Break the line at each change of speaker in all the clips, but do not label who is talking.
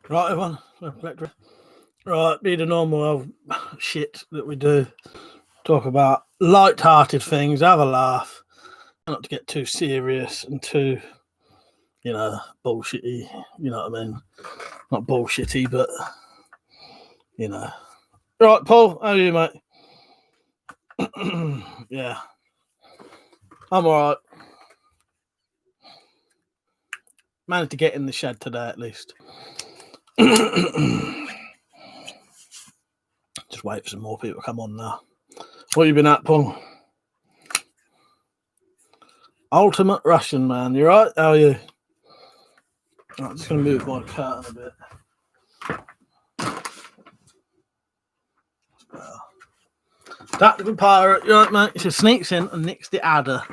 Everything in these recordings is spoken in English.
Right, everyone. WeaponCollector. Right, be the normal old shit that we do. Talk about light-hearted things, have a laugh, not to get too serious and too, bullshitty. You know what I mean? Not bullshitty, but Right, Paul, how are you, mate? Yeah, I'm all right. Managed to get in the shed today, at least. Just wait for some more people to come on now. What you been at, Paul? Ultimate Russian man, you right? How are you? I'm just going to move my curtain a bit. Tactical pirate, you right, mate? He just sneaks in and nicks the adder.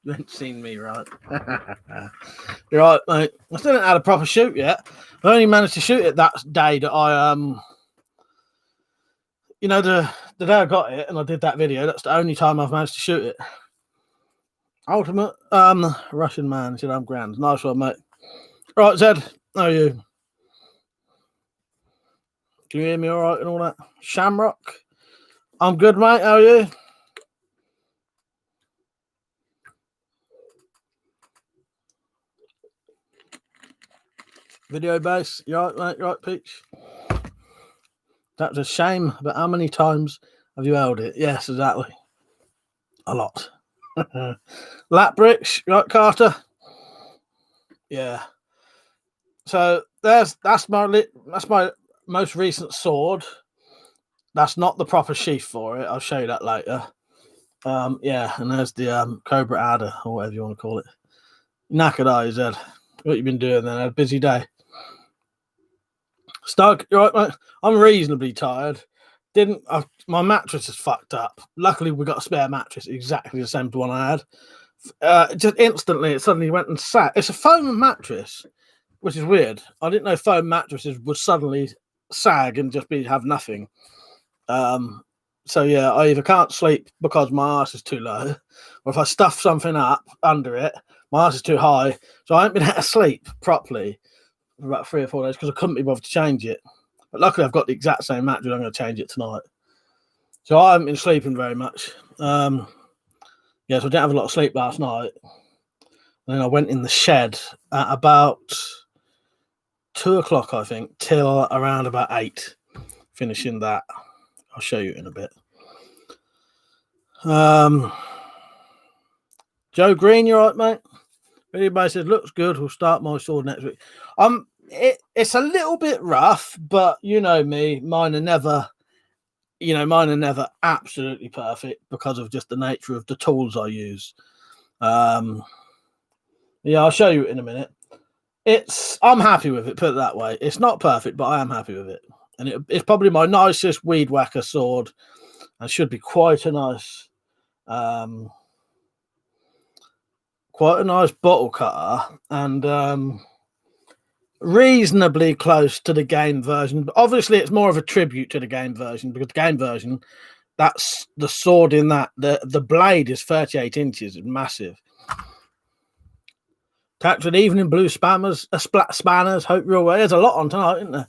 You ain't seen me, right? You're right, mate. I still haven't had a proper shoot yet. I only managed to shoot it that day that I the day I got it and I did that video. That's the only time I've managed to shoot it. Ultimate Russian man, said I'm grand. Nice one, mate. Right, Zed, how are you? Can you hear me all right and all that? Shamrock, I'm good, mate. How are you? Video base, you right, mate? You right, Peach? That's a shame, but how many times have you held it? Yes, exactly. A lot. Lap bricks, right, Carter? Yeah. So that's my most recent sword. That's not the proper sheath for it. I'll show you that later. Yeah, and there's the Cobra Adder, or whatever you want to call it. Knackered eyes, Ed. What you been doing then? A busy day. Stug, you right, mate? I'm reasonably tired. My mattress is fucked up. Luckily, we got a spare mattress, exactly the same as the one I had. Just instantly, it suddenly went and sat. It's a foam mattress, which is weird. I didn't know foam mattresses would suddenly sag and just have nothing. So yeah, I either can't sleep because my ass is too low, or if I stuff something up under it, my ass is too high. So I haven't been able to sleep properly for about 3 or 4 days because I couldn't be bothered to change it. But luckily, I've got the exact same mattress. I'm going to change it tonight. So I haven't been sleeping very much. Yeah, so I didn't have a lot of sleep last night. And then I went in the shed at about 2 o'clock, I think, till around about 8, finishing that. I'll show you in a bit. Joe Green, you right, mate? Anybody says looks good, we'll start my sword next week. It's a little bit rough, but you know me, mine are never absolutely perfect because of just the nature of the tools I use. Yeah, I'll show you in a minute. I'm happy with it, put it that way. It's not perfect, but I am happy with it. And it's probably my nicest weed whacker sword, and should be quite a nice bottle cutter, and reasonably close to the game version. But obviously, it's more of a tribute to the game version, because the game version, that's the sword in that. The blade is 38 inches. It's massive. Tax with evening blue spanners. Hope you're away. There's a lot on tonight, isn't there?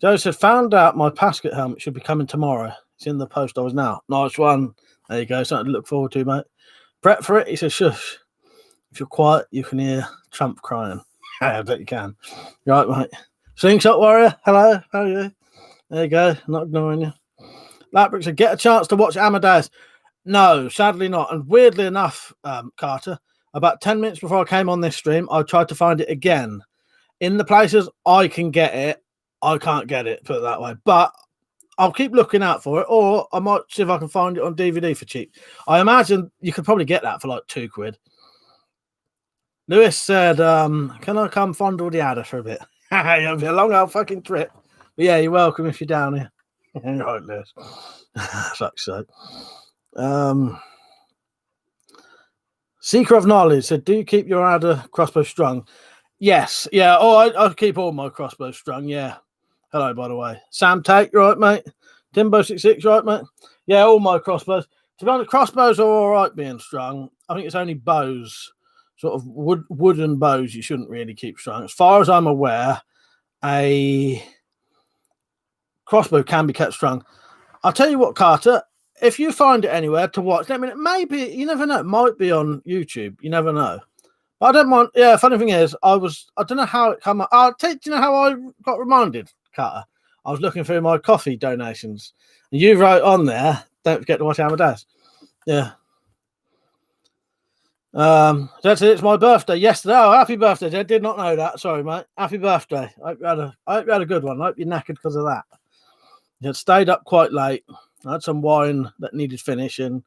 Joe said, found out my Pasket helmet should be coming tomorrow. It's in the post I was now. Nice one. There you go. Something to look forward to, mate. Prep for it. He says, shush. If you're quiet, you can hear Trump crying. I bet you can. You right, mate? Slingshot Warrior. Hello. How are you? There you go. Not ignoring you. Lapbrick said, get a chance to watch Amadeus. No, sadly not. And weirdly enough, Carter, about 10 minutes before I came on this stream, I tried to find it again. In the places I can get it, I can't get it, put it that way. But I'll keep looking out for it, or I might see if I can find it on DVD for cheap. I imagine you could probably get that for like £2. Lewis said, can I come fondle the adder for a bit? It'll be a long old fucking trip. But yeah, you're welcome if you're down here. Right, Lewis. Fuck's sake. Seeker of Knowledge said, do you keep your adder crossbow strung? Yes. Yeah. Oh, I keep all my crossbows strung. Yeah. Hello, by the way. Sam Tate, you right, mate? Timbo66, right, mate? Yeah, all my crossbows. To be honest, crossbows are all right being strung. I think it's only bows, sort of wooden bows, you shouldn't really keep strung. As far as I'm aware, a crossbow can be kept strung. I'll tell you what, Carter, if you find it anywhere to watch, I mean, maybe, you never know, it might be on YouTube. You never know. But I don't mind. Yeah, funny thing is, I don't know how it come up. Do you know how I got reminded, Carter? I was looking through my coffee donations. And you wrote on there, don't forget to watch Amadeus. Yeah. That's it. It's my birthday yesterday. Oh, happy birthday! I did not know that. Sorry, mate. Happy birthday. I hope you had a good one. I hope you're knackered because of that. You had stayed up quite late. I had some wine that needed finishing,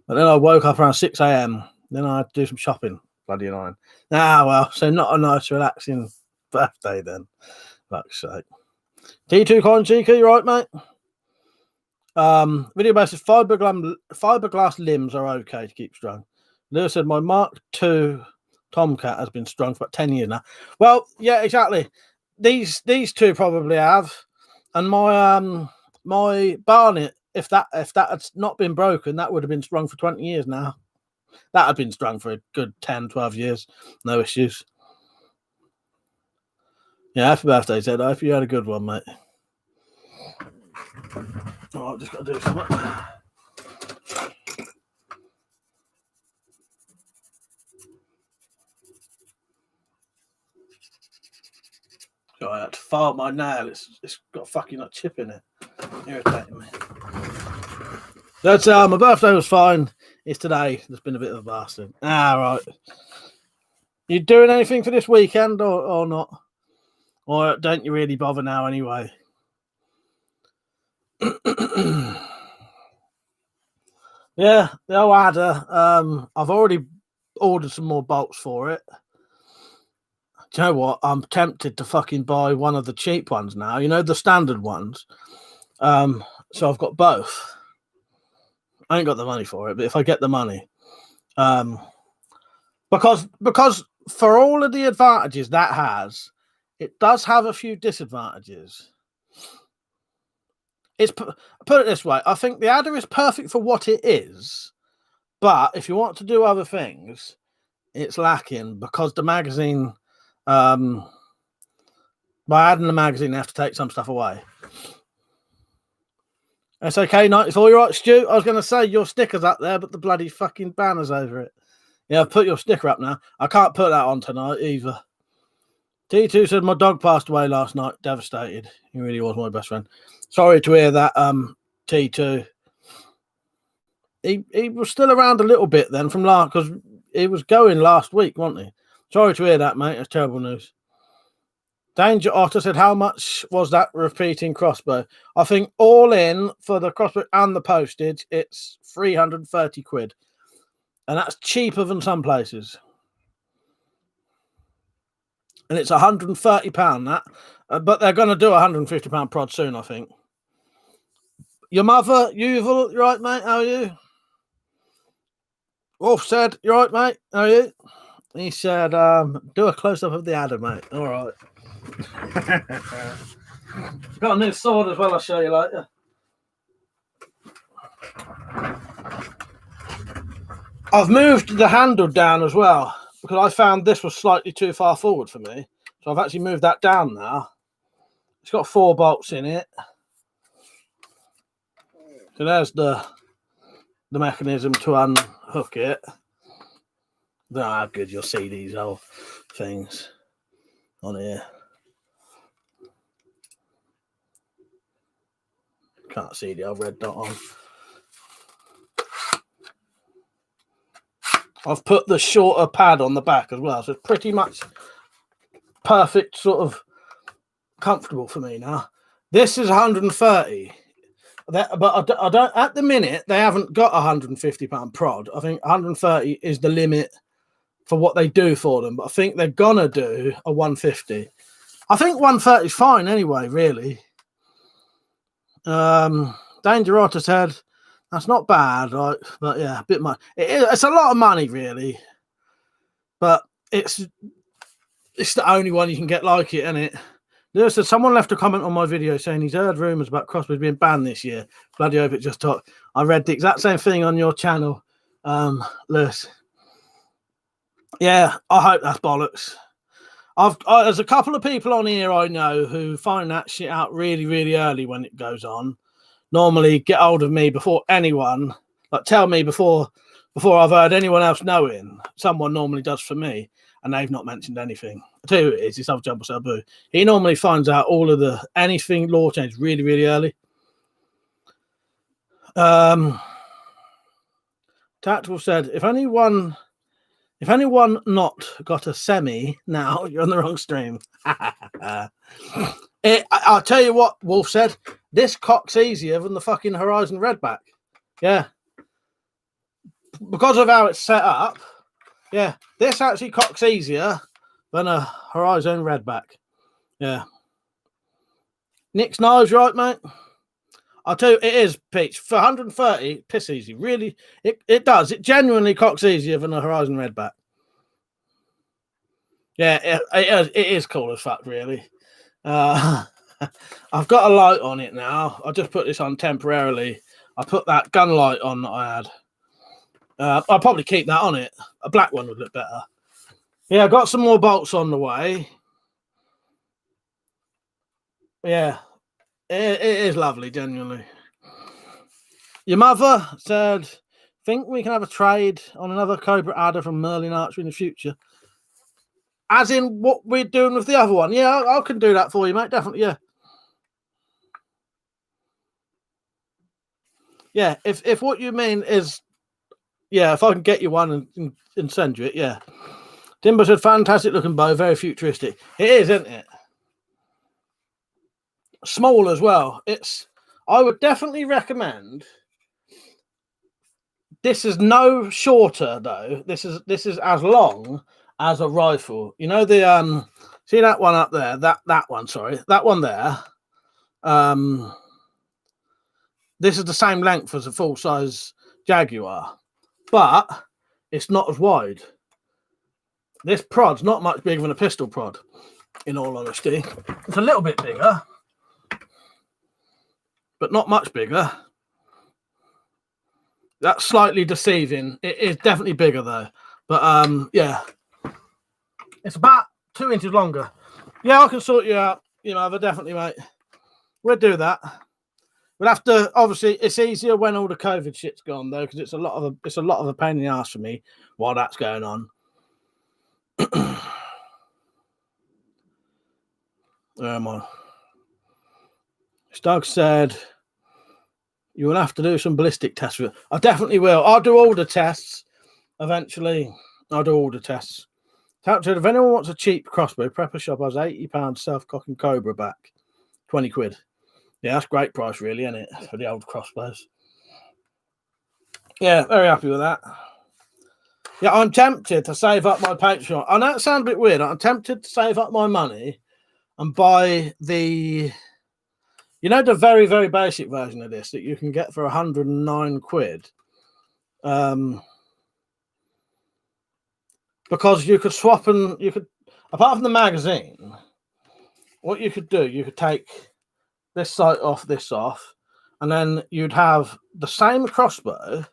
but then I woke up around 6 a.m. Then I had to do some shopping. Bloody annoying. Well, so not a nice, relaxing birthday then. Fuck's sake. T2 Coin Seeker, you right, mate? Video basis fiberglass limbs are okay to keep strung. Lewis said my Mark II Tomcat has been strung for about 10 years now. Well, yeah, exactly. These two probably have, and my my Barnet, if that had not been broken, that would have been strung for 20 years now. That had been strung for a good 10, 12 years. No issues. Yeah, happy birthday, Ted. I hope you had a good one, mate. Oh, I've just got to do something. So I had to file my nail. It's got fucking a chip in it. Irritating me. That's my birthday was fine. It's today. There's been a bit of a bastard. Right. You doing anything for this weekend or not? Or don't you really bother now anyway? Yeah, the old adder. I've already ordered some more bolts for it. Do you know what? I'm tempted to fucking buy one of the cheap ones now. You know, the standard ones. So I've got both. I ain't got the money for it, but if I get the money, because for all of the advantages that has, it does have a few disadvantages. Put it this way, I think the adder is perfect for what it is, but if you want to do other things, it's lacking because the magazine, by adding the magazine, they have to take some stuff away. It's okay, 94. You're right, Stu. I was going to say your sticker's up there, but the bloody fucking banner's over it. Yeah, I've put your sticker up now. I can't put that on tonight either. T2 said my dog passed away last night. Devastated. He really was my best friend. Sorry to hear that, T2. He was still around a little bit then from last, because he was going last week, wasn't he? Sorry to hear that, mate. That's terrible news. Danger Otter said, how much was that repeating crossbow? I think all in for the crossbow and the postage, it's 330 quid. And that's cheaper than some places. And it's £130 that. But they're going to do a £150 prod soon, I think. Your mother, you right, mate? How are you? Wolf said, you right, mate? How are you? He said, do a close-up of the adder, mate. All right. Got a new sword as well, I'll show you later. I've moved the handle down as well because I found this was slightly too far forward for me. So I've actually moved that down now. It's got 4 bolts in it. So there's the mechanism to unhook it. I don't know how good you'll see these old things on here. Can't see the old red dot on. I've put the shorter pad on the back as well, so it's pretty much perfect, sort of comfortable for me now. This is 130, but I don't. At the minute, they haven't got a £150 prod. I think 130 is the limit for what they do for them, but I think they're gonna do a 150. I think 130 is fine anyway, really. Danger Otter said that's not bad, right? But yeah, a bit much. It's a lot of money, really. But it's the only one you can get like it, isn't it? Lewis said someone left a comment on my video saying he's heard rumours about crossbows being banned this year. Bloody hope it just took. I read the exact same thing on your channel, Lewis. Yeah, I hope that's bollocks. There's a couple of people on here I know who find that shit out really, really early when it goes on. Normally get hold of me before anyone, like tell me before I've heard anyone else knowing. Someone normally does for me, and they've not mentioned anything. I tell you who it is, it's Jumbo Sabu. He normally finds out all of anything law change really, really early. Tactical said, if anyone not got a semi now, you're on the wrong stream. I'll tell you what, Wolf said, this cock's easier than the fucking Horizon Redback. Yeah. Because of how it's set up, yeah, this actually cocks easier than a Horizon Redback. Yeah. Nick's knives, right, mate? I'll tell you, it is, Peach. For 130, piss easy. Really, it does. It genuinely cocks easier than a Horizon Redback. Yeah, it is cool as fuck, really. I've got a light on it now. I just put this on temporarily. I put that gun light on that I had. I'll probably keep that on it. A black one would look better. Yeah, I got some more bolts on the way. Yeah, it is lovely, genuinely. Your mother said, think we can have a trade on another Cobra adder from Merlin Archery in the future. As in what we're doing with the other one. Yeah, I can do that for you, mate. Definitely, yeah. Yeah, if what you mean is, yeah, if I can get you one and send you it, yeah. Timber said, fantastic looking bow, very futuristic. It is, isn't it? Small as well. I would definitely recommend. This is no shorter though. This is as long as a rifle. You know the see that one up there? That one, sorry. That one there. This is the same length as a full-size Jaguar, but it's not as wide. This prod's not much bigger than a pistol prod, in all honesty. It's a little bit bigger, but not much bigger. That's slightly deceiving. It is definitely bigger though. But yeah. It's about 2 inches longer. Yeah, I can sort you out. You know, definitely, mate. We'll do that. We'll have to, obviously, it's easier when all the COVID shit's gone though, because it's a lot of a pain in the ass for me while that's going on. Where am I? Doug said you will have to do some ballistic tests. I definitely will. I'll do all the tests eventually. I'll do all the tests. Tap said, if anyone wants a cheap crossbow, Prepper Shop has £80 self-cocking Cobra back. 20 quid. Yeah, that's a great price, really, isn't it? For the old crossbows. Yeah, very happy with that. Yeah, I'm tempted to save up my Patreon. I know it sounds a bit weird. I'm tempted to save up my money and buy the, you know, the very, very basic version of this that you can get for 109 quid. Because you could swap and you could, apart from the magazine, what you could do, you could take this sight off, this off, and then you'd have the same crossbow,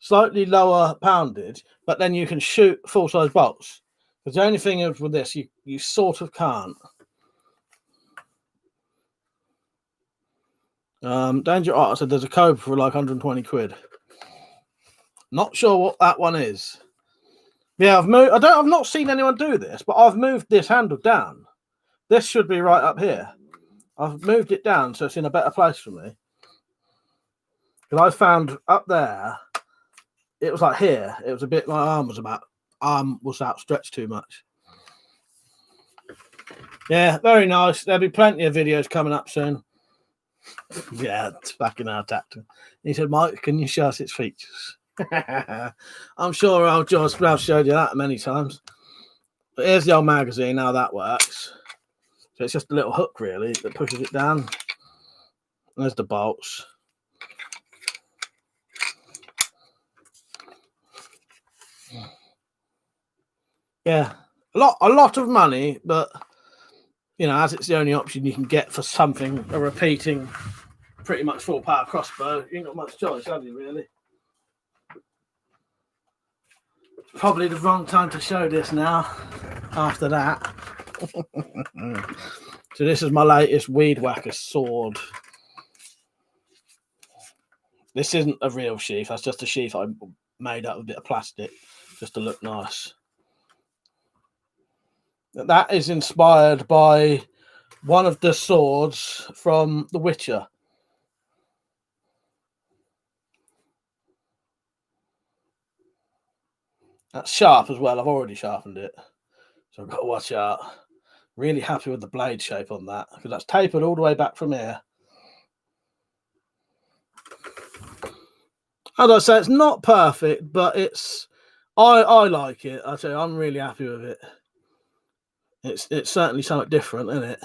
slightly lower poundage, but then you can shoot full-size bolts. Because the only thing is with this, you sort of can't. Danger Art said there's a Cobra for like 120 quid. Not sure what that one is. Yeah, I've not seen anyone do this, but I've moved this handle down. This should be right up here. I've moved it down so it's in a better place for me. Because I found up there, it was like here. It was a bit, my arm was outstretched too much. Yeah, very nice. There'll be plenty of videos coming up soon. Yeah, it's back in our tactic. He said, Mike, can you show us its features? I'm sure I've showed you that many times. But here's the old magazine, how that works. So it's just a little hook, really, that pushes it down. There's the bolts. Yeah, a lot of money, but you know, as it's the only option you can get for something, a repeating, pretty much full power crossbow, you ain't got much choice, have you, really? Probably the wrong time to show this now, after that. So this is my latest Weed Whacker sword. This isn't a real sheath. That's just a sheath I made out of a bit of plastic just to look nice. That is inspired by one of the swords from The Witcher. That's sharp as well. I've already sharpened it, so I've got to watch out. Really happy with the blade shape on that because that's tapered all the way back from here. As I say, it's not perfect, but it's I like it. I tell you, I'm really happy with it. It's certainly something different, isn't it?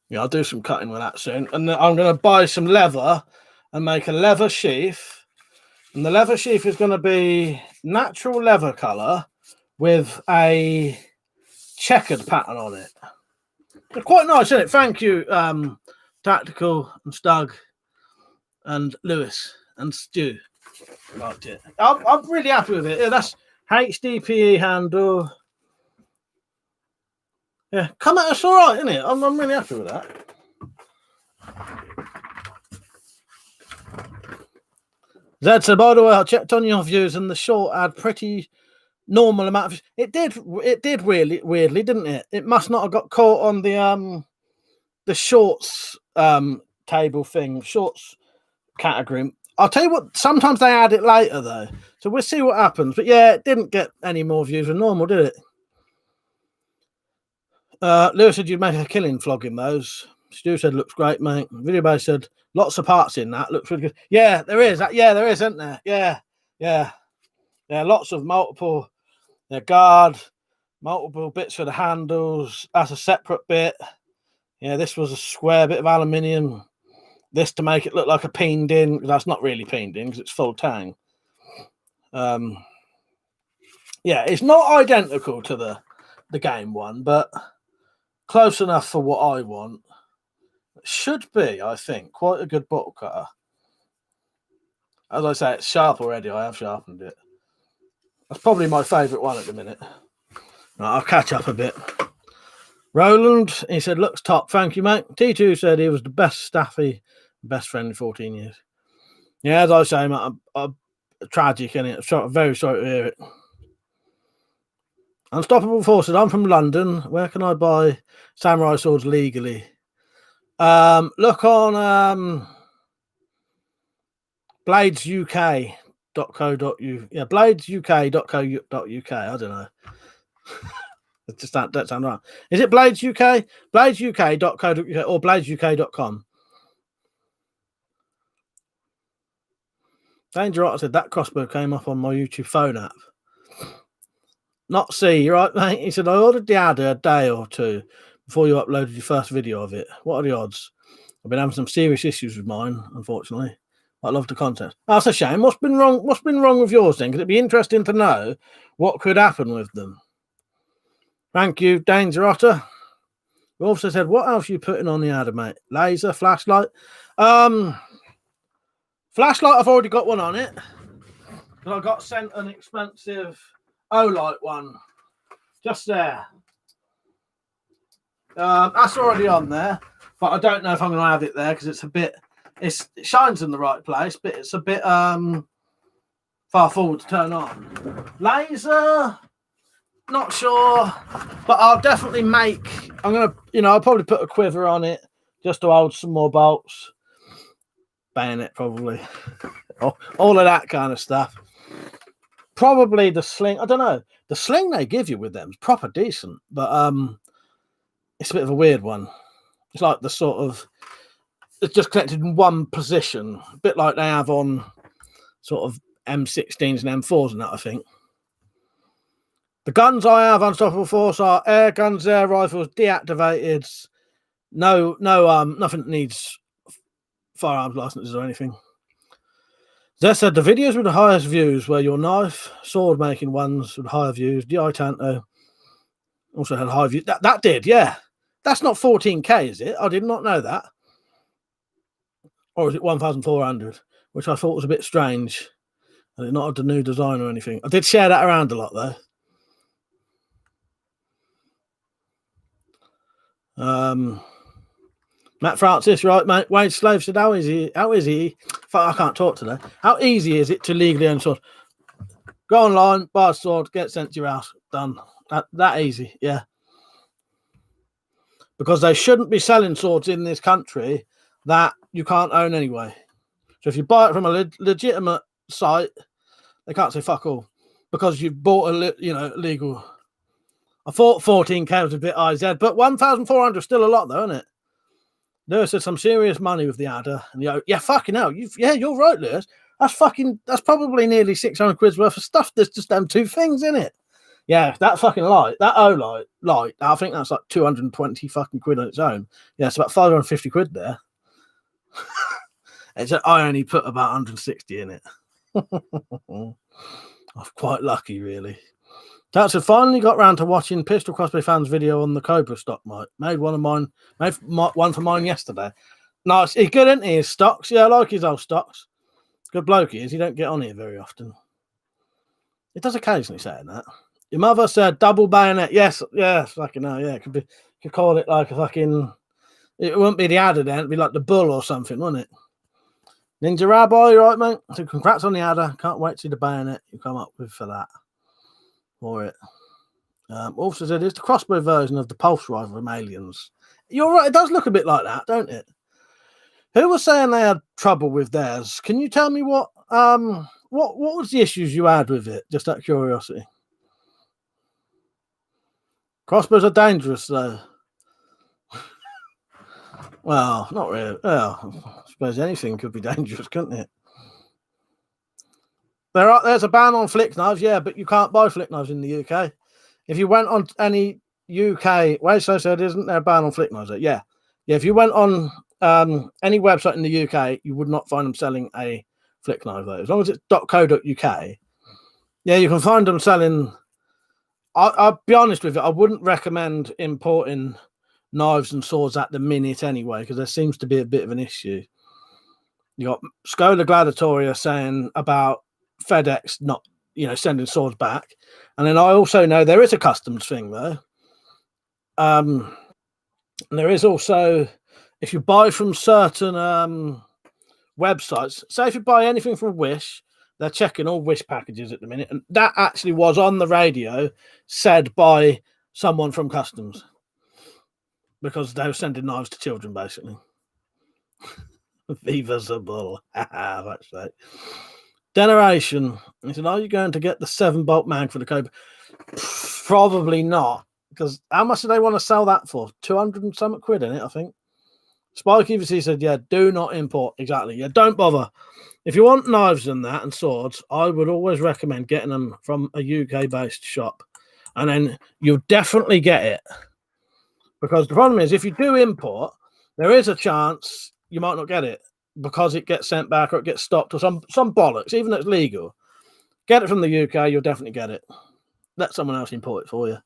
Yeah, I'll do some cutting with that soon, and then I'm going to buy some leather and make a leather sheath. And the leather sheath is going to be natural leather color with a checkered pattern on it. They're quite nice, isn't it? Thank you, Tactical and Stug and Lewis and Stu. Liked it. I'm really happy with it. Yeah, that's HDPE handle. Yeah, come at us all right, isn't it? I'm really happy with that. Zed said, by the way, I checked on your views and the short had pretty normal amount of. It did really weirdly, didn't it? It must not have got caught on the shorts table thing, shorts category. I'll tell you what, sometimes they add it later though, so we'll see what happens. But yeah, it didn't get any more views than normal, did it? Lewis said you'd make a killing flogging those. Stu said looks great, mate. Video base said lots of parts in that. Looks really good. Yeah, there is. Yeah, there is, isn't there? Yeah. Lots of multiple. Guard, multiple bits for the handles. That's a separate bit. Yeah, this was a square bit of aluminium. This to make it look like a peened in. That's not really peened in because it's full tang. Yeah, it's not identical to the game one, but close enough for what I want. It should be, I think, quite a good bottle cutter. As I say, it's sharp already. I have sharpened it. That's probably my favourite one at the minute. Right, I'll catch up a bit. Roland, he said, looks top. Thank you, mate. T2 said he was the best staffy, best friend in 14 years. Yeah, as I say, mate, I'm tragic, innit? I'm very sorry to hear it. Unstoppable Forces, I'm from London. Where can I buy samurai swords legally? Look on bladesuk.co.uk. Yeah, bladesuk.co.uk. I don't know. It just that sound right. Is it Blades UK? Bladesuk.co.uk or bladesuk.com? Danger Otter said that crossbow came up on my YouTube phone app. Not C, you right, mate? He said I ordered the adder a day or two before you uploaded your first video of it. What are the odds? I've been having some serious issues with mine, unfortunately. I love the content. That's a shame. What's been wrong with yours then? Because it'd be interesting to know what could happen with them. Thank you, Danger Otter. We also said, what else are you putting on the adder, mate? Laser, flashlight. Flashlight, I've already got one on it. But I got sent an expensive O-light one. Just there. That's already on there. But I don't know if I'm going to have it there because it's a bit... It shines in the right place, but it's a bit far forward to turn on. Laser... Not sure, but I'll definitely make. I'm gonna, I'll probably put a quiver on it just to hold some more bolts. Bayonet, probably. All of that kind of stuff. Probably the sling. I don't know. The sling they give you with them is proper decent, but it's a bit of a weird one. It's like the sort of. It's just connected in one position, a bit like they have on sort of M16s and M4s and that, I think. The guns I have, Unstoppable Force, are air guns, air rifles, deactivated. No, nothing needs firearms licenses or anything. Zed said the videos with the highest views were your knife, sword making ones with higher views. DI Tanto also had high views. That did, yeah. That's not 14K, is it? I did not know that. Or is it 1,400? Which I thought was a bit strange. And it's not a new design or anything. I did share that around a lot though. Matt Francis, right, mate? Wade Slave said, how is he? Fuck, I can't talk today. How easy is it to legally own sword? Go online, buy a sword, get sent to your house. Done. That easy, yeah. Because they shouldn't be selling swords in this country that you can't own anyway. So if you buy it from a legitimate site, they can't say fuck all because you've bought a legal. I thought 14K was a bit IZ, but 1,400 is still a lot though, isn't it? Lewis said some serious money with the adder, and yeah, fucking hell, you're right, Lewis. That's probably nearly 600 quid's worth of stuff. There's just them two things in it. Yeah, that fucking light, that O light, I think that's like 220 fucking quid on its own. Yeah, it's about 550 quid there. I only put about 160 in it. I'm quite lucky, really. That's it. Finally got round to watching Pistol Crossbow fans video on the Cobra stock, mate. Made one for mine yesterday. Nice. He's good, isn't he? His stocks. Yeah, I like his old stocks. Good bloke he is. He don't get on here very often. It does occasionally say that. Your mother said double bayonet. Yes, fucking hell, yeah. It could be. You could call it like a fucking. It wouldn't be the adder then. It'd be like the bull or something, wouldn't it? Ninja Rabbi, right, mate? So congrats on the adder. Can't wait to see the bayonet you come up with for that. For it. Also said it's the crossbow version of the pulse rifle from Aliens. You're right. It does look a bit like that, don't it? Who was saying they had trouble with theirs? Can you tell me what was the issues you had with it? Just out of curiosity. Crossbows are dangerous, though. Well, not really. Well, I suppose anything could be dangerous, couldn't it? There's a ban on flick knives, yeah, but you can't buy flick knives in the UK. If you went on any UK, so said, isn't there a ban on flick knives? Yeah. If you went on any website in the UK, you would not find them selling a flick knife though. As long as it's .co.uk, yeah, you can find them selling. I'll be honest with you, I wouldn't recommend importing knives and swords at the minute anyway, because there seems to be a bit of an issue. You got Scola Gladiatoria saying about FedEx not, sending swords back, and then I also know there is a customs thing though. There is also, if you buy from certain websites, say if you buy anything from Wish, they're checking all Wish packages at the minute, and that actually was on the radio said by someone from customs because they were sending knives to children basically. Viva the bull. That's right. Generation. He said, are you going to get the 7-bolt mag for the Cobra? Probably not, because how much do they want to sell that for? 200 and something quid in it, I think. Spike EVC said, yeah, do not import. Exactly. Yeah, don't bother. If you want knives and that and swords, I would always recommend getting them from a UK-based shop. And then you'll definitely get it. Because the problem is, if you do import, there is a chance you might not get it because it gets sent back or it gets stopped or some bollocks, even though it's legal. Get it from the UK, you'll definitely get it. Let someone else import it for you.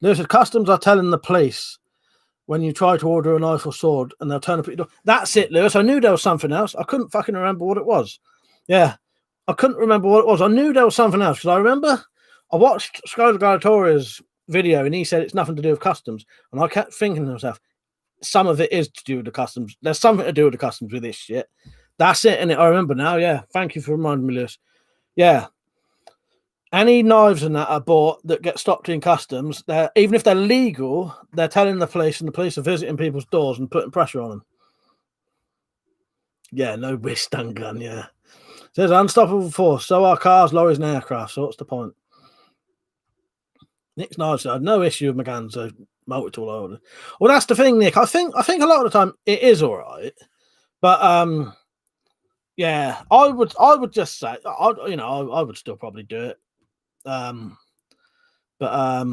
There's customs are telling the police when you try to order a knife or sword and they'll turn up at your door. That's it, Lewis. I knew there was something else. I couldn't fucking remember what it was. Yeah, I couldn't remember what it was. I knew there was something else because I remember I watched Scola Gladiatoria's video and he said it's nothing to do with customs. And I kept thinking to myself, some of it is to do with the customs. There's something to do with the customs with this shit. That's it, and I remember now. Yeah, thank you for reminding me, Lewis. Yeah, any knives and that are bought that get stopped in customs, even if they're legal, they're telling the police, and the police are visiting people's doors and putting pressure on them. Yeah, no Wish stun gun. Yeah, it says unstoppable force. So are cars, lorries, and aircraft. So what's the point? Nick's knives. I had no issue with Maganzo multi-tool holder. Well, that's the thing, Nick. I think a lot of the time it is all right, but yeah, I would just say I would still probably do it. But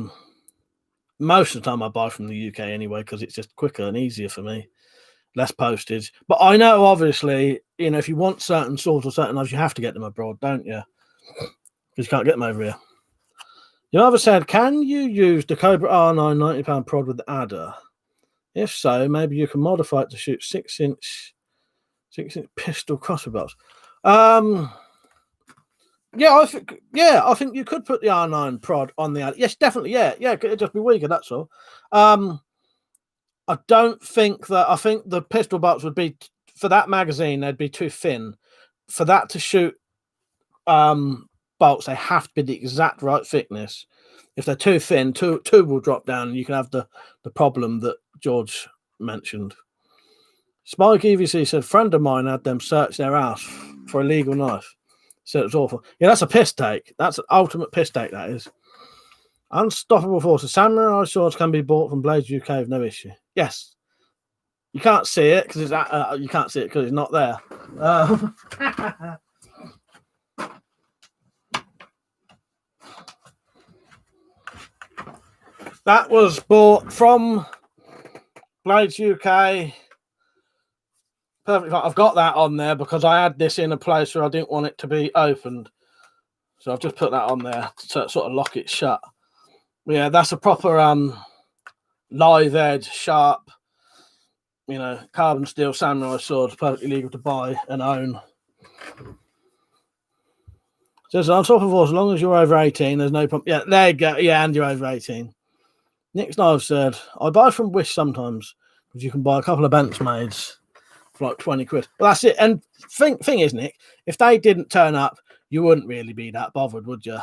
most of the time I buy from the UK anyway because it's just quicker and easier for me, less postage. But I know obviously, if you want certain swords or certain knives, you have to get them abroad, don't you? Because you can't get them over here. You ever said, can you use the Cobra R9 £90 prod with the adder? If so, maybe you can modify it to shoot 6-inch pistol crossbow bolts. I think you could put the R9 prod on the ad. Yes, definitely. Yeah, it'd just be weaker. That's all. I don't think that. I think the pistol bolts would be for that magazine. They'd be too thin for that to shoot. Bolts, they have to be the exact right thickness. If they're too thin, two will drop down, and you can have the problem that George mentioned. Spike EVC said, friend of mine had them search their house for a legal knife. So it was awful. Yeah, that's a piss take. That's an ultimate piss take, that is. Unstoppable Forces. Samurai swords can be bought from Blades UK with no issue. Yes. You can't see it because it's you can't see it because it's not there. That was bought from Blades UK. Perfect. I've got that on there because I had this in a place where I didn't want it to be opened. So I've just put that on there to sort of lock it shut. Yeah, that's a proper live edge, sharp, carbon steel samurai sword, perfectly legal to buy and own. Says on top of all, as long as you're over 18, there's no problem. Yeah, there you go. Yeah, and you're over 18. Nick's Knife said, I buy from Wish sometimes because you can buy a couple of Benchmades for like 20 quid. Well, that's it. And thing is, Nick, if they didn't turn up, you wouldn't really be that bothered, would you?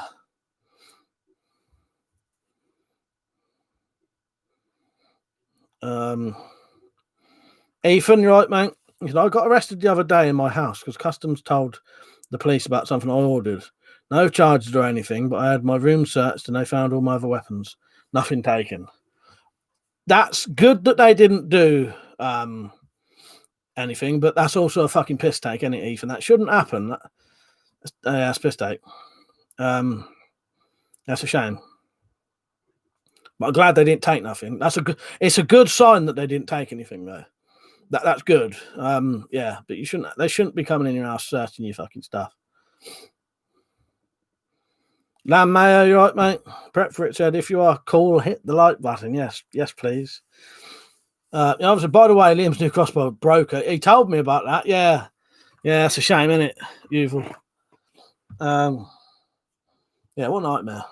Ethan, you're right, mate. He said, I got arrested the other day in my house because customs told the police about something I ordered. No charges or anything, but I had my room searched and they found all my other weapons. Nothing taken. That's good that they didn't do anything, but that's also a fucking piss take, isn't it, Ethan? That shouldn't happen. That's piss take. That's a shame. But I'm glad they didn't take nothing. It's a good sign that they didn't take anything, though. That's good. Yeah, but they shouldn't be coming in your house searching your fucking stuff. Lamb Mayo, you right, mate? Prep for it said, if you are cool, hit the like button. Yes, please. Obviously, by the way, Liam's new crossbow broke it. He told me about that. Yeah, that's a shame, isn't it? Evil. Yeah, what nightmare.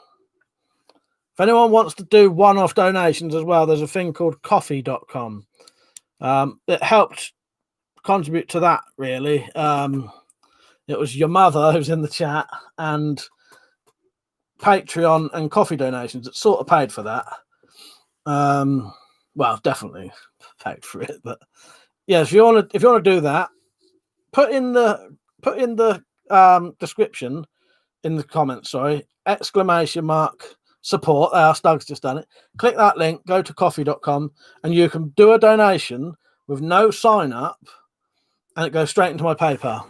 If anyone wants to do one-off donations as well, there's a thing called coffee.com. It helped contribute to that, really. It was your mother who's in the chat and Patreon and coffee donations that sort of paid for that. Well, definitely paid for it, but yeah, if you want to do that, put in the description in the comments, !! support. Stug's just done it. Click that link, go to coffee.com, and you can do a donation with no sign up, and it goes straight into my PayPal.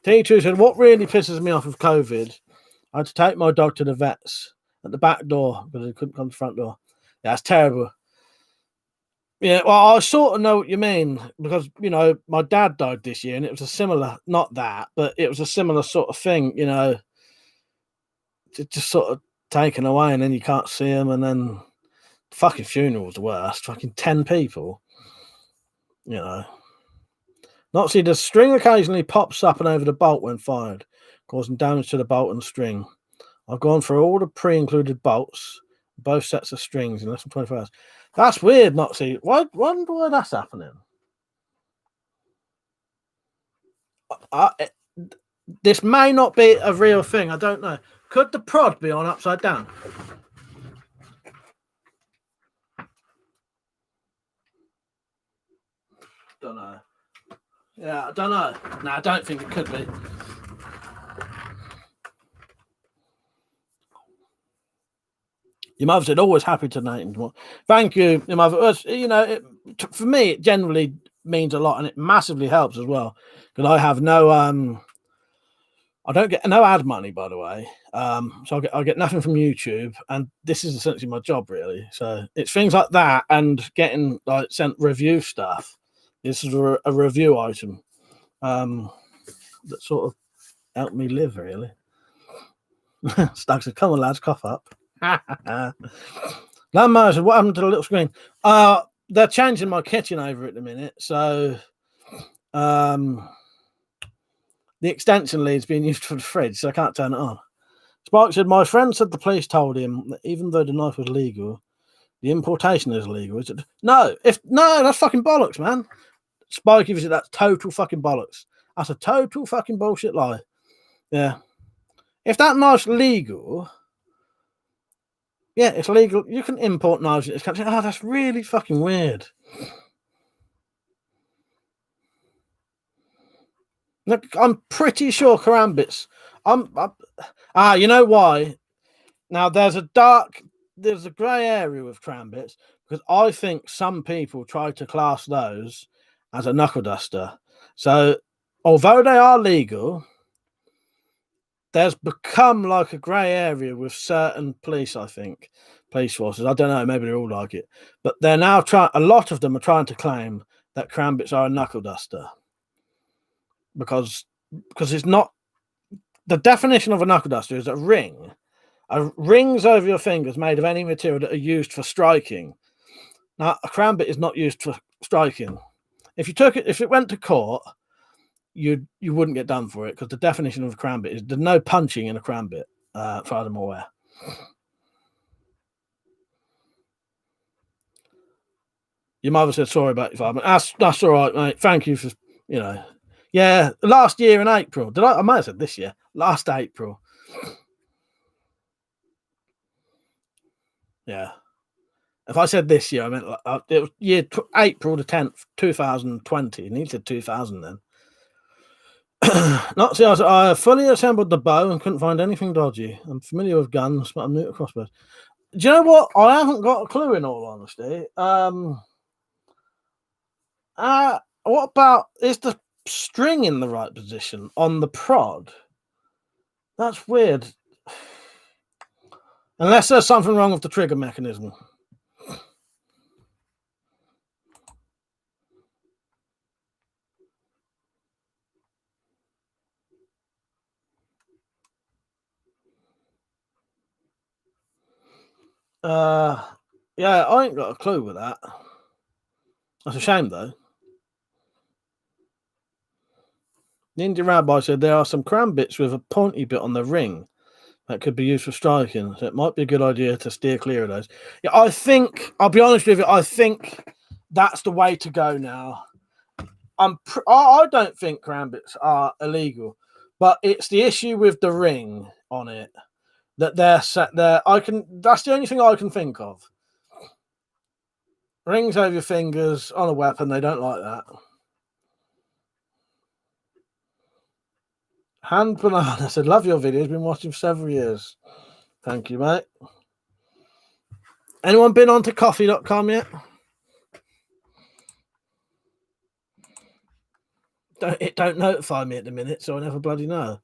T2 said, what really pisses me off of COVID, I had to take my dog to the vets at the back door because he couldn't come to the front door. Yeah, it's terrible. Yeah, well, I sort of know what you mean because, my dad died this year and it was a similar, not that, but it was a similar sort of thing, just sort of taken away and then you can't see them, and then the fucking funeral's the worst. Fucking 10 people, Not see the string occasionally pops up and over the bolt when fired, causing damage to the bolt and string. I've gone through all the pre-included bolts, both sets of strings in less than 24 hours. That's weird, not see. Wonder why that's happening. This may not be a real thing. I don't know. Could the prod be on upside down? Don't know. Yeah, I don't know. No, I don't think it could be. Your mother said, always happy to donate more. Thank you, your mother. For me, it generally means a lot, and it massively helps as well. Because I have no I don't get no ad money, by the way. So I get nothing from YouTube, and this is essentially my job, really. So it's things like that and getting sent review stuff. This is a review item that sort of helped me live, really. Stag said, come on, lads, cough up. Landmine said, what happened to the little screen? They're changing my kitchen over at the minute, so The extension lead's being used for the fridge, so I can't turn it on. Spike said, my friend said the police told him that even though the knife was legal, the importation is illegal. Is it? No, that's fucking bollocks, man. Spike gives you that's total fucking bollocks. That's a total fucking bullshit lie. Yeah. If that knife's legal, yeah, it's legal. You can import knives in this country. Oh, that's really fucking weird. Look, I'm pretty sure karambits. You know why? Now there's a grey area with karambits because I think some people try to class those as a knuckle duster. So although they are legal, there's become like a grey area with certain police, I think, police forces. I don't know, maybe they're all like it. But they're now a lot of them are trying to claim that karambits are a knuckle duster. Because it's not, the definition of a knuckle duster is a ring. Rings over your fingers made of any material that are used for striking. Now, a karambit is not used for striking. If it went to court, you wouldn't get done for it because the definition of a karambit is there's no punching in a karambit, as far as I'm aware. Your mother said sorry about your father. That's all right, mate. Thank you for, yeah, last year in April. I might have said this year. Last April. Yeah. If I said this year, I meant it was April the 10th, 2020. And he said 2000 then. Not see, I fully assembled the bow and couldn't find anything dodgy. I'm familiar with guns, but I'm new to crossbows. Do you know what? I haven't got a clue, in all honesty. What about, is the string in the right position on the prod? That's weird. Unless there's something wrong with the trigger mechanism. Yeah, I ain't got a clue with that. That's a shame, though. The Indian rabbi said there are some karambits with a pointy bit on the ring that could be used for striking, so it might be a good idea to steer clear of those. Yeah, I think, I'll be honest with you, I think that's the way to go now. I don't think karambits are illegal, but it's the issue with the ring on it that they're set there. That's the only thing I can think of. Rings over your fingers on a weapon, they don't like that. Hand Banana said, love your videos, been watching for several years. Thank you, mate. Anyone been on to coffee.com yet? It don't notify me at the minute, so I never bloody know.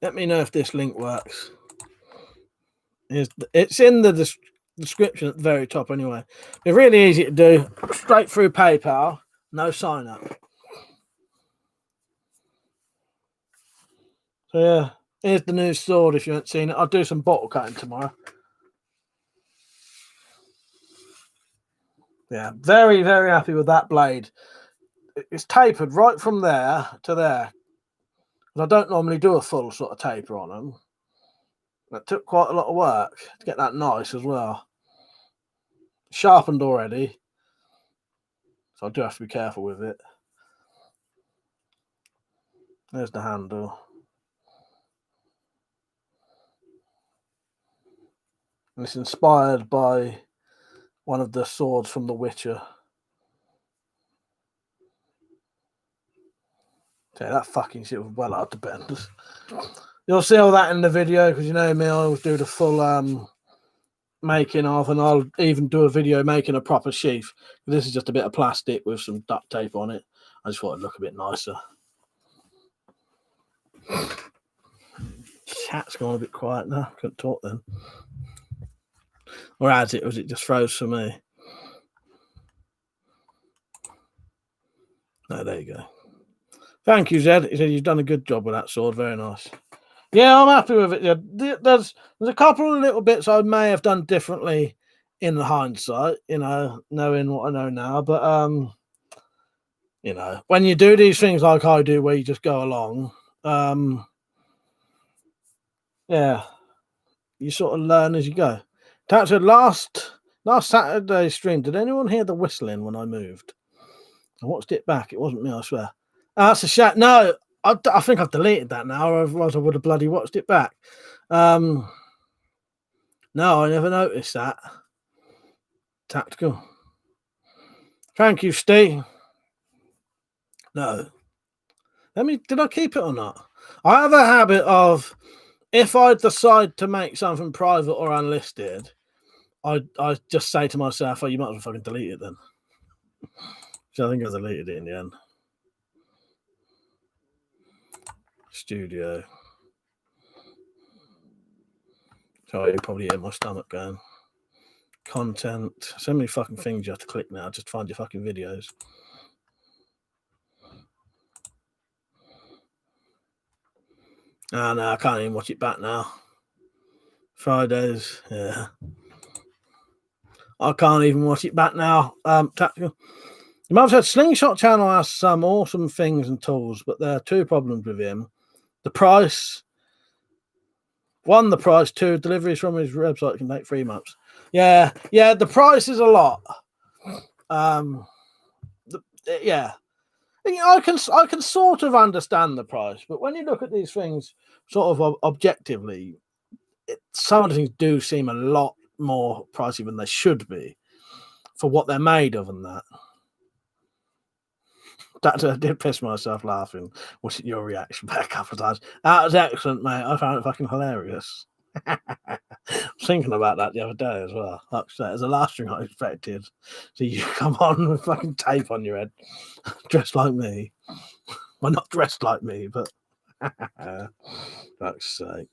Let me know if this link works. It's in the description at the very top anyway. It's really easy to do. Straight through PayPal, no sign up. So yeah, here's the new sword if you haven't seen it. I'll do some bottle cutting tomorrow. Yeah, very, very happy with that blade. It's tapered right from there to there. I don't normally do a full sort of taper on them. That took quite a lot of work to get that nice as well. Sharpened already, so I do have to be careful with it. There's the handle. And it's inspired by one of the swords from The Witcher. Okay, that fucking shit was well hard to bend. You'll see all that in the video because you know me, I always do the full making of, and I'll even do a video making a proper sheath. This is just a bit of plastic with some duct tape on it. I just thought it'd look a bit nicer. Chat's gone a bit quiet now. Couldn't talk then. Or has it? Or was it just froze for me? No, there you go. Thank you, Zed. He said you've done a good job with that sword. Very nice. Yeah, I'm happy with it. Yeah, there's a couple of little bits I may have done differently in hindsight, knowing what I know now. But when you do these things like I do, where you just go along, yeah, you sort of learn as you go. That's it. Last Saturday stream, did anyone hear the whistling when I moved? I watched it back. It wasn't me, I swear. That's a shame. No, I think I've deleted that now, otherwise I would have bloody watched it back. No, I never noticed that. Tactical. Thank you, Steve. No. Did I keep it or not? I have a habit of, if I decide to make something private or unlisted, I just say to myself, oh, you might as well fucking delete it then. So I think I deleted it in the end. Studio. Sorry, you probably hear my stomach going. Content. So many fucking things you have to click now just to find your fucking videos. No, I can't even watch it back now. Fridays, yeah. I can't even watch it back now. Tactical. You might have said Slingshot Channel has some awesome things and tools, but there are two problems with him. The price. One, the price. Two, deliveries from his website can take 3 months. Yeah, the price is a lot. Yeah. I can sort of understand the price, but when you look at these things sort of objectively, some of the things do seem a lot more pricey than they should be for what they're made of and that. That did piss myself laughing. Watching your reaction back a couple of times. That was excellent, mate. I found it fucking hilarious. I was thinking about that the other day as well. Upset. It's the last thing I expected. So you come on with fucking tape on your head, dressed like me. Well, not dressed like me, but fuck's sake.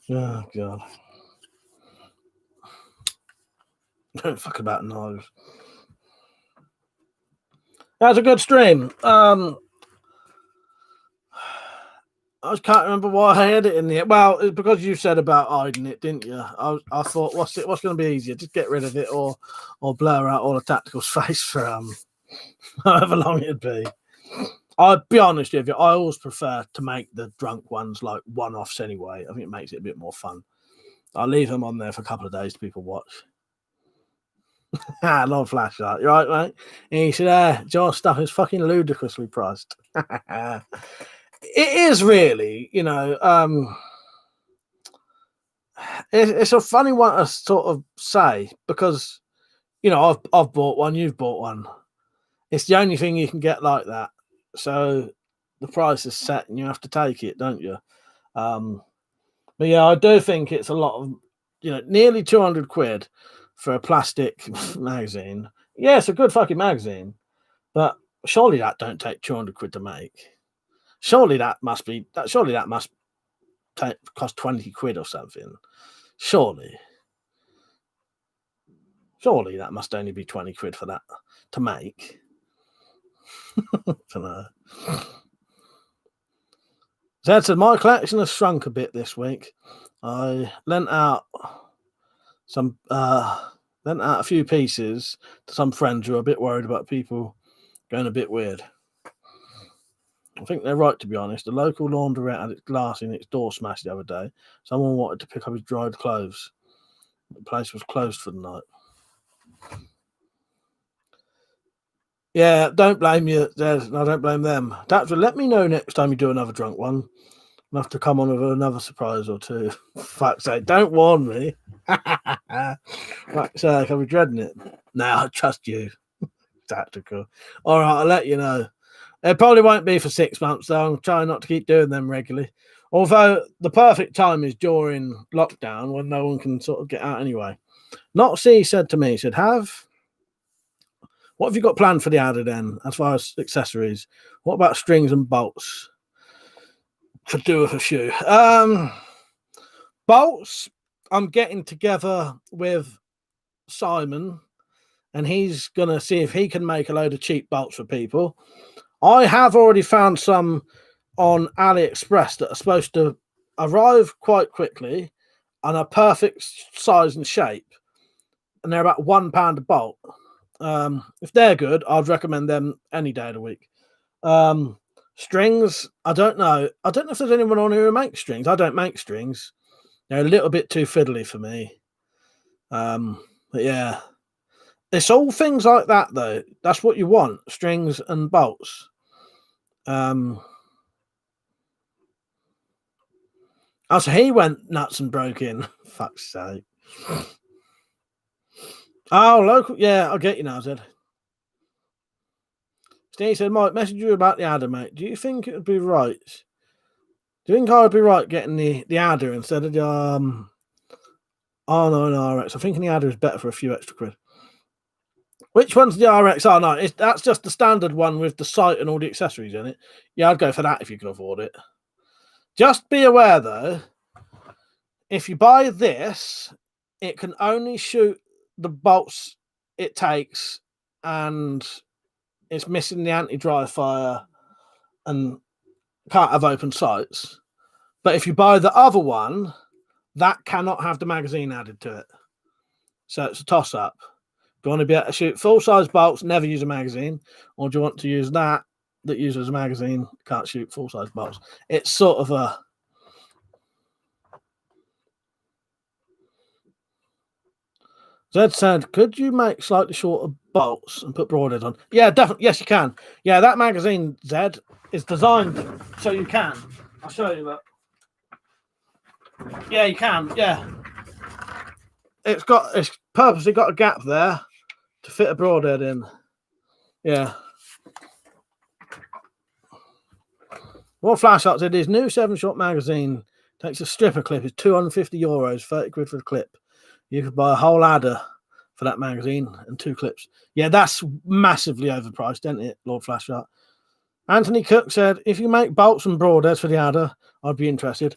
Oh god. Don't fuck about knives. That was a good stream. I just can't remember why I had it in there. Well, it's because you said about hiding it, didn't you? I thought, what's going to be easier? Just get rid of it or blur out all the Tactical's face for however long it'd be. I'll be honest with you, I always prefer to make the drunk ones like one-offs anyway. I think it makes it a bit more fun. I'll leave them on there for a couple of days to people watch. Long flashlight. You're right, mate? And he said, your stuff is fucking ludicrously priced. It is really, it's a funny one to sort of say because, I've bought one, you've bought one. It's the only thing you can get like that. So the price is set and you have to take it, don't you? But yeah, I do think it's a lot of, nearly 200 quid for a plastic magazine. Yeah, it's a good fucking magazine, but surely that don't take 200 quid to make. Surely that must cost 20 quid or something. Surely that must only be 20 quid for that to make. I don't know. Zed said, my collection has shrunk a bit this week. I lent out a few pieces to some friends who are a bit worried about people going a bit weird. I think they're right, to be honest. The local laundrette had its glass in its door smashed the other day. Someone wanted to pick up his dried clothes. The place was closed for the night. Yeah, don't blame you, Des. No, don't blame them. Let me know next time you do another drunk one. I'll have to come on with another surprise or two. Fuck's sake, don't warn me. Fuck's sake, I'll be dreading it. Now I trust you. Tactical. All right, I'll let you know. It probably won't be for 6 months, though. I'm trying not to keep doing them regularly. Although the perfect time is during lockdown when no one can sort of get out anyway. Not C said to me, he said, what have you got planned for the added end as far as accessories? What about strings and bolts? Could do with a few. Bolts, I'm getting together with Simon and he's going to see if he can make a load of cheap bolts for people. I have already found some on AliExpress that are supposed to arrive quite quickly and a perfect size and shape, and they're about £1 a bolt. If they're good, I'd recommend them any day of the week. Strings, I don't know. I don't know if there's anyone on here who makes strings. I don't make strings. They're a little bit too fiddly for me. But yeah, it's all things like that though. That's what you want: strings and bolts. Oh, so he went nuts and broke in. Fuck's sake. Oh, local. Yeah, I'll get you now, Zed. Steve said, Mike, message you about the adder, mate. Do you think it would be right? Do you think I would be right getting the adder instead of the oh no, no RX? I'm thinking the adder is better for a few extra quid. Which one's the RX? Oh no, that's just the standard one with the sight and all the accessories in it. Yeah, I'd go for that if you can afford it. Just be aware though, if you buy this, it can only shoot the bolts it takes, and it's missing the anti-dry fire and can't have open sights. But if you buy the other one, that cannot have the magazine added to it. So it's a toss-up. Do you want to be able to shoot full-size bolts, never use a magazine? Or do you want to use that uses a magazine, can't shoot full-size bolts? It's sort of a... Zed said, could you make slightly shorter bolts and put broadheads on? Yeah, definitely. Yes, you can. Yeah, that magazine, Zed, is designed so you can. I'll show you that. Yeah, you can. Yeah. It's purposely got a gap there to fit a broadhead in. Yeah. What Flashshot said, his new 7-shot magazine takes a stripper clip. It's €250, 30 quid for the clip. You could buy a whole adder for that magazine and 2 clips. Yeah, that's massively overpriced, isn't it, Lord Flashshot? Anthony Cook said, if you make bolts and broadheads for the adder, I'd be interested.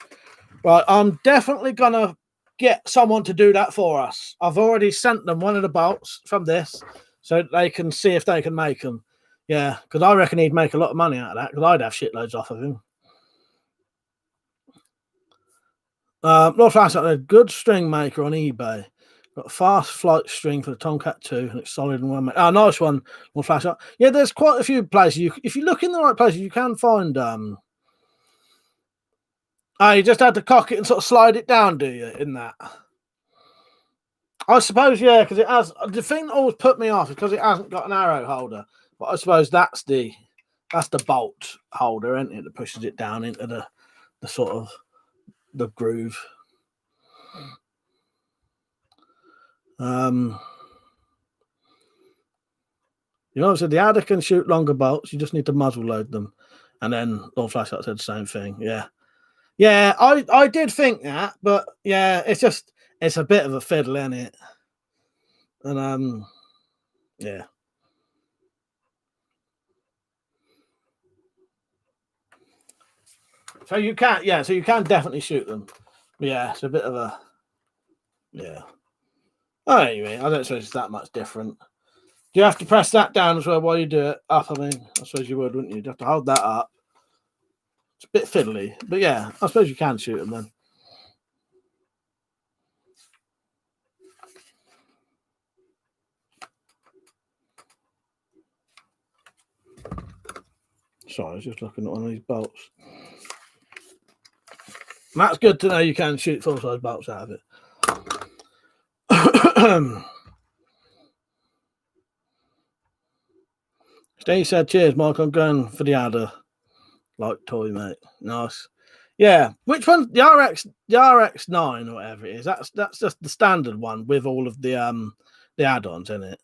Right, I'm definitely going to get someone to do that for us. I've already sent them one of the bolts from this so they can see if they can make them. Yeah, because I reckon he'd make a lot of money out of that, because I'd have shitloads off of him. Lord Flashlight, a good string maker on eBay. Got a fast flight string for the Tomcat 2, and it's solid and one. Oh, nice one, Lord Flashlight. Yeah, there's quite a few places. If you look in the right places, you can find. You just had to cock it and sort of slide it down, do you? In that, I suppose, yeah, because it has. The thing that always put me off is because it hasn't got an arrow holder. But I suppose that's the bolt holder, isn't it, that pushes it down into the sort of the groove. You know, so the adder can shoot longer bolts. You just need to muzzle load them, and then Lord Flashlight said the same thing. Yeah. I did think that, but yeah, it's a bit of a fiddle, isn't it? And yeah. So you can definitely shoot them. Yeah, it's a bit of a Oh, anyway, I don't suppose it's that much different. Do you have to press that down as well while you do it up? I mean, I suppose you would, wouldn't you? You'd have to hold that up. It's a bit fiddly, but yeah, I suppose you can shoot them then. Sorry, I was just looking at one of these bolts. And that's good to know you can shoot full-size bolts out of it. Steve said, cheers, Mike. I'm going for the adder. Like toy, mate. Nice. Yeah. Which one? The RX9 or whatever it is. That's just the standard one with all of the add-ons in it.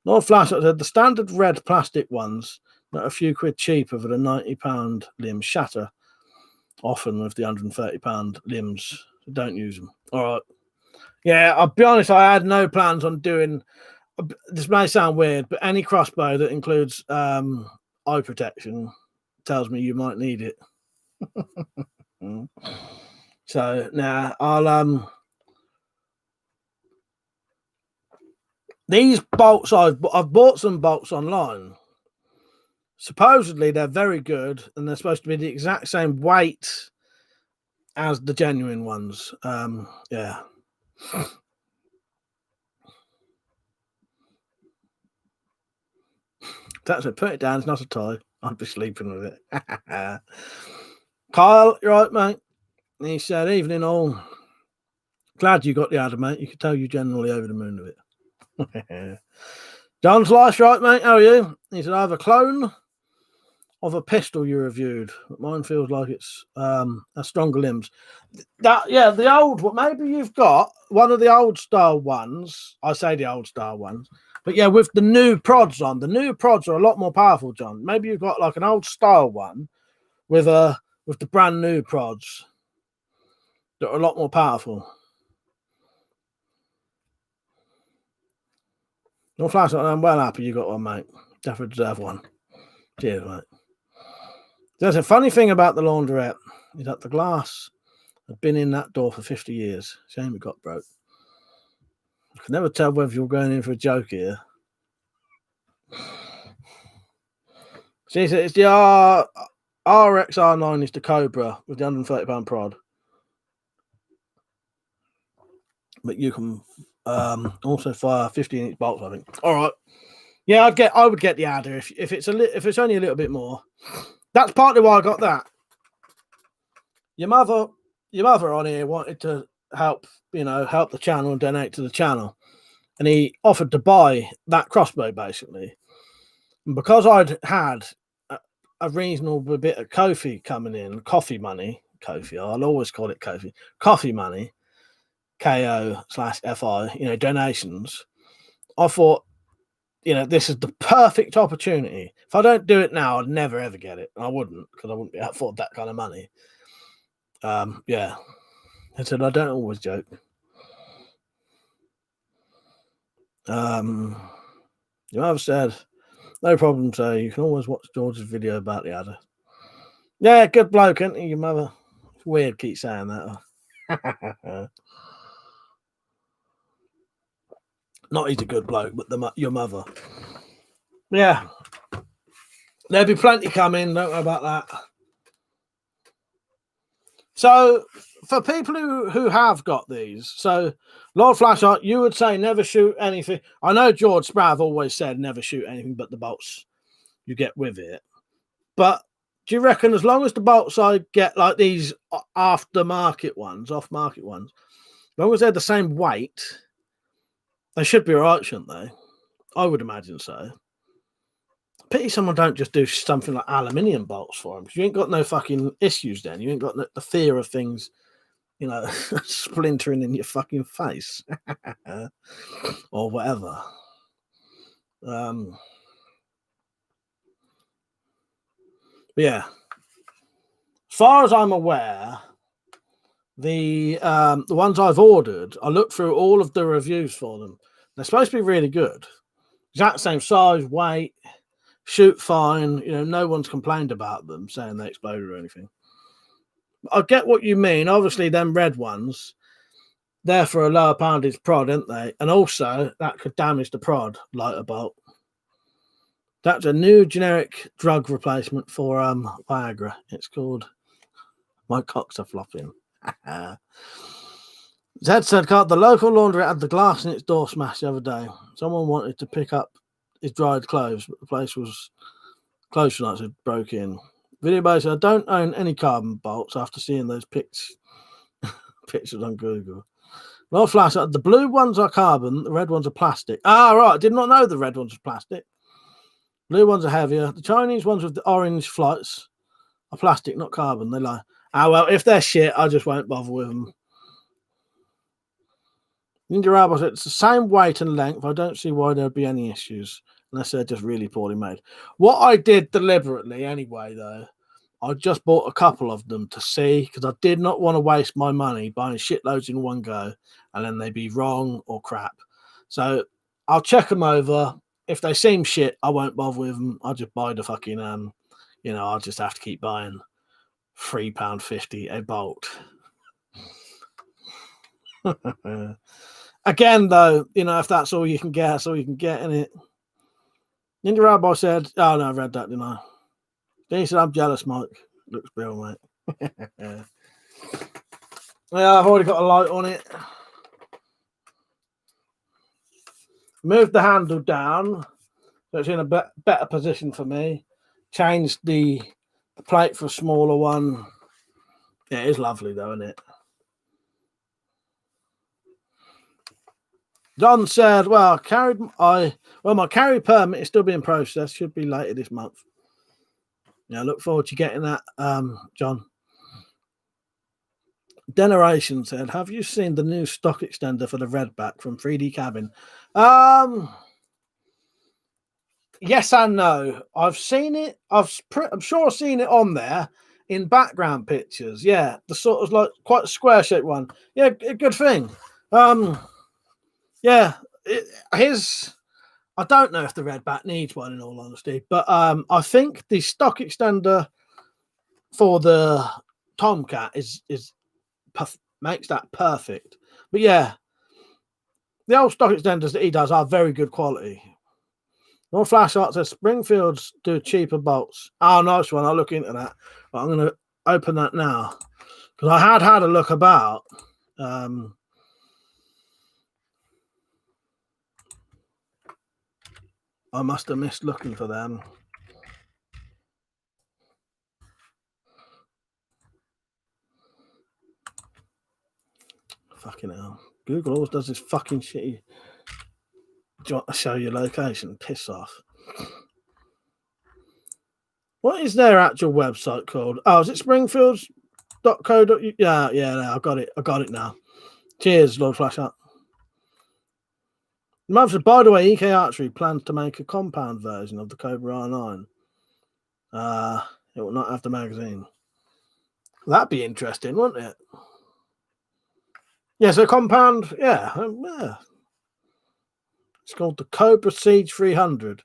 Lord Flashlight said the standard red plastic ones that are a few quid cheaper for the £90 limbs shatter often with the £130 limbs. So don't use them. All right. Yeah, I'll be honest, I had no plans on doing, this may sound weird, but any crossbow that includes eye protection tells me you might need it. So now I'll these bolts I've bought some bolts online. Supposedly they're very good and they're supposed to be the exact same weight as the genuine ones. Yeah. That's it. Put it down. It's not a tie. I'll be sleeping with it. Kyle, you're right, mate. He said, evening all. Glad you got the adder, mate. You could tell you generally over the moon with it. John's life, right, mate? How are you? He said, I have a clone of a pistol you reviewed. Mine feels like it's has stronger limbs. The old one. Maybe you've got one of the old style ones. I say the old style ones, but yeah, with the new prods on. The new prods are a lot more powerful, John. Maybe you've got like an old style one with the brand new prods that are a lot more powerful. No flash, I'm well happy you got one, mate. Definitely deserve one. Cheers, mate. There's a funny thing about the laundrette is that the glass had been in that door for 50 years. Shame it got broke. I can never tell whether you're going in for a joke here. She said it's the RXR9 is the Cobra with the £130 prod. But you can also fire 15-inch bolts, I think. All right. Yeah, I would get the adder if it's only a little bit more. That's partly why I got that. Your mother on here wanted to help the channel and donate to the channel, and he offered to buy that crossbow basically. And because I'd had a reasonable bit of Kofi coming in, coffee money, Kofi, I'll always call it Kofi, coffee money, KO/FI, donations. I thought, this is the perfect opportunity. If I don't do it now, I'd never ever get it. And I wouldn't, because I wouldn't be able to afford that kind of money. Yeah. I said I don't always joke. You have said, no problem, so you can always watch George's video about the adder. Yeah, good bloke, isn't he, your mother? It's weird keep saying that. Not he's a good bloke, but your mother. Yeah. There'll be plenty coming, don't worry about that. So, for people who have got these, so Lord Flashheart, you would say never shoot anything. I know George Sprav always said never shoot anything but the bolts you get with it. But do you reckon as long as the bolts I get like these off-market ones, as long as they're the same weight, they should be all right, shouldn't they? I would imagine so. Pity someone don't just do something like aluminium bolts for them, because you ain't got no fucking issues then. You ain't got the fear of things, splintering in your fucking face or whatever. Yeah. As far as I'm aware, the ones I've ordered, I looked through all of the reviews for them. They're supposed to be really good. Exact same size, weight, shoot fine. No one's complained about them saying they exploded or anything. I get what you mean. Obviously, them red ones, they're for a lower poundage prod, aren't they? And also, that could damage the prod, lighter bolt. That's a new generic drug replacement for Viagra. It's called My Cocks Are Flopping. Zed said, the local laundry had the glass in its door smashed the other day. Someone wanted to pick up his dried clothes, but the place was closed tonight, so it broke in. Video base said, I don't own any carbon bolts after seeing those pictures on Google. No flash, the blue ones are carbon, the red ones are plastic. Ah, right, I did not know the red ones were plastic. Blue ones are heavier. The Chinese ones with the orange flights are plastic, not carbon. They lie. Well, if they're shit, I just won't bother with them. Ninja Rabbi said it's the same weight and length. I don't see why there'd be any issues unless they're just really poorly made. What I did deliberately anyway, though, I just bought a couple of them to see, because I did not want to waste my money buying shitloads in one go and then they be wrong or crap. So I'll check them over. If they seem shit, I won't bother with them. I'll just buy the fucking, I'll just have to keep buying £3.50 a bolt. Again, though, if that's all you can get, that's all you can get in it. Ninja Rabbi said, oh no, I read that, didn't I? He said, I'm jealous, Mike. Looks real, mate. Yeah, I've already got a light on it. Moved the handle down so it's in a better position for me. Changed the plate for a smaller one. Yeah, it is lovely though, isn't it? John said, well, my carry permit is still being processed. Should be later this month. Yeah, I look forward to getting that, John. Generation said, have you seen the new stock extender for the Redback from 3D Cabin? Yes and no. I've seen it. I'm sure I've seen it on there in background pictures. Yeah, the sort of like quite a square shaped one. Yeah, good thing. Yeah, I don't know if the Redback needs one in all honesty, but I think the stock extender for the Tomcat is makes that perfect. But yeah, the old stock extenders that he does are very good quality. No flash art says Springfields do cheaper bolts. Oh, nice one. I'll look into that. But I'm going to open that now because I had a look about. I must have missed looking for them. Fucking hell. Google always does this fucking shitty. Do you want to show your location? Piss off. What is their actual website called? Oh, is it Springfields.co.uk? Yeah, I got it now. Cheers, Lord Flashart. By the way, EK Archery plans to make a compound version of the Cobra R9. It will not have the magazine. That'd be interesting, wouldn't it? Yeah, so compound, yeah. It's called the Cobra Siege 300.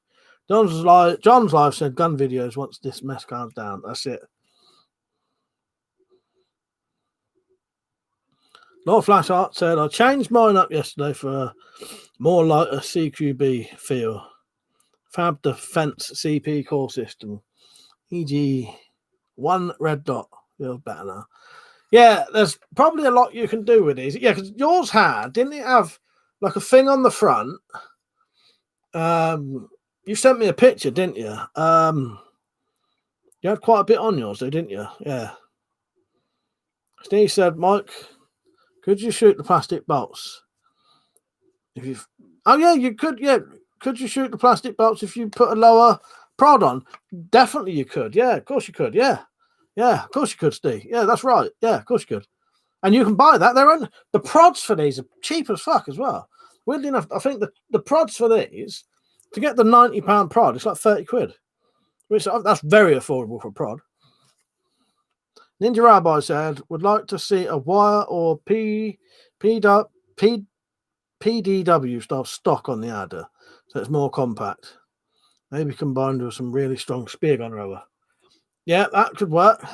John's live said gun videos once this mess calms down. That's it. Lord Flashart said, I changed mine up yesterday for more like a CQB feel. Fab Defense CP core system. E.g. one red dot. Feels better now. Yeah, there's probably a lot you can do with these. Yeah, because yours didn't it have like a thing on the front? You sent me a picture, didn't you? You had quite a bit on yours, though, didn't you? Yeah. Steve said, Mike, could you shoot the plastic bolts? Oh yeah, you could. Yeah, could you shoot the plastic bolts if you put a lower prod on? Definitely, you could. Yeah, of course you could. Yeah, of course you could, Steve. Yeah, that's right. Yeah, of course you could. And you can buy that. The prods for these are cheap as fuck as well. Weirdly enough, I think the prods for these, to get the £90 prod, it's like 30 quid. Which that's very affordable for a prod. Ninja Rabbi said, would like to see a wire or PDW style stock on the adder, so it's more compact. Maybe combined with some really strong spear gun rower. Yeah, that could work.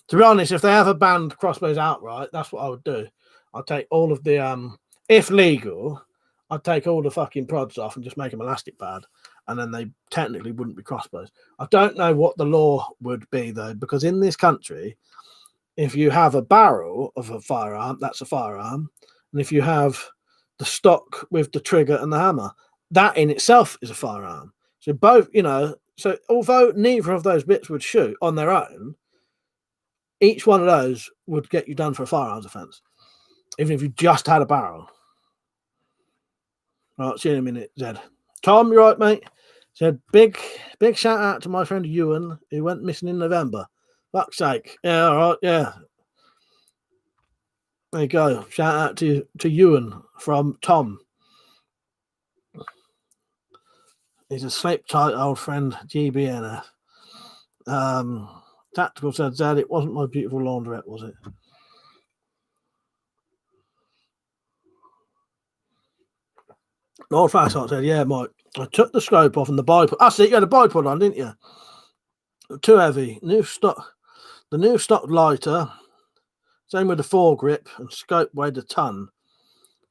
To be honest, if they ever banned crossbows outright, that's what I would do. I'd take all of the if legal, I'd take all the fucking prods off and just make them elastic pad, and then they technically wouldn't be crossbows. I don't know what the law would be though, because in this country, if you have a barrel of a firearm, that's a firearm, and if you have the stock with the trigger and the hammer, that in itself is a firearm. So both, so although neither of those bits would shoot on their own, each one of those would get you done for a firearms offence, even if you just had a barrel. All right, see you in a minute, Zed. Tom, you right, mate? Said big shout out to my friend Ewan, who went missing in November. Fuck's sake. Yeah, all right, yeah. There you go. Shout out to Ewan from Tom. He's a sleep tight old friend, GBNF. Tactical said, Zed, it wasn't my beautiful laundrette, was it? Lord Flashart said, yeah, Mike. I took the scope off and the bipod. That's it, you had a bipod on, didn't you? Too heavy. The new stock lighter. Same with the foregrip, and scope weighed a ton.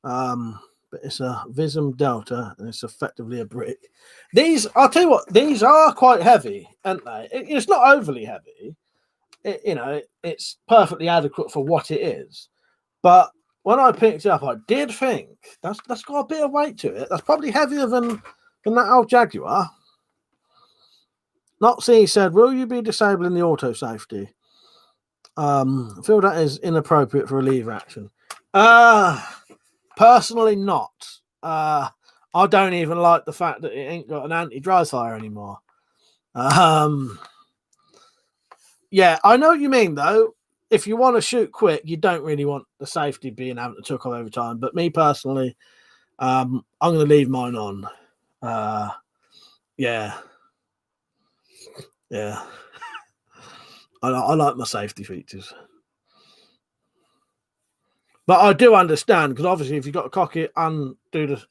But it's a Vism Delta, and it's effectively a brick. I'll tell you what, these are quite heavy, aren't they? It's not overly heavy. It's perfectly adequate for what it is. But when I picked it up, I did think that's got a bit of weight to it. That's probably heavier than that old Jaguar. Not C said, will you be disabling the auto safety? I feel that is inappropriate for a lever action. Personally not. I don't even like the fact that it ain't got an anti-dry fire anymore. Yeah, I know what you mean though. If you want to shoot quick, you don't really want the safety being able to chuck off over time. But me personally, I'm going to leave mine on. Yeah. I like my safety features. But I do understand, because obviously if you've got to cock it and do the...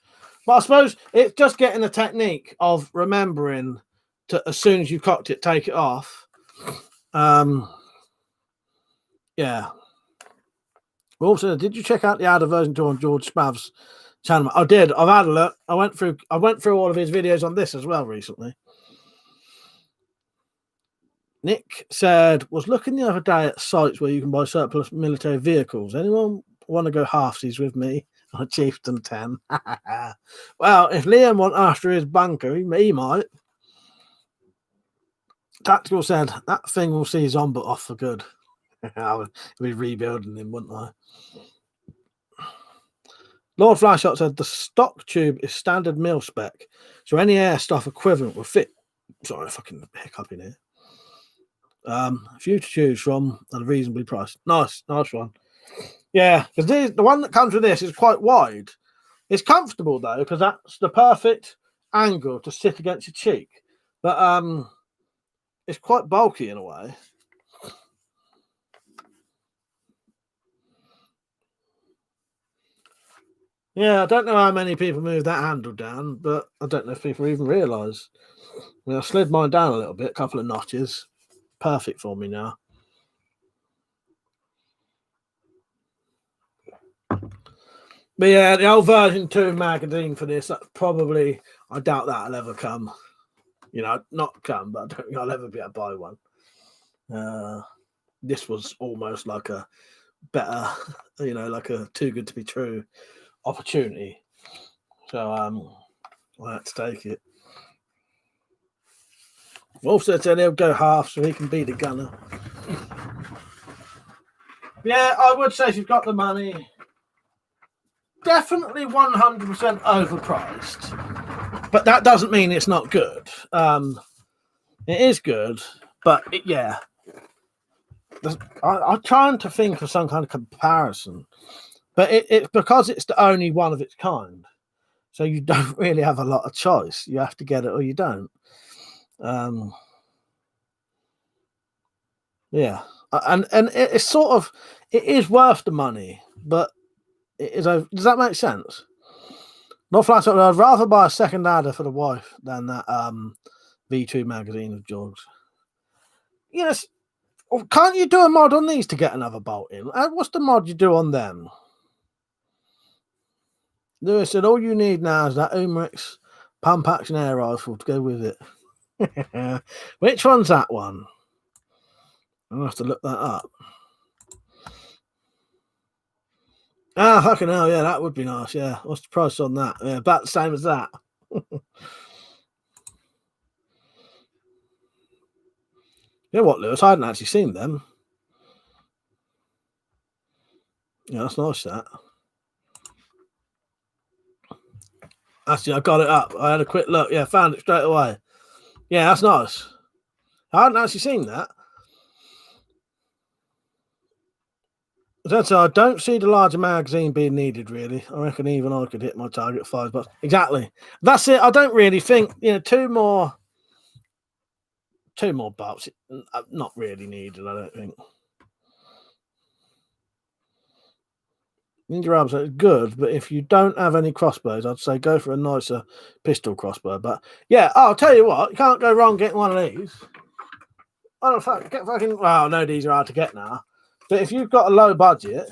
But I suppose it's just getting a technique of remembering to, as soon as you've cocked it, take it off. Yeah. Also, did you check out the ad version on George Spav's channel? I did. I've had a look. I went through all of his videos on this as well recently. Nick said, was looking the other day at sites where you can buy surplus military vehicles. Anyone want to go halfsies with me on a Chieftain 10? Well, if Liam wants after his bunker, he might. Tactical said, that thing will see his on but off for good. I would be rebuilding him, wouldn't I? Lord Flashshot said, the stock tube is standard mil spec, so any air stuff equivalent will fit. Sorry, fucking hiccup in here. A few to choose from and reasonably priced. Nice one. Yeah, because the one that comes with this is quite wide. It's comfortable though, because that's the perfect angle to sit against your cheek. But it's quite bulky in a way. Yeah, I don't know how many people move that handle down, but I don't know if people even realise. I mean, I slid mine down a little bit, a couple of notches. Perfect for me now. But yeah, the old version 2 magazine for this, probably, I doubt that'll ever come. You know, not come, but I don't think I'll ever be able to buy one. This was almost like a better, you know, like a too good to be true opportunity. So I had to take it. Also said he'll go half so he can be the gunner. Yeah, I would say if you've got the money, definitely 100% overpriced. But that doesn't mean it's not good. It is good, but yeah. I'm trying to think of some kind of comparison. But it's because it's the only one of its kind. So you don't really have a lot of choice. You have to get it or you don't. Yeah. And it's sort of, it is worth the money, but it is. Does that make sense? Not flat out. I'd rather buy a second adder for the wife than that V2 magazine of George. Yes. Can't you do a mod on these to get another bolt in? What's the mod you do on them? Lewis said, all you need now is that Umrex pump action air rifle to go with it. Which one's that one? I'll have to look that up. Ah, fucking hell, yeah, that would be nice, yeah. What's the price on that? Yeah, about the same as that. You know what, Lewis? I hadn't actually seen them. Yeah, that's nice, that. Actually, I got it up. I had a quick look. Yeah, found it straight away. Yeah, that's nice. I hadn't actually seen that. So I don't see the larger magazine being needed, really. I reckon even I could hit my target $5. Exactly. That's it. I don't really think, two more bolts. Not really needed, I don't think. Ninja Rabbit is good, but if you don't have any crossbows, I'd say go for a nicer pistol crossbow. But yeah, I'll tell you what, you can't go wrong getting one of these. Well, no, these are hard to get now. But if you've got a low budget,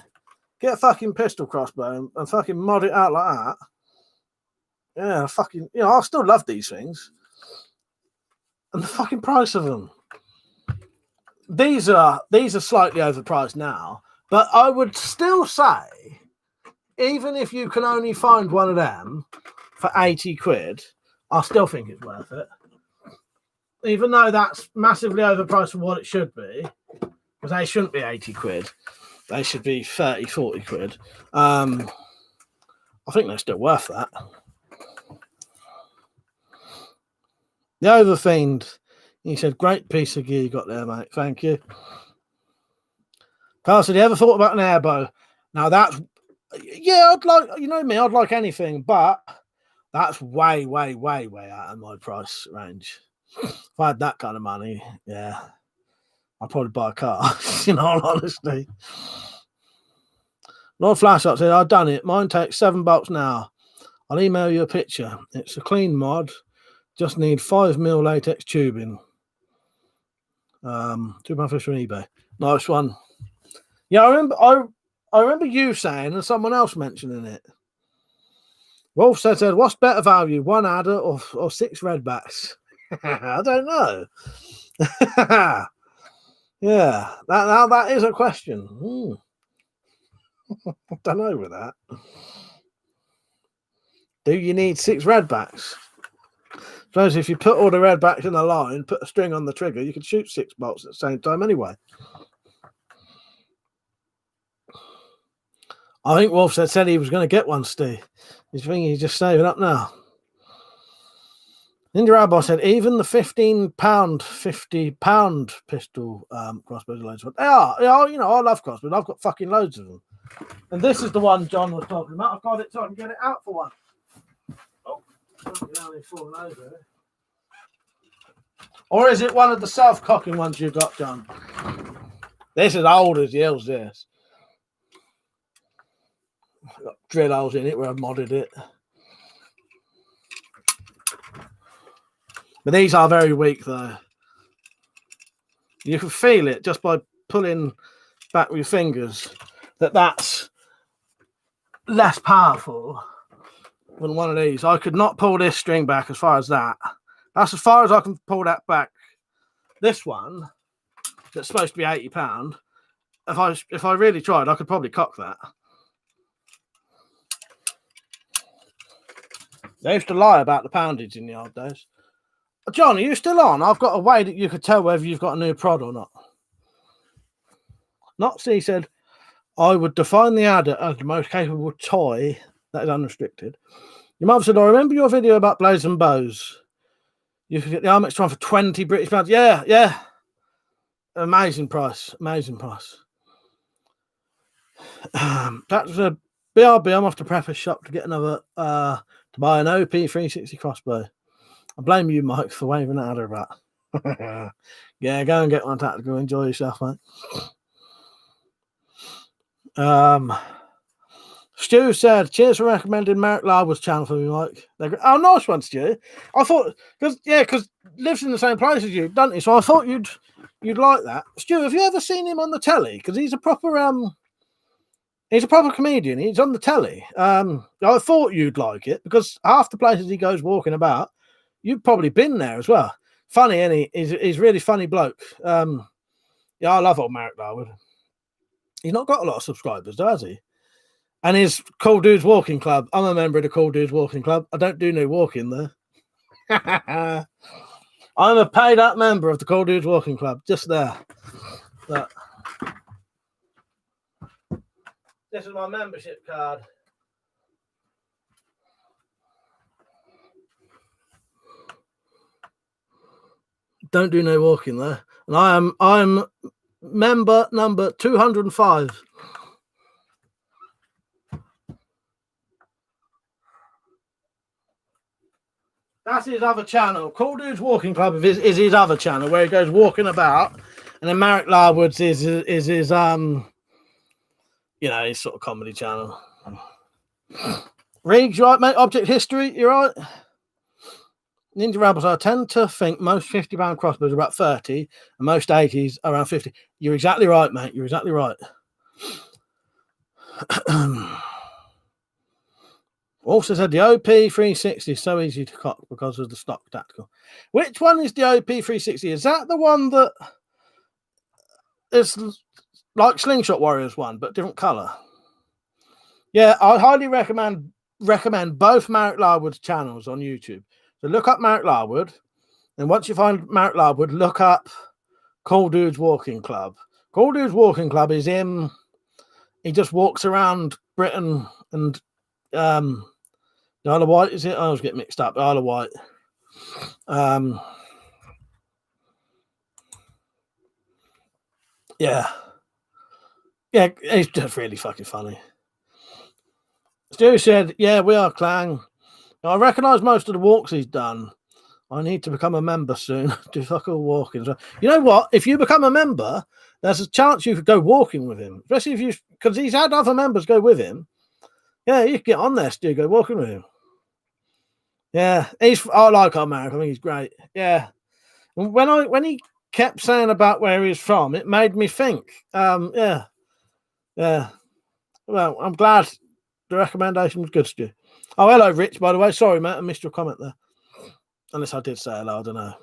get a fucking pistol crossbow and fucking mod it out like that. Yeah, fucking, I still love these things. And the fucking price of them. These are slightly overpriced now, But I would still say, even if you can only find one of them for 80 quid, I still think it's worth it. Even though that's massively overpriced for what it should be, because they shouldn't be 80 quid. They should be 30, 40 quid. I think they're still worth that. The Overfiend, he said, great piece of gear you got there, mate. Thank you. Carl said, you ever thought about an airbow? Now that's, yeah, I'd like, you know me, I'd like anything, but that's way, way, way, way out of my price range. If I had that kind of money, yeah, I'd probably buy a car, in all honesty. Lord Flashlight said, I've done it. Mine takes $7 now. I'll email you a picture. It's a clean mod. Just need 5mm latex tubing. £2.50 from eBay. Nice one. Yeah, I remember you saying and someone else mentioning it. Wolf said, what's better value, one adder or 6 redbacks? I don't know. Yeah, that is a question. I don't know with that. Do you need 6 redbacks? Suppose if you put all the redbacks in a line, put a string on the trigger, you could shoot 6 bolts at the same time anyway. I think Wolf said he was going to get one, Steve. He's thinking he's just saving up now. Ninja Rabbi said, even the 15-pound, 50-pound pistol crossbows are loads of fun. They are. Yeah, you know, I love crossbows. I've got fucking loads of them. And this is the one John was talking about. I've got it so I can get it out for one. Oh, it's falling over. Or is it one of the self-cocking ones you got, John? This is old as hills, this. I've got drill holes in it where I've modded it. But these are very weak, though. You can feel it just by pulling back with your fingers that that's less powerful than one of these. I could not pull this string back as far as that. That's as far as I can pull that back. This one, that's supposed to be £80, if I really tried, I could probably cock that. They used to lie about the poundage in the old days. John, are you still on? I've got a way that you could tell whether you've got a new prod or not. Notsy said, I would define the adder as the most capable toy that is unrestricted. Your mum said, I remember your video about blades and bows. You could get the Armex one for 20 British pounds. Yeah, yeah. Amazing price. Amazing price. That was a BRB. I'm off to Preface Shop to get another, to buy an OP 360 crossbow. I blame you, Mike, for waving that adder about. Yeah, go and get one tactical. Enjoy yourself, mate. Stu said, cheers for recommending Merrick Larwood's channel for me, Mike. Oh, nice one, Stu. I thought, because lives in the same place as you, doesn't he? So I thought you'd like that. Stu, have you ever seen him on the telly? Because he's a proper comedian. He's on the telly. I thought you'd like it because half the places he goes walking about, you've probably been there as well. Funny, and he's really funny bloke. Yeah, I love old Merrick Larwood. He's not got a lot of subscribers, though, has he? And his Cool Dudes Walking Club. I'm a member of the Cool Dudes Walking Club. I don't do no walking there. I'm a paid up member of the Cool Dudes Walking Club. Just there. But this is my membership card. Don't do no walking there. And I'm member number 205. That's his other channel. Cool Dudes Walking Club is his other channel where he goes walking about, and then Merrick Larwood's is his his sort of comedy channel. Riggs, you right, mate? Object history, you right? Ninja Rebels, I tend to think most £50 crossbows are about 30 and most 80s around 50. You're exactly right, mate. You're exactly right. Also said the OP 360 is so easy to cock because of the stock tactical. Which one is the OP 360? Is that the one that is like Slingshot Warriors one, but different colour. Yeah, I highly recommend both Marek Larwood's channels on YouTube. So look up Marek Larwood, and once you find Marek Larwood, look up Cool Dudes Walking Club. Cool Dudes Walking Club is him. He just walks around Britain and the Isle of Wight, is it? I always get mixed up. The Isle of Wight. Yeah. Yeah, it's just really fucking funny. Stu said, yeah, we are Clang. I recognise most of the walks he's done. I need to become a member soon. Do fuck all walking. So, you know what? If you become a member, there's a chance you could go walking with him. Especially if you, because he's had other members go with him. Yeah, you can get on there, Stu, go walking with him. Yeah, I like our Marek. I think he's great. Yeah. When he kept saying about where he's from, it made me think. Yeah. Well, I'm glad the recommendation was good, Stu. Oh, hello, Rich, by the way. Sorry, mate, I missed your comment there. Unless I did say hello, I don't know.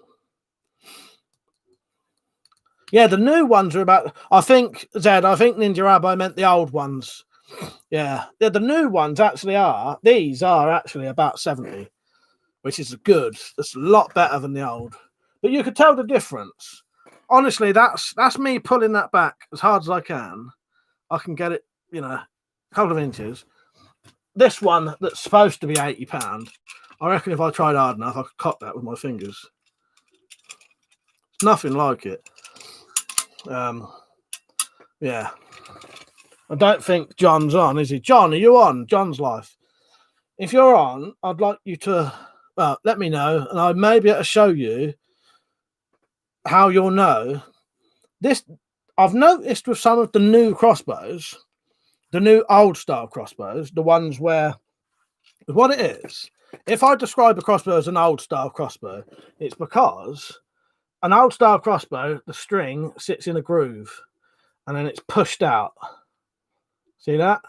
Yeah, the new ones are about, I think Ninja Rabbi meant the old ones. Yeah, the new ones these are actually about 70, which is good. That's a lot better than the old. But you could tell the difference. Honestly, that's me pulling that back as hard as I can. I can get it, a couple of inches. This one that's supposed to be £80, I reckon if I tried hard enough, I could cut that with my fingers. It's nothing like it. Yeah. I don't think John's on, is he? John, are you on? John's live. If you're on, I'd like you to, let me know, and I may be able to show you how you'll know. This, I've noticed with some of the new crossbows, the new old style crossbows, the ones where, what it is, if I describe a crossbow as an old style crossbow, it's because an old style crossbow, the string sits in a groove and then it's pushed out. See that?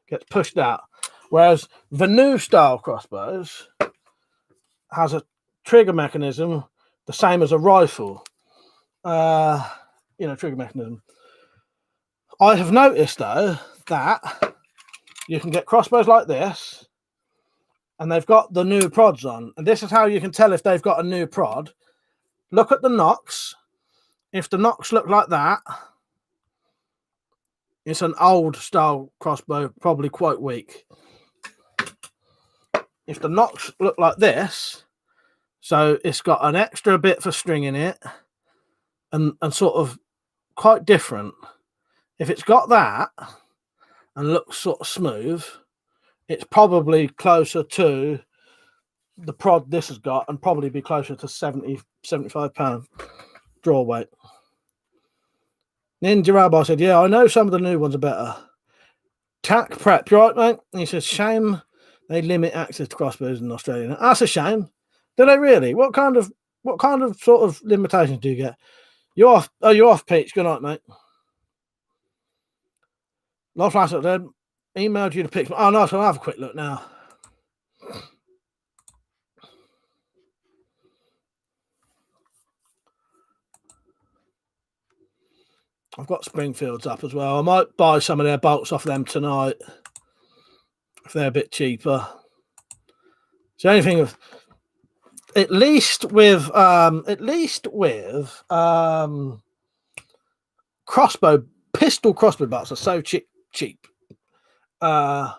Gets pushed out. Whereas the new style crossbows has a trigger mechanism the same as a rifle. Trigger mechanism. I have noticed though that you can get crossbows like this and they've got the new prods on. And this is how you can tell if they've got a new prod. Look at the nocks. If the nocks look like that, it's an old style crossbow, probably quite weak. If the nocks look like this, so it's got an extra bit for string in it and sort of quite different. If it's got that and looks sort of smooth, it's probably closer to the prod this has got and probably be closer to 70, 75 pound draw weight. Ninja Rabbi said, yeah, I know some of the new ones are better. Tack Prep, you right, mate? And he says, shame they limit access to crossbows in Australia. That's a shame. Do they really? What kind of sort of limitations do you get? You're off. Oh, you're off, Peach. Good night, mate. Last last then emailed you the picture. Oh, nice. I'll have a quick look now. I've got Springfields up as well. I might buy some of their bolts off them tonight if they're a bit cheaper. So anything of at least with pistol crossbow bolts are so cheap. So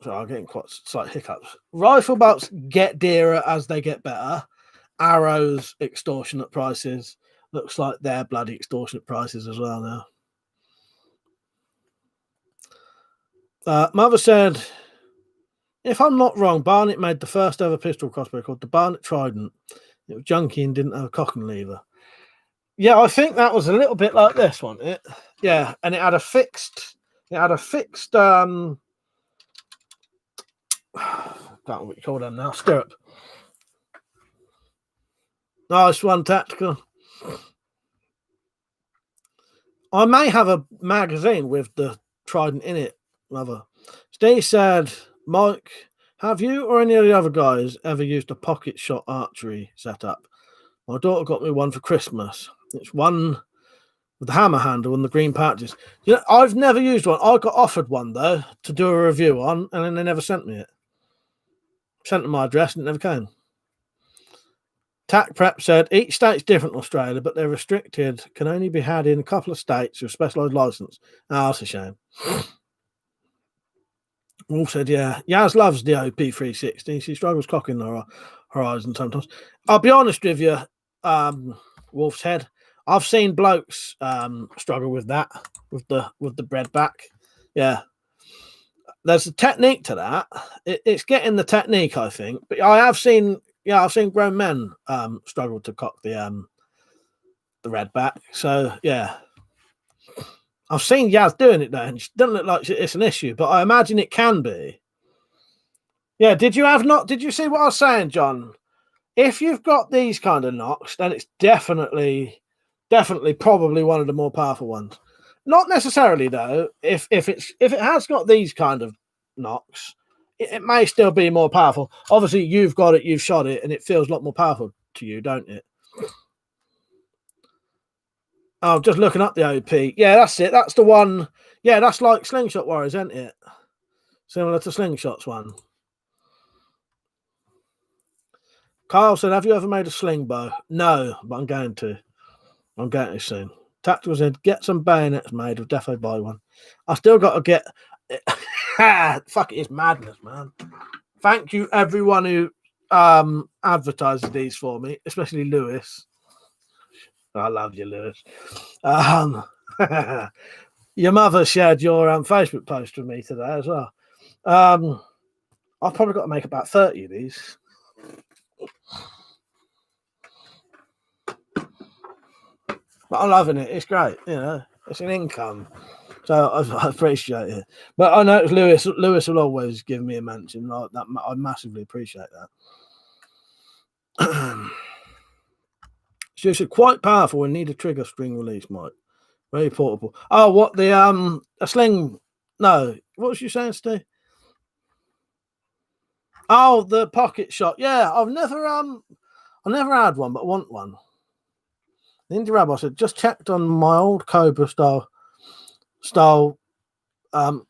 I'm getting quite slight hiccups. Rifle bolts get dearer as they get better. Arrows, extortionate prices. Looks like they're bloody extortionate prices as well now. Mother said, if I'm not wrong, Barnett made the first ever pistol crossbow called the Barnett Trident. It was junky and didn't have a cock and lever. Yeah, I think that was a little bit like this one. Yeah, and it had a fixed. Don't know what you call them now. Stirrup. Nice one, tactical. I may have a magazine with the Trident in it, Mother. Steve said, Mike, have you or any of the other guys ever used a pocket shot archery setup? My daughter got me one for Christmas. It's one with the hammer handle and the green patches. You know, I've never used one. I got offered one though to do a review on, and then they never sent me it. Sent them my address and it never came. Tac Prep said each state's different in Australia, but they're restricted, can only be had in a couple of states with specialised license. Oh, that's a shame. Wolf said, yeah, Yaz loves the OP 360. She struggles cocking the horizon sometimes. I'll be honest with you, Wolf's Head. I've seen blokes struggle with that, with the bread back. Yeah. There's a technique to that. It's getting the technique, I think. But I've seen grown men struggle to cock the red back. So yeah. I've seen Yaz doing it though, and it doesn't look like it's an issue, but I imagine it can be. Yeah, did you see what I was saying, John? If you've got these kind of knocks, then it's definitely probably one of the more powerful ones. Not necessarily though. If it has got these kind of knocks, it may still be more powerful. Obviously, you've got it, you've shot it, and it feels a lot more powerful to you, don't it? Oh, just looking up the OP. Yeah, that's it. That's the one. Yeah, that's like Slingshot Warriors, isn't it? Similar to Slingshot's one. Kyle said, have you ever made a sling bow? No, but I'm going to. I'm going to soon. Tactical said, get some bayonets made. I'll defo buy one. I still got to get... Fuck it, it's madness, man. Thank you, everyone who advertises these for me, especially Lewis. I love you, Lewis. Your mother shared your Facebook post with me today as well. I've probably got to make about 30 of these. But I'm loving it. It's great. You know, it's an income. So I appreciate it. But I know Lewis. Lewis will always give me a mention. Like that, I massively appreciate that. She said, quite powerful and need a trigger string release, Mike. Very portable. Oh, what the a sling? No, what was you saying, Steve? Oh, the pocket shot. Yeah, I've never had one, but I want one. The Indie Rabbi said, just checked on my old Cobra style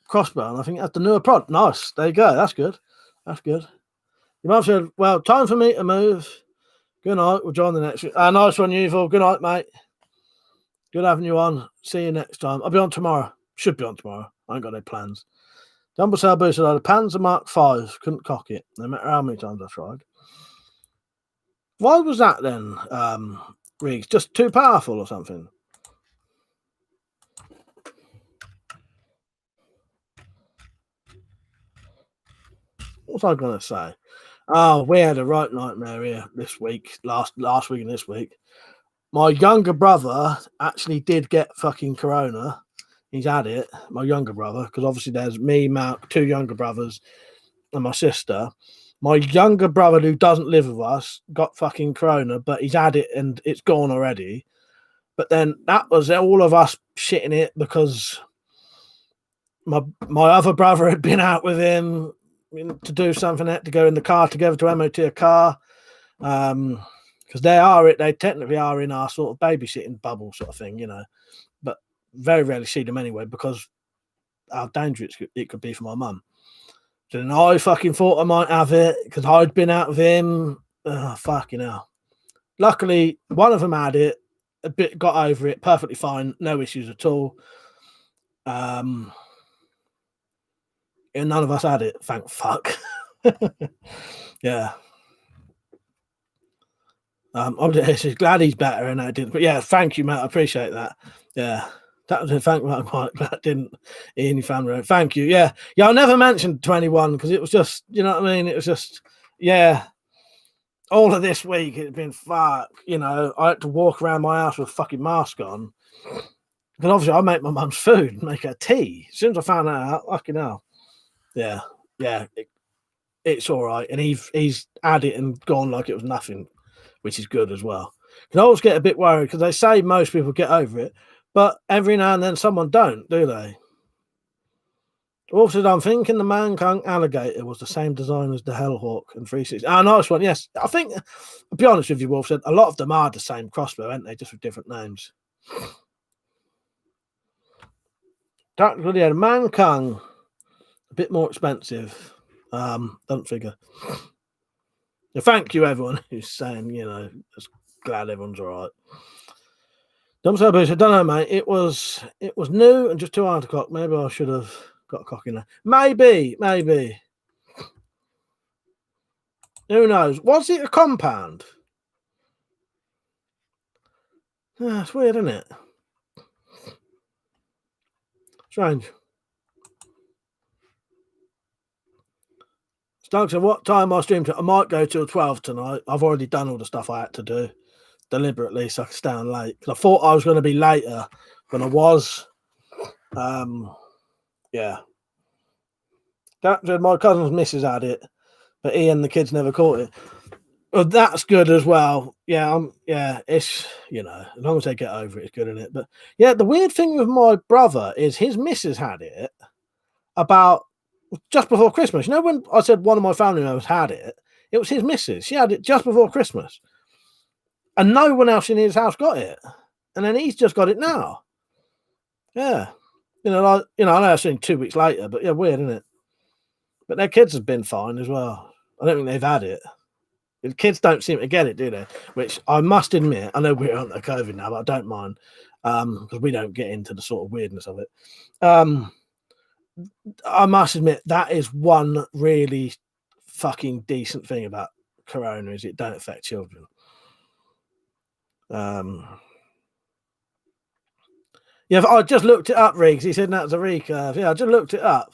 crossbow, and I think that's the newer prod. Nice. There you go. That's good. That's good. Your mum said, well, time for me to move. Good night. We'll join the next week. Nice one, Yuval. Good night, mate. Good having you on. See you next time. I'll be on tomorrow. Should be on tomorrow. I ain't got no plans. Dumble Cell Boost said, the Panzer Mark 5. Couldn't cock it, no matter how many times I tried. Why was that then, Riggs? Just too powerful or something? What was I going to say? Oh, we had a right nightmare here this week, last week and this week. My younger brother actually did get fucking corona. He's had it, my younger brother, because obviously there's me, Mark, two younger brothers, and my sister. My younger brother, who doesn't live with us, got fucking corona, but he's had it and it's gone already. But then that was all of us shitting it because my other brother had been out with him to do something, had to go in the car together to MOT a car. Because they technically are in our sort of babysitting bubble sort of thing, you know. But very rarely see them anyway because how dangerous it could be for my mum. So then I fucking thought I might have it because I'd been out with him. Oh, fucking hell. Luckily, one of them had it, got over it, perfectly fine, no issues at all. And none of us had it, thank fuck. Yeah. I'm just glad he's better and I didn't. But yeah, thank you, Matt. I appreciate that. Yeah. That was thank you, Matt. That didn't Ian family. Thank you. Yeah. Yeah, I never mentioned 21 because it was just, you know what I mean? It was just, yeah. All of this week it's been fuck, you know. I had to walk around my house with a fucking mask on. Because obviously I make my mum's food and make her tea. As soon as I found that out, fucking hell. Yeah. Yeah. It's all right. And he's had it and gone like it was nothing, which is good as well. Can always get a bit worried because they say most people get over it, but every now and then someone don't, do they? Wolf said, I'm thinking the Mankung alligator was the same design as the Hellhawk and 360. Oh, nice one. Yes, I think, I'll be honest with you, Wolf said, a lot of them are the same crossbow, aren't they? Just with different names. Tactical, yeah, Man Kung, a bit more expensive. Don't figure. Yeah, thank you, everyone who's saying, just glad everyone's all right. Dumb so boost. I don't know, mate. It was new and just too hard to cock. Maybe I should have got a cock in there. Maybe. Who knows? Was it a compound? Yeah, it's weird, isn't it? Strange. Stark said, what time I stream to? I might go till 12 tonight. I've already done all the stuff I had to do deliberately so I could stay on late. Because I thought I was going to be later than I was. Yeah. That said, my cousin's missus had it, but he and the kids never caught it. Well, that's good as well. Yeah, it's, as long as they get over it, it's good, isn't it? But yeah, the weird thing with my brother is his missus had it about just before Christmas. When I said one of my family members had it, it was his missus. She had it just before Christmas. And no one else in his house got it. And then he's just got it now. Yeah. I know it's only 2 weeks later, but yeah, weird, isn't it? But their kids have been fine as well. I don't think they've had it. The kids don't seem to get it, do they? Which I must admit, I know we're on the COVID now, but I don't mind because we don't get into the sort of weirdness of it. I must admit that is one really fucking decent thing about Corona is it don't affect children. Yeah, I just looked it up, Riggs. He said that's a recurve. Yeah, I just looked it up.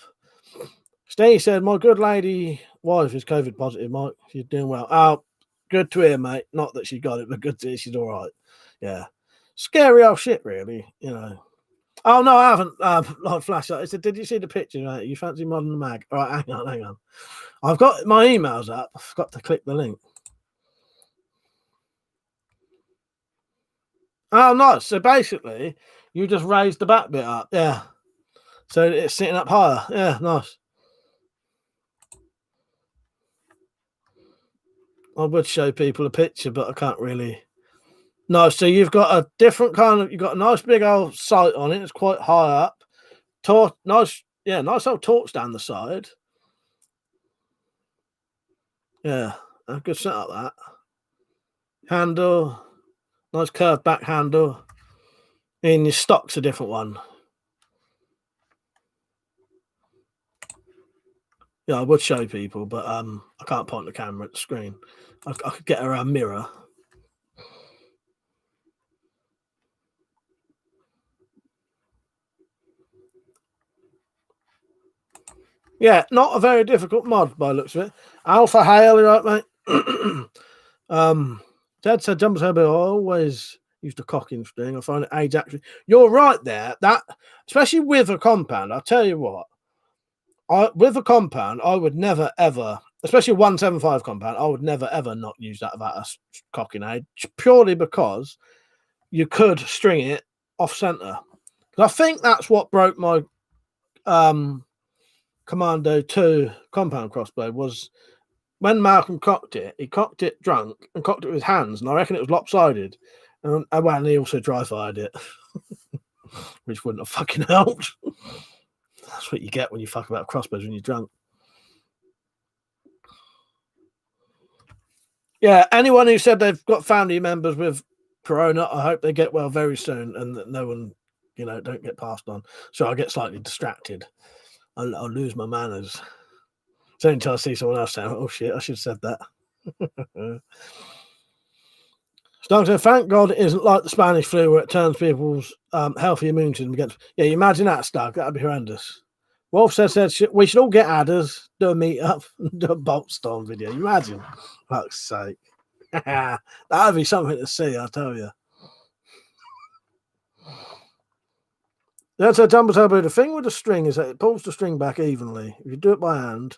Steve said, my good lady wife is COVID positive, Mike. She's doing well. Oh, good to hear, mate. Not that she got it, but good to hear she's all right. Yeah. Scary old shit, really, Oh, no, I haven't. Like flashlight. I said, did you see the picture, mate? You fancy Modern Mag? All right, hang on. I've got my emails up. I forgot to click the link. Oh, nice. So basically, you just raised the back bit up. Yeah. So it's sitting up higher. Yeah, nice. I would show people a picture, but I can't really. No, so you've got a different you've got a nice big old sight on it. It's quite high up. Nice old torch down the side. Yeah, a good setup that. Handle, nice curved back handle. And your stock's a different one. Yeah, I would show people, but I can't point the camera at the screen. I could get her a mirror. Yeah, not a very difficult mod by the looks of it. Alpha Hail, right, mate? Dad said Jumper's Herbie always used a cocking string. I find it age actually. You're right there. That especially with a compound, I'll tell you what. With a compound, I would never ever, especially a 175 compound, I would never ever not use that without a cocking aid, purely because you could string it off center. I think that's what broke my Commando 2 compound crossbow was when Malcolm cocked it. He cocked it drunk and cocked it with his hands, and I reckon it was lopsided. And he also dry fired it, which wouldn't have fucking helped. That's what you get when you fuck about crossbows when you're drunk. Yeah, anyone who said they've got family members with Corona, I hope they get well very soon and that no one, don't get passed on. So I get slightly distracted. I'll lose my manners. It's only until I see someone else saying, oh shit, I should have said that. Doctor, thank God it isn't like the Spanish flu where it turns people's healthy immune system against. Yeah, you imagine that, Stark. That'd be horrendous. Wolf said we should all get adders, do a meet up, do a Bolt Storm video. You imagine? Fuck's sake. That'd be something to see, I tell you. That's a tumble turbo. The thing with the string is that it pulls the string back evenly. If you do it by hand,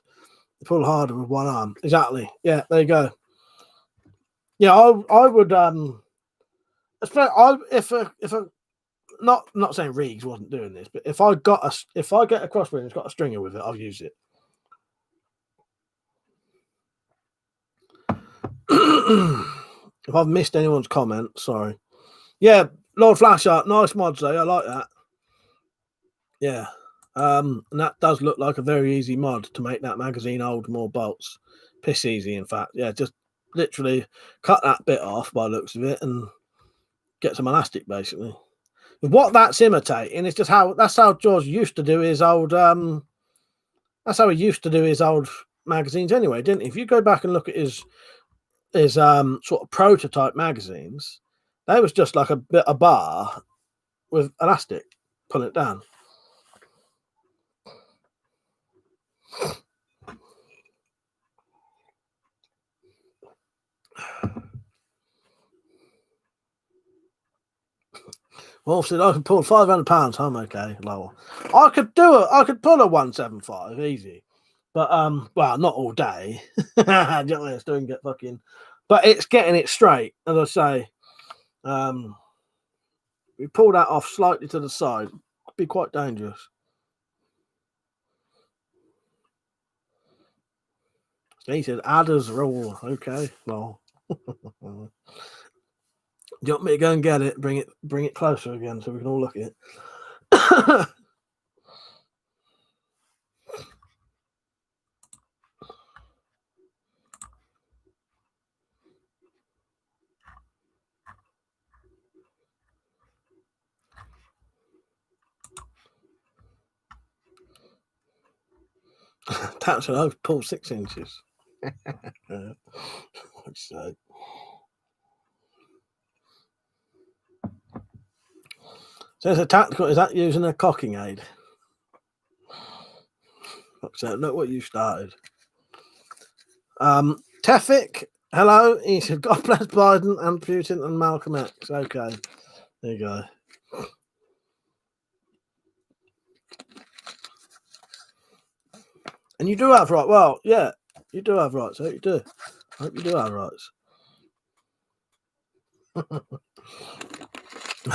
you pull harder with one arm. Exactly. Yeah, there you go. Yeah, I would if a not saying Reeves wasn't doing this, but if I get a crossbow and it's got a stringer with it, I'll use it. If I've missed anyone's comment, sorry. Yeah, Lord Flashart, nice mods though. I like that. Yeah. And that does look like a very easy mod to make that magazine hold more bolts. Piss easy, in fact. Yeah, just literally cut that bit off by the looks of it and get some elastic, basically. What that's imitating is just that's how George used to do his old that's how he used to do his old magazines anyway, didn't he? If you go back and look at his sort of prototype magazines, they was just like a bar with elastic pulling it down. Well, said I could pull £500. I'm okay, lower. I could pull a 175 easy, but well, not all day. It's doing get fucking, but it's getting it straight. As I say, we pull that off slightly to the side. Could be quite dangerous. He said, "Adders rule." Okay, well. Do you want me to go and get it? Bring it closer again so we can all look at it. That's what I pull 6 inches. So. So it's a tactical. Is that using a cocking aid? So look what you started. Tefik, hello. He said, "God bless Biden and Putin and Malcolm X." Okay, there you go. And you do have right. Well, yeah, you do have rights. I hope you do. I hope you do have rights.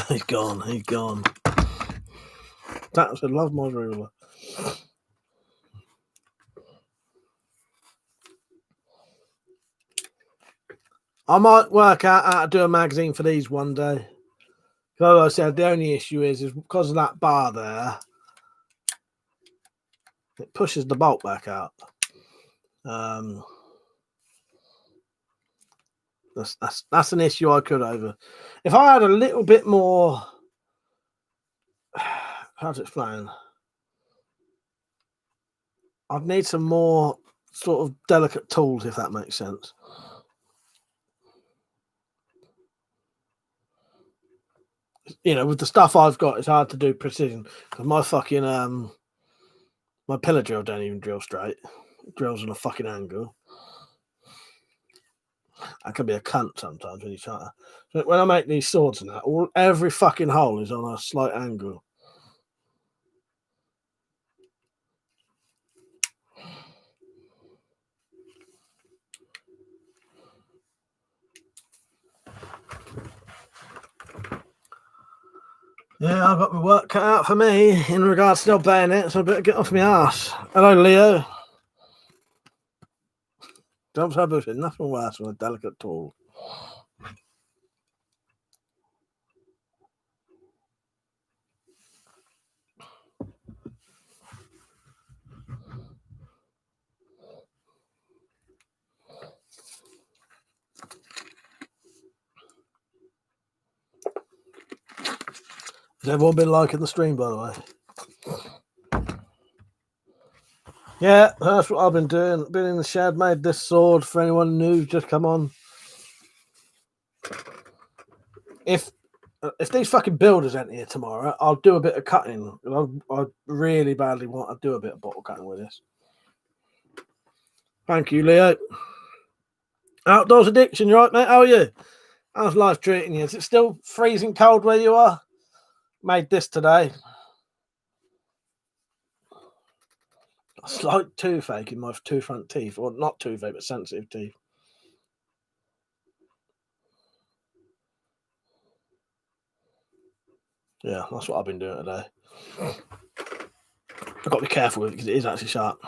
He's gone. He's gone. That's a love my ruler. I might work out how to do a magazine for these one day. Like I said, the only issue is because of that bar there, it pushes the bolt back out. That's an issue I could over. If I had a little bit more, how to explain? I'd need some more sort of delicate tools, if that makes sense. You know, with the stuff I've got, it's hard to do precision because my fucking my pillar drill don't even drill straight. It drills on a fucking angle. I can be a cunt sometimes when you try to. So when I make these swords and that, every fucking hole is on a slight angle. Yeah, I've got my work cut out for me in regards to bayonet, so I better get off my ass. Hello, Leo. Jobs are bullshit. Nothing worse than a delicate tool. Has everyone been liking the stream, by the way? Yeah, that's what I've been doing. Been in the shed, made this sword for anyone new just come on. If these fucking builders enter here tomorrow, I'll do a bit of cutting. I really badly want to do a bit of bottle cutting with this. Thank you, Leo. Outdoors addiction, you right, mate? How are you? How's life treating you? Is it still freezing cold where you are? Made this today. A slight toothache in my two front teeth, or not toothache, but sensitive teeth. Yeah, that's what I've been doing today. I've got to be careful with it because it is actually sharp.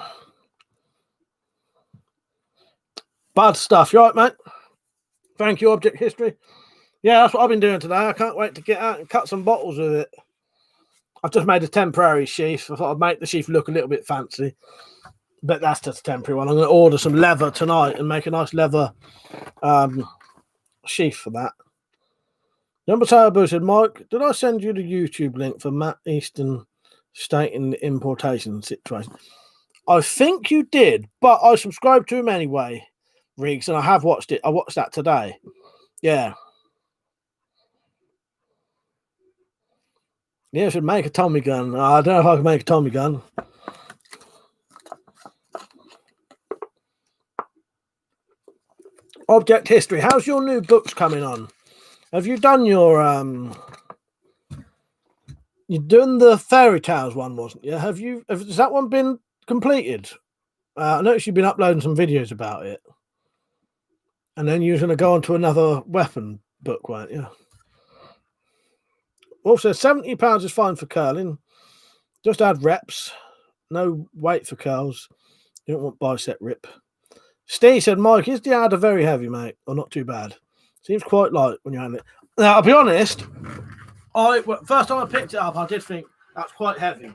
Bad stuff. You right, mate? Thank you, Object History. Yeah, that's what I've been doing today. I can't wait to get out and cut some bottles with it. I've just made a temporary sheath. I thought I'd make the sheath look a little bit fancy, but that's just a temporary one. I'm going to order some leather tonight and make a nice leather sheath for that. Number Taylor said, Mike, did I send you the YouTube link for Matt Easton stating the importation situation? I think you did, but I subscribed to him anyway, Riggs, and I have watched it. I watched that today. Yeah. Yeah, I should make a Tommy gun. I don't know if I can make a Tommy gun. Object history. How's your new books coming on? Have you done your you've done the fairy tales one, wasn't you? Has that one been completed? I noticed you've been uploading some videos about it. And then you're going to go on to another weapon book, weren't you? Also, £70 is fine for curling. Just add reps. No weight for curls. You don't want bicep rip. Steve said, Mike, is the adder very heavy, mate? Or not too bad? Seems quite light when you hand it. Now, I'll be honest. First time I picked it up, I did think that's quite heavy.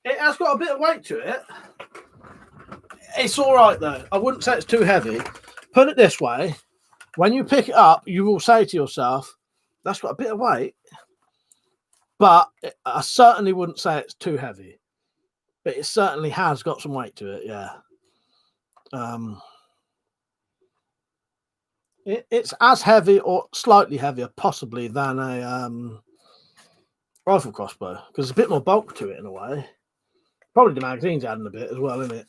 It has got a bit of weight to it. It's all right, though. I wouldn't say it's too heavy. Put it this way. When you pick it up, you will say to yourself, that's got a bit of weight. But I certainly wouldn't say it's too heavy. But it certainly has got some weight to it, yeah. It's as heavy or slightly heavier, possibly, than a rifle crossbow. Because there's a bit more bulk to it in a way. Probably the magazine's adding a bit as well, isn't it?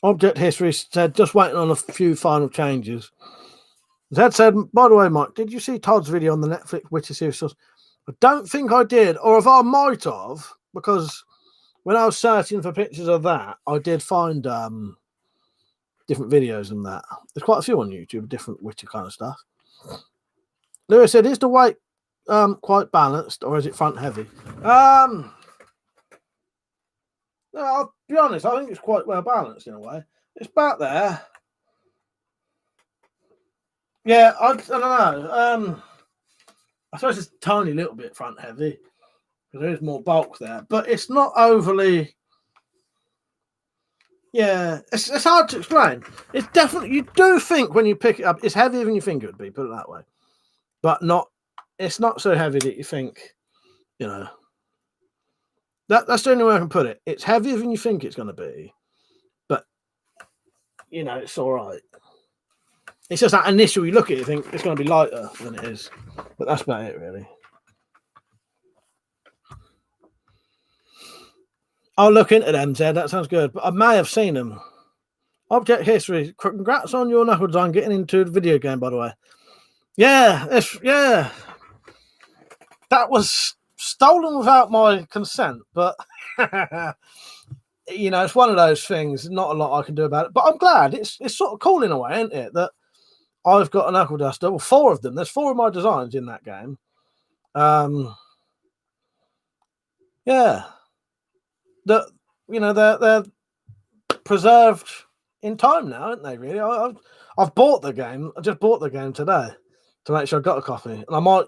Object history said, just waiting on a few final changes. Zed said, by the way, Mike, did you see Todd's video on the Netflix Witcher series? I don't think I did, or if I might have, because when I was searching for pictures of that, I did find different videos and that. There's quite a few on YouTube, different Witcher kind of stuff. Lewis said, is the weight quite balanced, or is it front heavy? No, I'll be honest, I think it's quite well balanced in a way. It's about there. Yeah, I don't know. I suppose it's a tiny little bit front heavy because there is more bulk there, but it's not overly. Yeah, it's hard to explain. It's definitely, you do think when you pick it up, it's heavier than you think it would be, put it that way. But not, it's not so heavy that you think, you know. That's the only way I can put it. It's heavier than you think it's going to be, but, you know, it's all right. It's just that initial, you look at it, you think it's going to be lighter than it is. But that's about it, really. I'll look into them, Zed. That sounds good. But I may have seen them. Object history. Congrats on your knuckle design getting into the video game, by the way. Yeah, yeah. That was stolen without my consent, but you know, it's one of those things. Not a lot I can do about it, but I'm glad. It's sort of cool in a way, isn't it? That I've got a knuckle duster. Well, 4 of them. There's 4 of my designs in that game. Yeah. They're preserved in time now, aren't they? Really, I've bought the game. I just bought the game today to make sure I got a copy, and I might,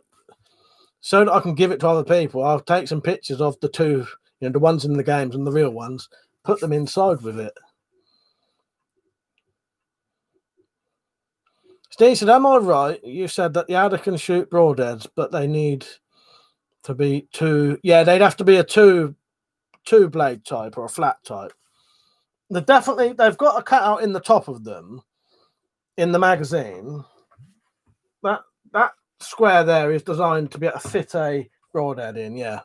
so that I can give it to other people. I'll take some pictures of the 2, the ones in the games and the real ones, put them inside with it. Steve said, "Am I right? You said that the adder can shoot broadheads, but they need to be 2. Yeah, they'd have to be a 2 blade type or a flat type. They've got a cutout in the top of them in the magazine. That square there is designed to be able to fit a broadhead in. Yeah.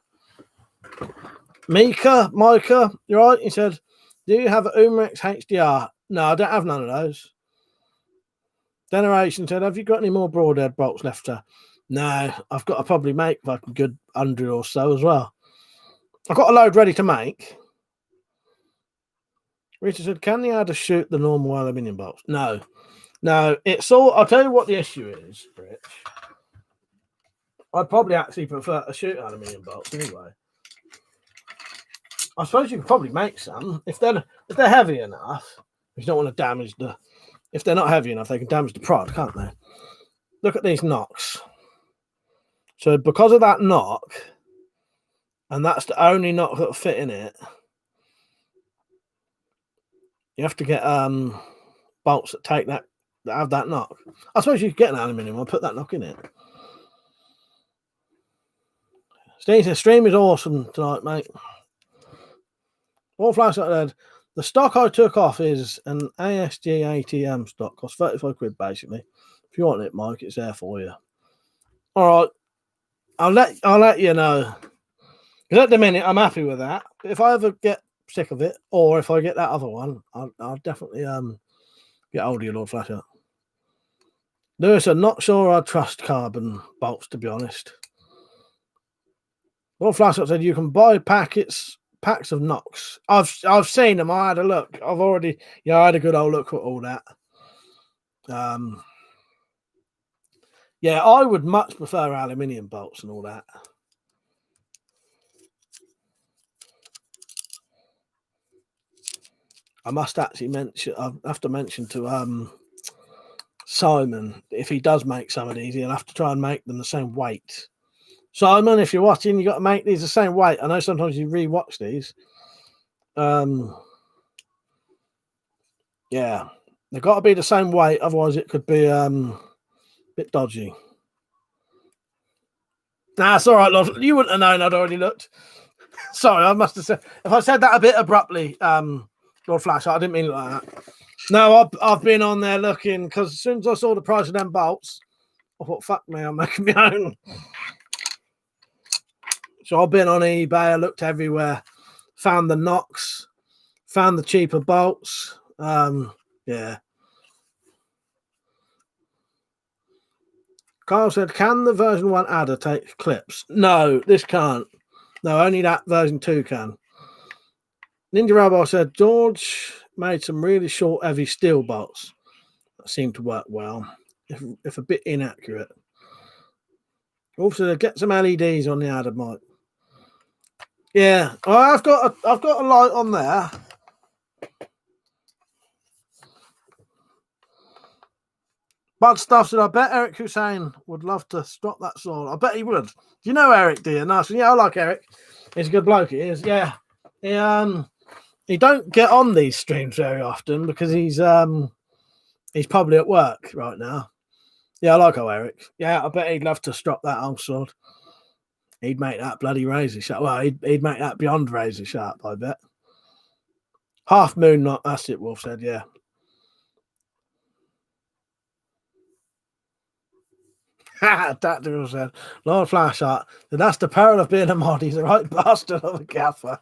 Micah, you're right. He said, do you have an Umrex HDR? No, I don't have none of those. Generation said, have you got any more broadhead bolts left? No, I've got to probably make like a good 100 or so as well. I've got a load ready to make. Richard said, can the adder shoot the normal aluminium bolts? No, it's all, I'll tell you what the issue is, Rich. I'd probably actually prefer to shoot aluminium bolts anyway. I suppose you could probably make some if they're heavy enough. You don't want to damage if they're not heavy enough, they can damage the prod, can't they? look at these knocks. So because of that knock, and that's the only knock that'll fit in it, you have to get bolts that take that have that knock. I suppose you could get an aluminium one, put that knock in it. Steve, the stream is awesome tonight, mate. All flash like that. The stock I took off is an ASG ATM stock, cost 35 quid basically. If you want it, Mike, it's there for you. All right, I'll let you know. Because at the minute I'm happy with that. But if I ever get sick of it, or if I get that other one, I'll definitely get hold of you, Lord Flasher. Lewis, I'm not sure I trust carbon bolts, to be honest. Lord Flasher said you can buy packs of knocks. I've seen them. I had a look. I had a good old look at all that. Yeah, I would much prefer aluminium bolts and all that. I must actually mention. I have to mention to Simon, if he does make some of these, he'll have to try and make them the same weight. Simon, if you're watching, you got to make these the same weight. I know sometimes you re-watch these. Yeah, they've got to be the same weight, otherwise it could be a bit dodgy. Nah, it's all right, Lord. You wouldn't have known I'd already looked. Sorry, I must have said. If I said that a bit abruptly, Lord Flash, I didn't mean it like that. No, I've been on there looking, because as soon as I saw the price of them bolts, I thought, fuck me, I'm making my own. So I've been on eBay, I looked everywhere, found the knocks, found the cheaper bolts. Yeah. Carl said, can the version 1 adder take clips? No, this can't. No, only that version 2 can. Ninja Robo said, George made some really short, heavy steel bolts that seem to work well, if a bit inaccurate. Also, get some LEDs on the adder, Mike. Yeah, I've got a light on there. Bud Stuff said, I bet Eric Hussein would love to stop that sword. I bet he would. Do you know Eric, do you? Nice. Yeah, I like Eric. He's a good bloke, he is. Yeah. He don't get on these streams very often because he's probably at work right now. Yeah, I like Eric. Yeah, I bet he'd love to strop that old sword. He'd make that bloody razor sharp. Well, he'd make that beyond razor sharp, I bet. Half moon knot, that's it, Wolf said, yeah. Tactical said, Lord Flashheart, that's the peril of being a mod. He's a right bastard of a gaffer.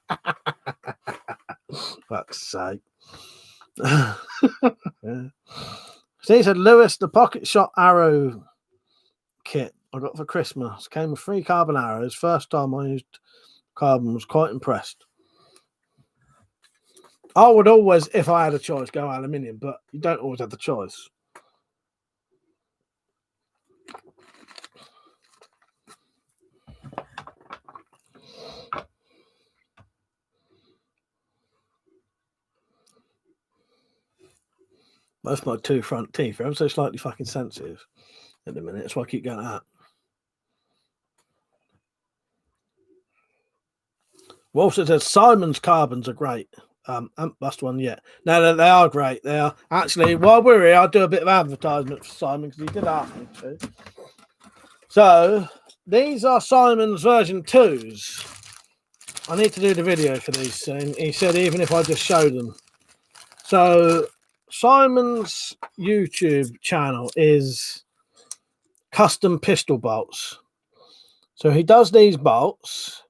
Fuck's sake. Yeah. Steve said, Lewis, the pocket shot arrow kit I got for Christmas came with 3 carbon arrows. First time I used carbon, was quite impressed. I would always, if I had a choice, go aluminium, but you don't always have the choice. Both my 2 front teeth are ever so slightly fucking sensitive at the minute. That's why I keep going out. Wolfson says Simon's carbons are great. I haven't bust one yet. No, they are great. They are. Actually, while we're here, I'll do a bit of advertisement for Simon because he did ask me to. So, these are Simon's version 2s. I need to do the video for these soon. He said even if I just show them. So, Simon's YouTube channel is custom pistol bolts. So he does these bolts.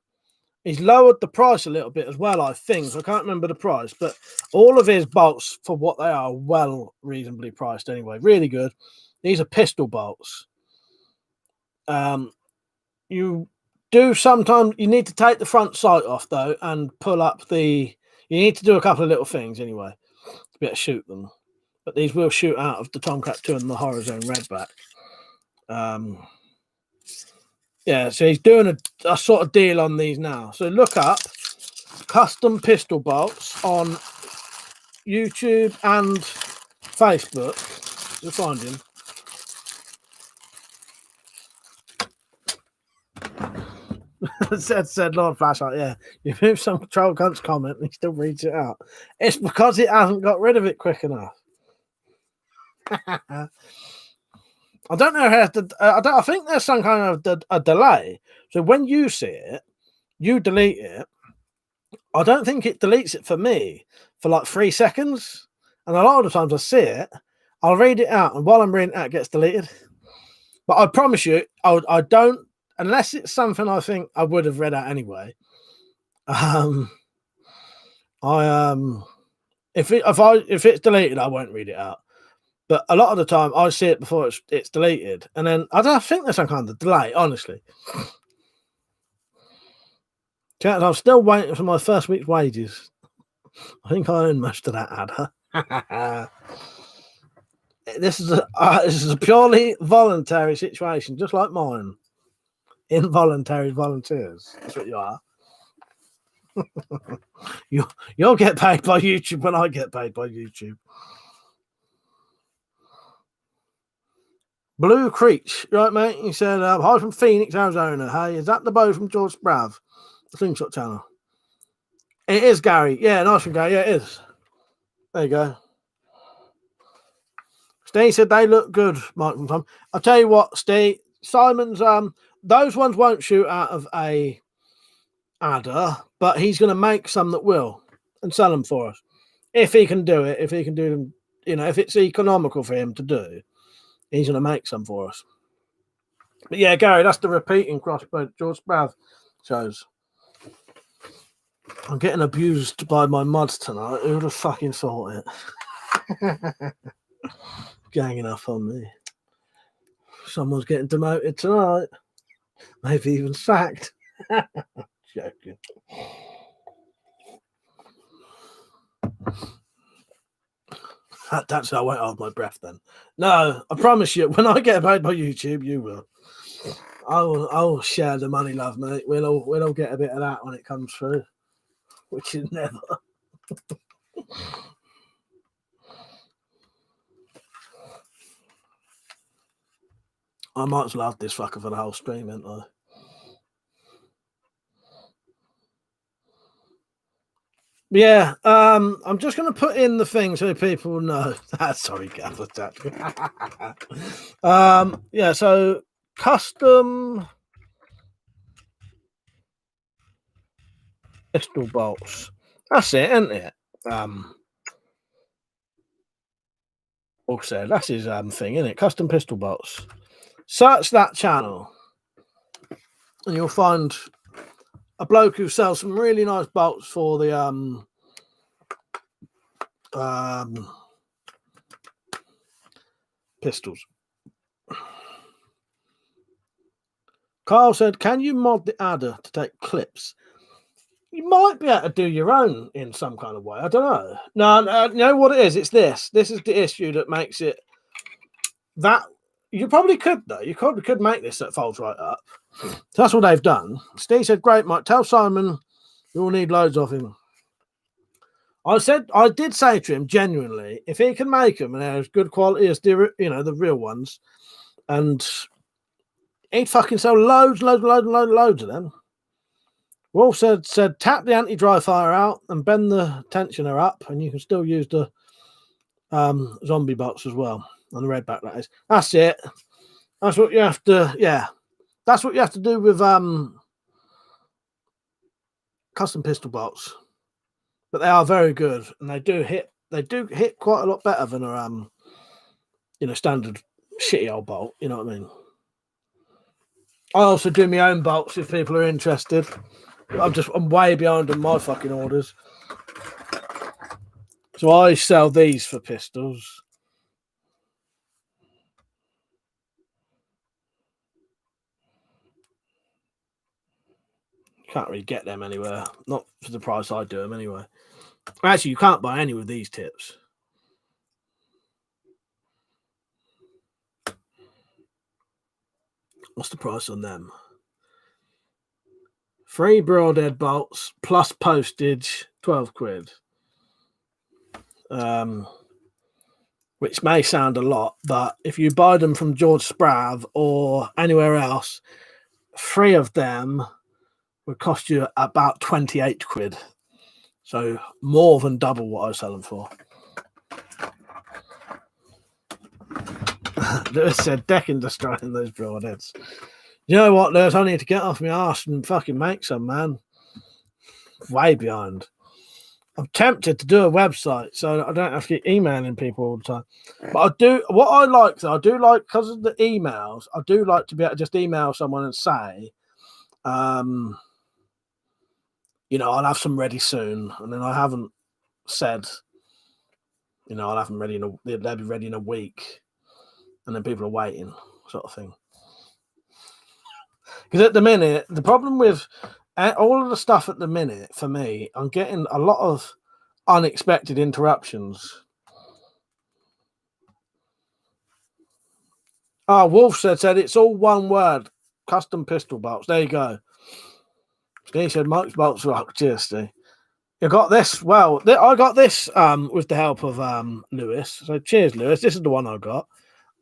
He's lowered the price a little bit as well, I think. I can't remember the price, but all of his bolts, for what they are, well reasonably priced anyway. Really good. These are pistol bolts. You do sometimes, you need to take the front sight off though and pull up the, you need to do a couple of little things anyway to be able to shoot them. But these will shoot out of the Tomcat 2 and the Horizon Redback. Yeah, so he's doing a sort of deal on these now. So look up custom pistol bolts on YouTube and Facebook. You'll find him. said Lord Flashlight, yeah. You move some troll cunt's comment and he still reads it out. It's because it hasn't got rid of it quick enough. I don't know how to. I think there's some kind of a delay. So when you see it, you delete it. I don't think it deletes it for me for like 3 seconds. And a lot of the times I see it, I'll read it out, and while I'm reading it out, it gets deleted. But I promise you, I don't, unless it's something I think I would have read out anyway. If it's deleted, I won't read it out. But a lot of the time, I see it before it's deleted, and then I think there's some kind of delay. Honestly, I'm still waiting for my first week's wages. I think I earned most of that adder. This is a purely voluntary situation, just like mine. Involuntary volunteers. That's what you are. You'll get paid by YouTube when I get paid by YouTube. Blue Creech, right, mate? He said, hi from Phoenix, Arizona. Hey, is that the bow from George Sprav, the Slingshot channel? It is, Gary. Yeah, nice one, Gary. Yeah, it is. There you go. Steve said they look good, Mike from Tom. I'll tell you what, Steve, Simon's, those ones won't shoot out of a adder, but he's going to make some that will and sell them for us. If he can do it, if he can do them, if it's economical for him to do, he's going to make some for us. But yeah, Gary, that's the repeating crossbow George Sprav shows. I'm getting abused by my mods tonight. Who would have fucking thought it? Ganging up on me. Someone's getting demoted tonight. Maybe even sacked. Joking. That's how I won't hold my breath then. No, I promise you, when I get paid by YouTube, you will. I will share the money, love, mate. We'll all get a bit of that when it comes through, which is never. I might as well have this fucker for the whole stream, ain't I? Yeah, I'm just going to put in the thing so people know. Sorry, Gaffer. Yeah, so custom pistol bolts. That's it, isn't it? Said that's his thing, isn't it? Custom pistol bolts. Search that channel, and you'll find a bloke who sells some really nice bolts for the pistols. Carl said, "Can you mod the adder to take clips?" You might be able to do your own in some kind of way. I don't know. No, you know what it is? It's this. This is the issue that makes it that you probably could, though. You probably could make this that folds right up. So that's what they've done. Steve said, "Great, Mike. Tell Simon you'll need loads of him." I did say to him genuinely, if he can make them and they're as good quality as the real ones, and he'd fucking sell loads of them. Wolf said tap the anti-dry fire out and bend the tensioner up, and you can still use the zombie box as well on the redback. That is. That's it. That's what you have to. Yeah, that's what you have to do with custom pistol bolts. But they are very good, and they do hit quite a lot better than a standard shitty old bolt. You know what I mean? I also do my own bolts if people are interested. I'm way behind on my fucking orders. So I sell these for pistols. Can't really get them anywhere. Not for the price I do them anyway. Actually, you can't buy any with these tips. What's the price on them? 3 broadhead bolts plus postage, 12 quid. Which may sound a lot, but if you buy them from George Sprav or anywhere else, 3 of them would cost you about 28 quid. So more than double what I sell them for. Lewis said, Deccan destroying those broadheads. You know what, Lewis? I need to get off my arse and fucking make some, man. Way behind. I'm tempted to do a website so I don't have to keep emailing people all the time. But I do, what I like, though, I do like, because of the emails, I do like to be able to just email someone and say, you know, I'll have some ready soon. And then I haven't said, you know, I'll have them ready they'll be ready in a week. And then people are waiting, sort of thing. Because at the minute, the problem with all of the stuff at the minute, for me, I'm getting a lot of unexpected interruptions. Oh, Wolf said it's all one word. Custom pistol bolts. There you go. Steve said Mike's bolts rock. Cheers, Steve. You got this. Well, I got this with the help of Lewis. So cheers, Lewis. This is the one I got.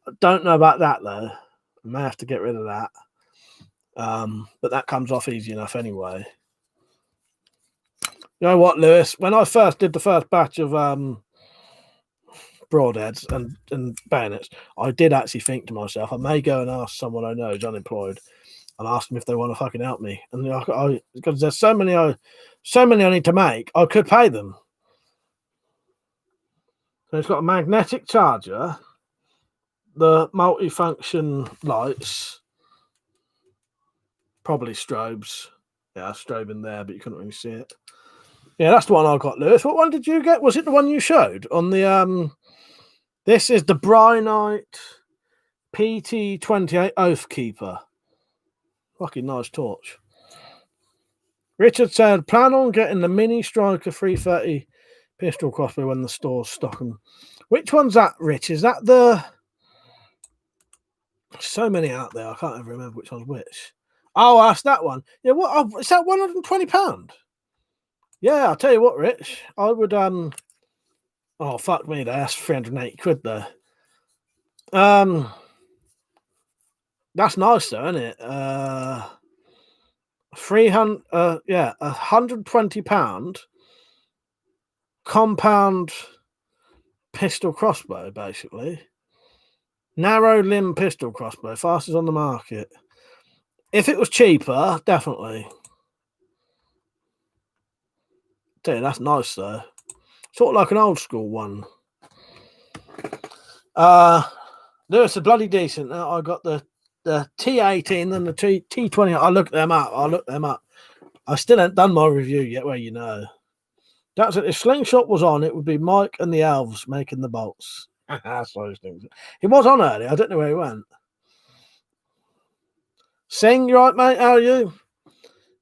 I don't know about that though. I may have to get rid of that. But that comes off easy enough anyway. You know what, Lewis? When I first did the first batch of broadheads and bayonets, I did actually think to myself, I may go and ask someone I know who's unemployed and ask them if they want to fucking help me. And because there's so many I need to make, I could pay them. So it's got a magnetic charger, the multifunction lights, probably strobes. Yeah, a strobe in there, but you couldn't really see it. Yeah, that's the one I got, Lewis. What one did you get? Was it the one you showed on the This is the Brynite PT28 Oathkeeper. Fucking nice torch. Richard said, plan on getting the Mini Striker 330 pistol crossbow when the stores stock them. Which one's that, Rich? Is that the... So many out there, I can't ever remember which one's which. Oh, that's that one. Yeah, what? Oh, is that £120? Yeah, I'll tell you what, Rich. I would... Oh, fuck me, that's 380 quid, though. That's nice, though, isn't it? £120 compound pistol crossbow, basically. Narrow limb pistol crossbow, fastest on the market. If it was cheaper, definitely. Tell you, that's nice though. Sort of like an old school one. There's a bloody decent. I got the T18 and the T20. I looked them up. I still haven't done my review yet. Well, you know. That's it. If Slingshot was on, it would be Mike and the elves making the bolts. That's those things. He was on earlier. I don't know where he went. Sing, you right, mate? How are you?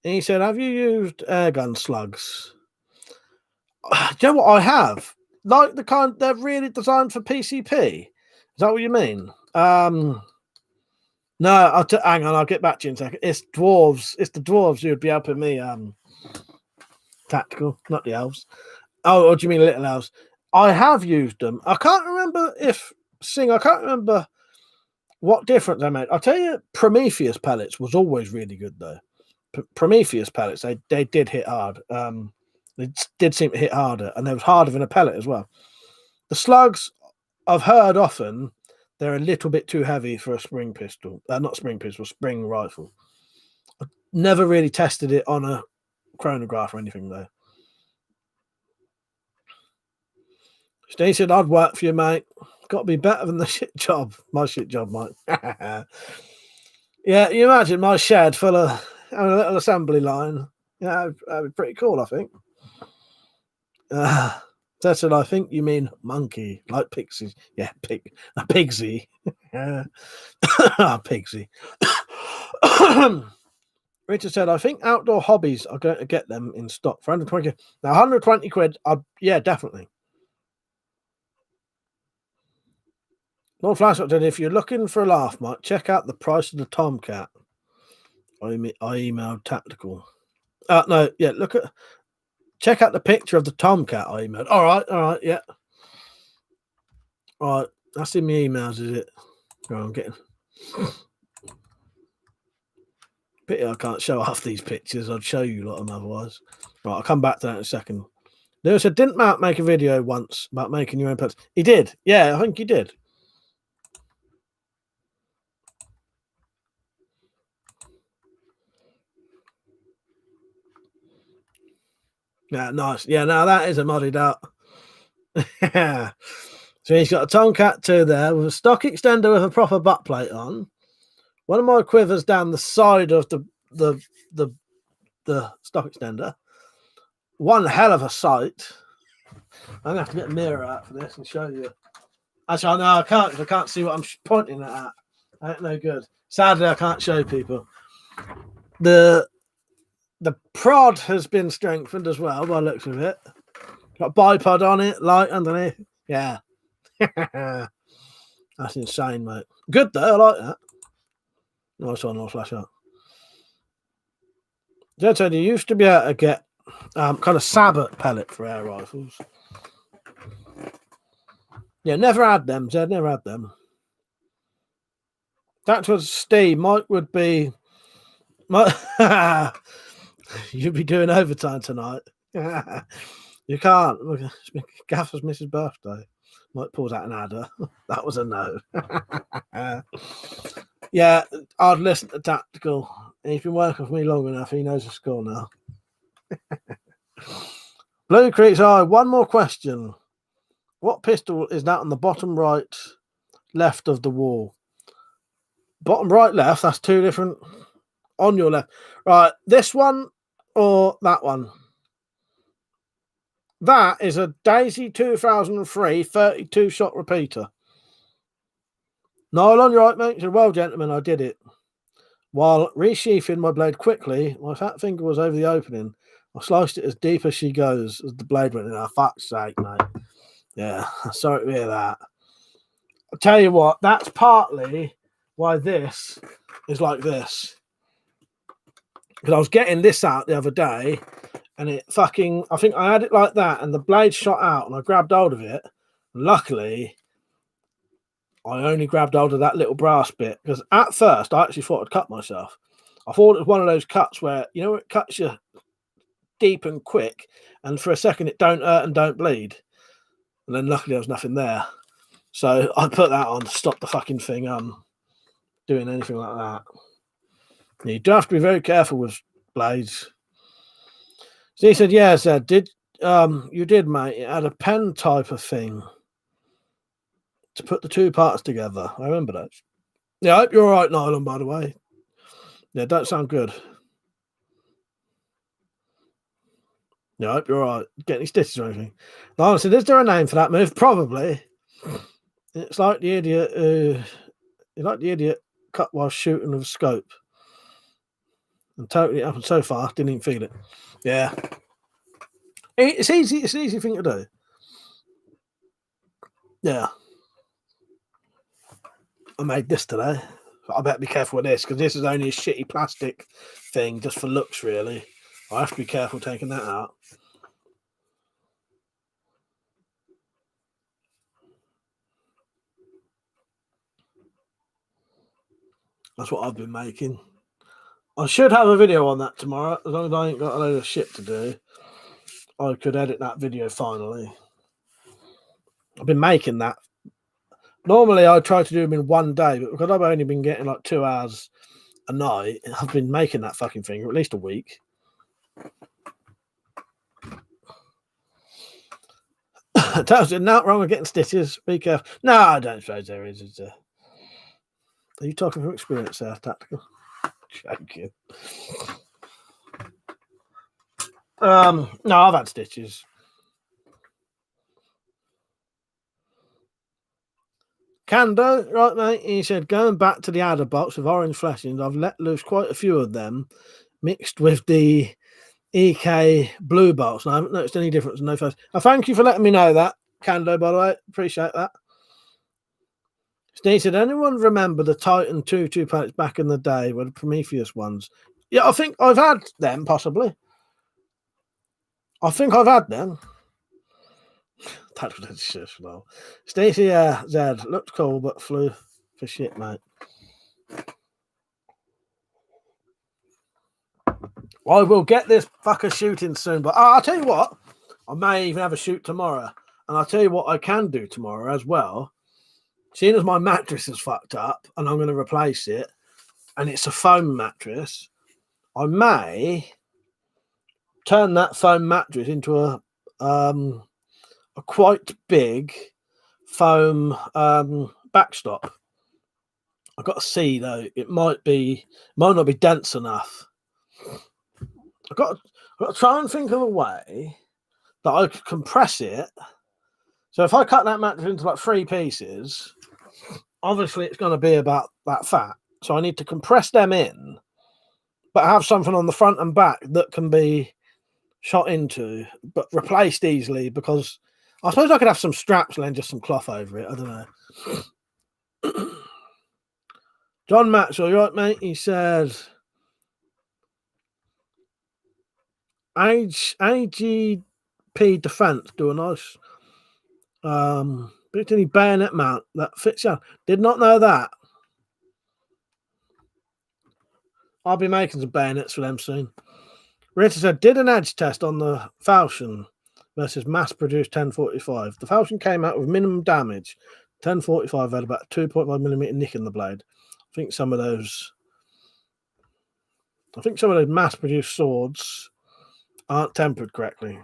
And he said, have you used airgun slugs? Do you know what I have? Like the kind they're really designed for PCP. Is that what you mean? No, hang on, I'll get back to you in a second. It's dwarves. It's the dwarves who would be helping me tactical, not the elves. Oh, what do you mean little elves? I have used them. I can't remember I can't remember what difference they made. I'll tell you, Prometheus pellets was always really good though. Prometheus pellets, they did hit hard. They did seem to hit harder, and they was harder than a pellet as well. The slugs, I've heard often, they're a little bit too heavy for a spring pistol. Not spring pistol, spring rifle. I've never really tested it on a chronograph or anything though. Steve said, I'd work for you, mate. Got to be better than the shit job. My shit job, mate. Yeah, you imagine my shed full of a little assembly line. Yeah, that'd be pretty cool, I think. That's what I think you mean monkey, like pixies. Yeah, a pigsy. Pigsy. Richard said, I think outdoor hobbies are going to get them in stock for 120 quid. Now, 120 quid, yeah, definitely. Lord Flashback said, if you're looking for a laugh, Mike, check out the price of the Tomcat. I emailed Tactical. No, yeah, check out the picture of the Tomcat I emailed. All right, yeah. All right, that's in my emails, is it? Oh, I'm getting... Pity I can't show off these pictures. I'd show you a lot of them otherwise. Right, I'll come back to that in a second. Lewis said, didn't Matt make a video once about making your own pets? He did. Yeah, I think he did. Yeah, nice. Yeah, now that is a modded out. Yeah. So he's got a Tomcat 2 there with a stock extender with a proper butt plate on. One of my quivers down the side of the stock extender. One hell of a sight. I'm gonna have to get a mirror out for this and show you. Actually, no, I can't. I can't see what I'm pointing at. I ain't no good. Sadly, I can't show people. The prod has been strengthened as well by the looks of it. Got bipod on it, light underneath. Yeah. That's insane, mate. Good though, I like that. Nice one, I'll flash up. You used to be able to get kind of sabot pellet for air rifles. Yeah, never had them, Zed, never had them. That was Steve. Mike would be... You'd be doing overtime tonight. You can't. Gaffer's Mrs. Birthday. Mike pulls out an adder. That was a no. Yeah, I'd listen to Tactical. He's been working for me long enough. He knows the score now. Blue Creek's Eye. One more question. What pistol is that on the bottom right, left of the wall? Bottom right, left. That's two different. On your left. Right, this one or that one? That is a Daisy 2003 32 shot repeater. Nile on your right, mate. Well, gentlemen, I did it. While resheathing my blade quickly, my fat finger was over the opening. I sliced it as deep as she goes as the blade went in. Oh, fuck's sake, mate. Yeah, sorry to hear that. I'll tell you what, that's partly why this is like this. Because I was getting this out the other day, and it fucking, I think I had it like that, and the blade shot out, and I grabbed hold of it. And luckily, I only grabbed hold of that little brass bit, because at first, I actually thought I'd cut myself. I thought it was one of those cuts where, you know, it cuts you deep and quick, and for a second, it don't hurt and don't bleed. And then luckily, there was nothing there. So I put that on to stop the fucking thing doing anything like that. You do have to be very careful with blades. So he said, yeah, Zed, you did, mate. It had a pen type of thing to put the two parts together. I remember that. Yeah, I hope you're all right, Nylon, by the way. Yeah, don't sound good. Yeah, I hope you're all right. Get any stitches or anything? Nylon said, is there a name for that move? Probably. It's like the idiot cut while shooting with a scope. And totally happened so far, didn't even feel it. Yeah. It's easy. It's an easy thing to do. Yeah. I made this today. I better be careful with this because this is only a shitty plastic thing just for looks, really. I have to be careful taking that out. That's what I've been making. I should have a video on that tomorrow. As long as I ain't got a load of shit to do, I could edit that video finally. I've been making that. Normally, I try to do them in one day, but because I've only been getting like 2 hours a night, I've been making that fucking thing for at least a week. Tells you not wrong with getting stitches. Be careful. No, I don't suppose there is. Are you talking from experience there, Tactical? Joking. No, I've had stitches. Kando, right, mate? He said, going back to the adder box with orange flashings, I've let loose quite a few of them mixed with the EK blue bolts. And I haven't noticed any difference. No flash. I thank you for letting me know that, Kando, by the way. Appreciate that. Steve said, anyone remember the Titan 2 pellets back in the day were the Prometheus ones? Yeah, I think I've had them, possibly. I think I've had them. That was shit, well. Stacey Zed looked cool, but flew for shit, mate. I will get this fucker shooting soon, but I'll tell you what, I may even have a shoot tomorrow. And I'll tell you what I can do tomorrow as well. Seeing as my mattress is fucked up and I'm going to replace it, and it's a foam mattress, I may turn that foam mattress into a quite big foam backstop. I've got to see though; it might not be dense enough. I've got to try and think of a way that I could compress it. So if I cut that mattress into like 3 pieces, obviously it's going to be about that fat. So I need to compress them in, but have something on the front and back that can be shot into, but replaced easily, because I suppose I could have some straps and then just some cloth over it. I don't know. John Maxwell, you right, mate? He says, AGP Defense do a nice Brittany bayonet mount that fits you. Did not know that. I'll be making some bayonets for them soon. Rita said, did an edge test on the Falchion versus mass-produced 1045. The Falchion came out with minimum damage. 1045 had about 2.5mm nick in the blade. I think some of those mass-produced swords aren't tempered correctly.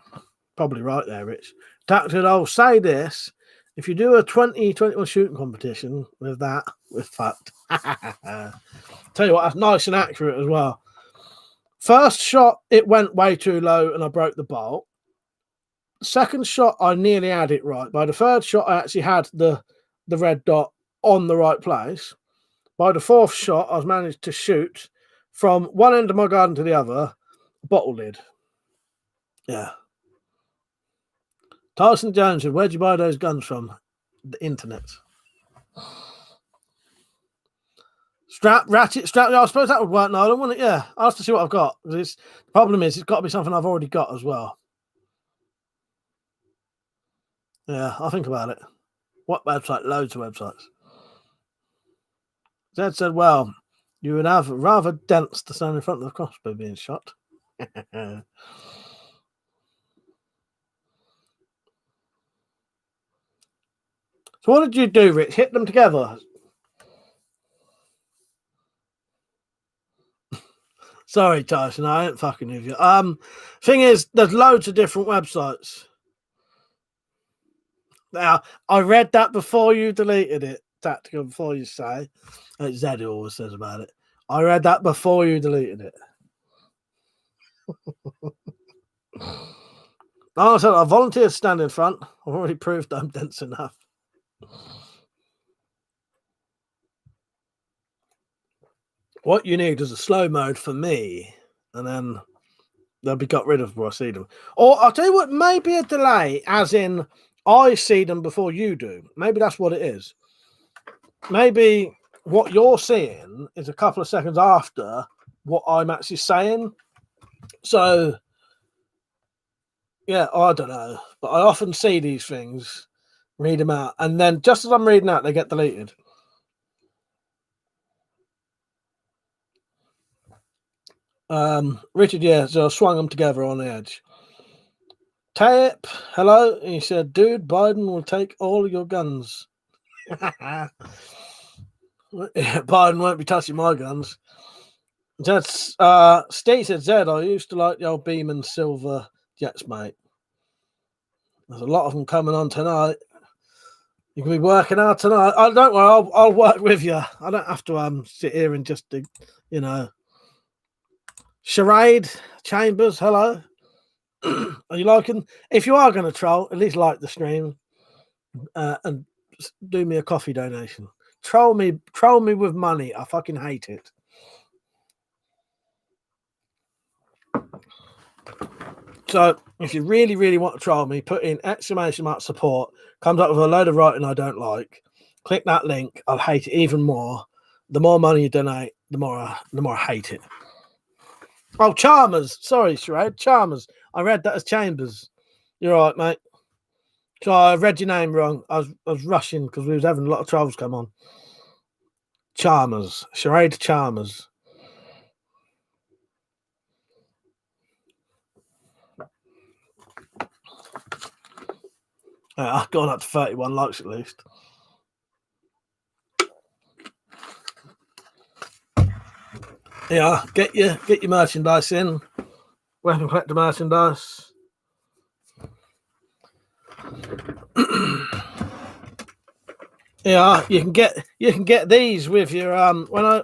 Probably right there, Rich. Tactic, I'll say this. If you do a 2021 shooting competition with that, we're fucked. Tell you what, that's nice and accurate as well. First shot, it went way too low and I broke the bolt. Second shot, I nearly had it right. By the third shot, I actually had the red dot on the right place. By the fourth shot, I was managed to shoot from one end of my garden to the other, bottle lid. Yeah. Tyson Jones said, where'd you buy those guns from? The internet. Ratchet strap. I suppose that would work now. I don't want it. Yeah, I'll have to see what I've got. The problem is, it's got to be something I've already got as well. Yeah, I'll think about it. What website? Loads of websites. Zed said, well, you would have rather dense to stand in front of the crossbow being shot. So what did you do, Rich? Hit them together? Sorry, Tyson, I ain't fucking with you. Thing is, there's loads of different websites. Now, I read that before you deleted it, Tactical, before you say. Zed always says about it. I read that before you deleted it. I said, I volunteered to stand in front. I've already proved I'm dense enough. What you need is a slow mode for me, and then they'll be got rid of before I see them. Or I'll tell you what, maybe a delay, as in I see them before you do. Maybe that's what it is. Maybe what you're seeing is a couple of seconds after what I'm actually saying. So, yeah, I don't know. But I often see these things, read them out, and then just as I'm reading out, they get deleted. Richard, yeah, so I swung them together on the edge. Tape, hello. He said, dude, Biden will take all your guns. Biden won't be touching my guns. That's Steve said, Zed, I used to like the old Beeman silver jets, mate. There's a lot of them coming on tonight. You can be working out tonight. Oh, don't worry, I'll work with you. I don't have to sit here and just do, you know. Charade Chambers, hello. Are you liking? If you are going to troll, at least like the stream and do me a coffee donation. Troll me with money. I fucking hate it. So if you really, really want to troll me, put in exclamation mark support. Comes up with a load of writing I don't like. Click that link. I'll hate it even more. The more money you donate, the more I hate it. Oh, Chalmers. Sorry, Sherrod. Chalmers. I read that as Chambers. You're all right, mate. So I read your name wrong. I was rushing because we was having a lot of trolls come on. Chalmers. Sherrod Chalmers. I've gone up to 31 likes at least. Yeah, get your merchandise in. Weapon Collector merchandise. Yeah, you can get these with your when I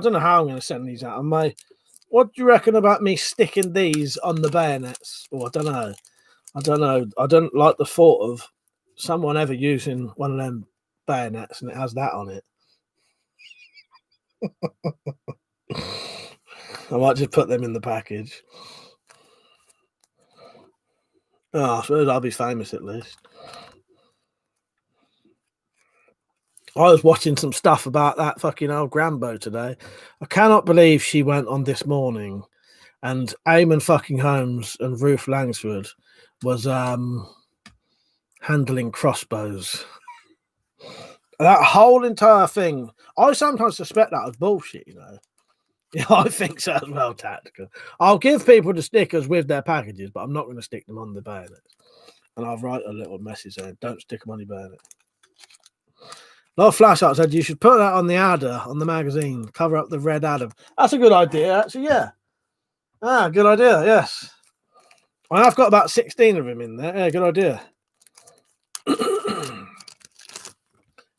don't know how I'm going to send these out. What do you reckon about me sticking these on the bayonets? Oh, I don't know. I don't like the thought of someone ever using one of them bayonets and it has that on it. I might just put them in the package. Oh, I suppose I'll be famous at least. I was watching some stuff about that fucking old Grambo today. I cannot believe she went on This Morning and Eamon fucking Holmes and Ruth Langsford was handling crossbows. That whole entire thing, I sometimes suspect that was bullshit, you know. Yeah, I think so as well, tactical. I'll give people the stickers with their packages, but I'm not going to stick them on the bayonets. And I'll write a little message saying, don't stick them on your bayonet. A lot of flash art said you should put that on the adder on the magazine, cover up the red adder. That's a good idea, actually, yeah. Ah, good idea, yes. I've got about 16 of them in there. Yeah, good idea.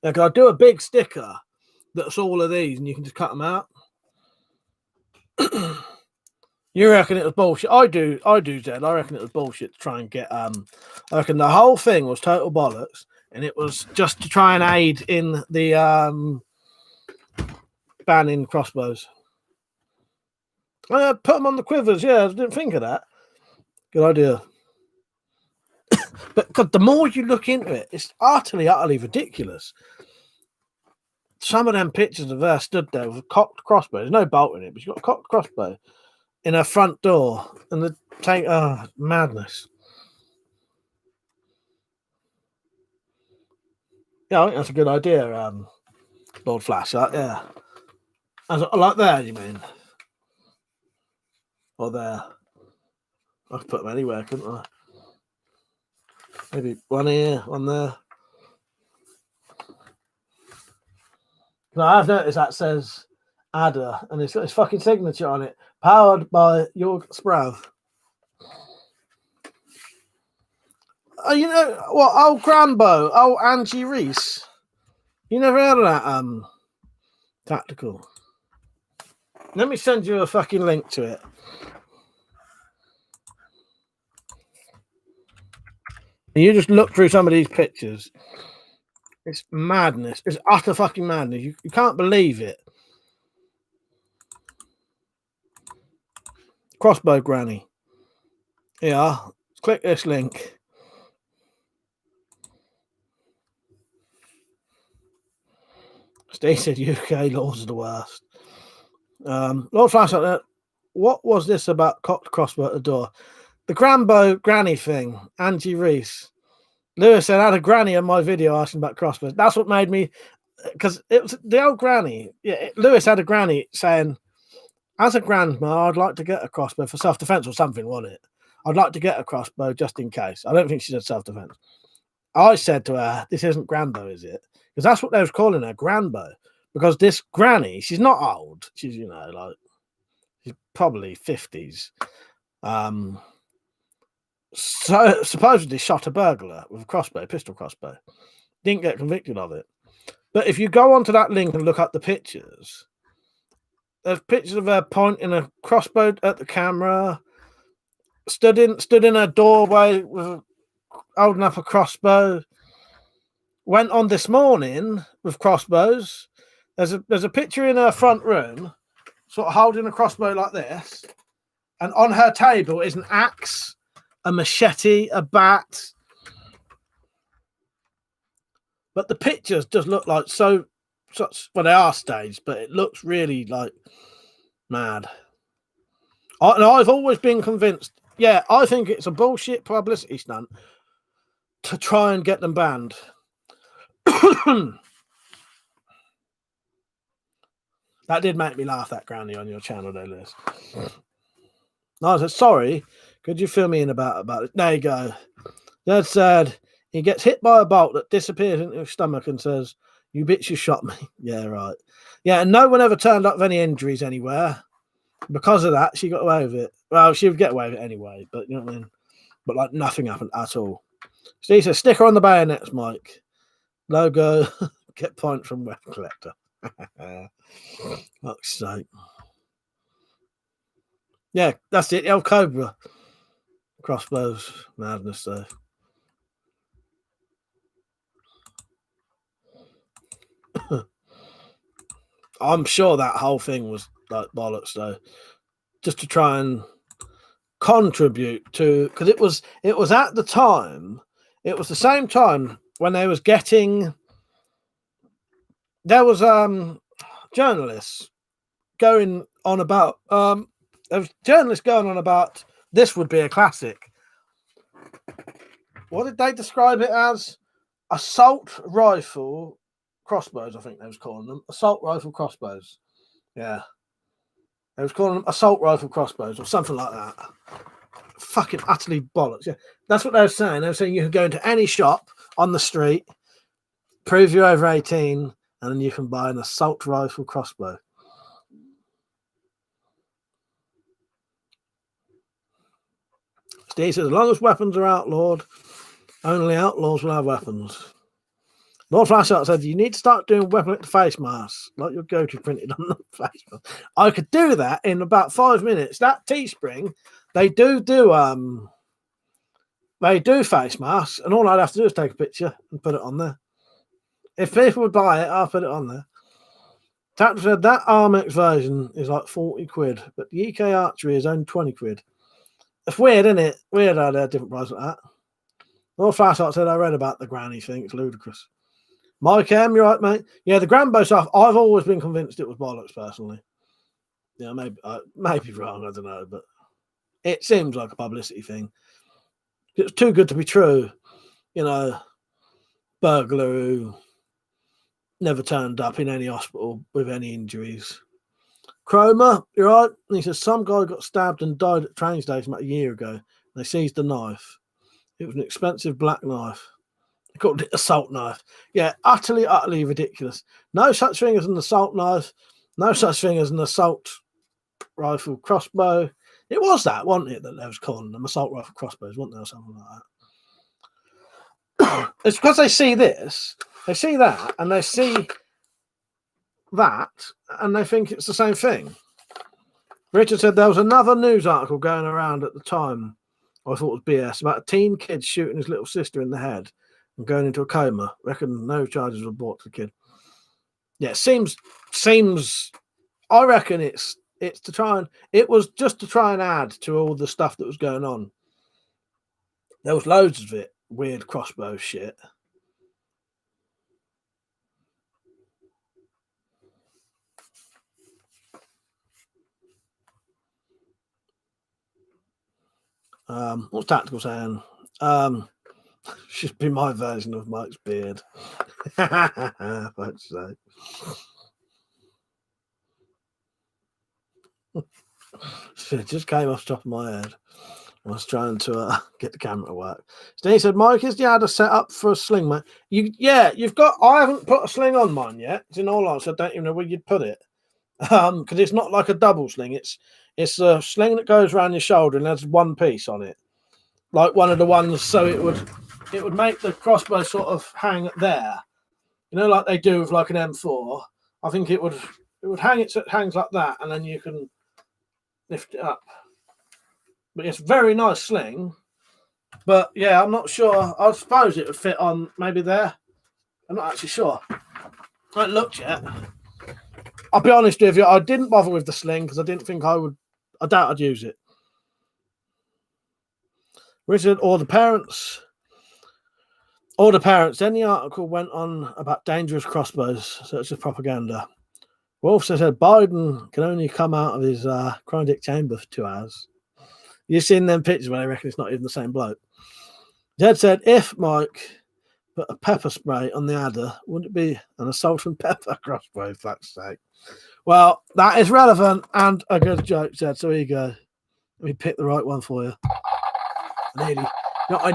Yeah, can I do a big sticker that's all of these and you can just cut them out? You reckon it was bullshit? I do, Zed. I reckon it was bullshit to try and get I reckon the whole thing was total bollocks, and it was just to try and aid in the banning crossbows. Put them on the quivers, yeah, I didn't think of that. Good idea. But because the more you look into it, it's utterly ridiculous. Some of them pictures of her stood there with a cocked crossbow. There's no bolt in it, but she's got a cocked crossbow in her front door, and the tank. Oh, madness! Yeah, I think that's a good idea, Lord Flashlight. Yeah, like there, you mean? Or there? I could put them anywhere, couldn't I? Maybe one here, one there. No, I've noticed that says Adder, and it's got his fucking signature on it. Powered by York Sprav. You know what? Old Grambo, old Angie Reese. You never heard of that, tactical? Let me send you a fucking link to it. And you just look through some of these pictures. It's madness. It's utter fucking madness. You can't believe it. Crossbow Granny. Yeah. Click this link. Steve said UK laws are the worst. Lord Flashlight, what was this about cocked crossbow at the door? The Grambo Granny thing. Angie Reese. Lewis said, I had a granny on my video asking about crossbows. That's what made me, because it was the old granny. Yeah, Lewis had a granny saying, as a grandma, I'd like to get a crossbow for self-defense or something, wasn't it? I'd like to get a crossbow just in case. I don't think she said self-defense. I said to her, this isn't Grambo, is it? Because that's what they was calling her, Grambo. Because this granny, she's not old. She's, you know, like, she's probably 50s. So supposedly shot a burglar with a crossbow, pistol crossbow. Didn't get convicted of it. But if you go onto that link and look up the pictures, there's pictures of her pointing a crossbow at the camera, stood in a doorway with holding up a crossbow. Went on This Morning with crossbows. There's a picture in her front room, sort of holding a crossbow like this, and on her table is an axe, a machete, a bat. But the pictures just look like such, well, they are staged, but it looks really like mad. And I've always been convinced, yeah, I think it's a bullshit publicity stunt to try and get them banned. That did make me laugh, that granny on your channel, though, Liz. No, I said, sorry, could you fill me in about it? There you go. That said, He gets hit by a bolt that disappears into his stomach and says, "You bitch, you shot me." Yeah, right. Yeah, and no one ever turned up with any injuries anywhere. Because of that, she got away with it. Well, she would get away with it anyway, but you know what I mean? But like nothing happened at all. Steve says, "Sticker on the bayonets, Mike. Logo, get point from WeaponCollector." Fuck's sake. Yeah, that's it. The old Cobra. Crossbows. Madness, though. I'm sure that whole thing was like bollocks, though. Just to try and contribute to, because it was at the time, it was the same time when there was journalists going on about this would be a classic. What did they describe it as? Assault rifle crossbows, I think they was calling them. Assault rifle crossbows. Yeah. They was calling them assault rifle crossbows or something like that. Fucking utterly bollocks. Yeah. That's what they were saying. They were saying you could go into any shop on the street, prove you're over 18, and then you can buy an assault rifle crossbow. Steve says, as long as weapons are outlawed, only outlaws will have weapons. Lord Flashlight said, you need to start doing WeaponCollector face masks, like your go-to printed on the face mask. I could do that in about 5 minutes. That Teespring, they do face masks, and all I'd have to do is take a picture and put it on there. If people would buy it, I'll put it on there. Tactor said that Armex version is like 40 quid, but the EK Archery is only 20 quid. It's weird, isn't it? Weird how they're different prices like that. Lord Flashlight said, I read about the granny thing. It's ludicrous. Mike M, you're right, mate. Yeah, the Grambo stuff, I've always been convinced it was bollocks, personally. Yeah, maybe wrong, I don't know, but it seems like a publicity thing. It's too good to be true. You know, burglar who never turned up in any hospital with any injuries. Chroma, you're right. And he says, some guy got stabbed and died at the train station about a year ago. And they seized the knife. It was an expensive black knife. They called it assault knife. Yeah, utterly ridiculous. No such thing as an assault knife. No such thing as an assault rifle crossbow. It was that, wasn't it, that they was calling them assault rifle crossbows, wasn't there, or something like that? It's because they see this, they see that, and they see that, and they think it's the same thing. Richard said there was another news article going around at the time, I thought it was BS, about a teen kid shooting his little sister in the head and going into a coma. Reckon no charges were brought to the kid. Yeah, it seems. I reckon it's to try and it was just to try and add to all the stuff that was going on. There was loads of it, weird crossbow shit. What's Tactical saying? Should be my version of Mike's beard. Let's say. It just came off the top of my head. I was trying to get the camera to work. Steve said, Mike, is the adder set up for a sling, mate? You've got. I haven't put a sling on mine yet. It's in all honesty, I don't even know where you'd put it. Because it's not like a double sling. It's a sling that goes around your shoulder and has one piece on it, like one of the ones. So it would make the crossbow sort of hang there, you know, like they do with like an M4. I think it would hang it so it hangs like that, and then you can lift it up. But it's a very nice sling. But yeah, I'm not sure. I suppose it would fit on maybe there. I'm not actually sure. I haven't looked yet. I'll be honest with you, I didn't bother with the sling because I didn't think I would. I doubt I'd use it. Richard, or the parents. Then the article went on about dangerous crossbows, so it's just propaganda. Wolf said Biden can only come out of his chronic chamber for 2 hours. You've seen them pictures where they reckon it's not even the same bloke. Jed said, if Mike put a pepper spray on the adder, wouldn't it be an assault and pepper crossbow, for fuck's sake? Well, that is relevant and a good joke, Jed. So here you go. Let me pick the right one for you. I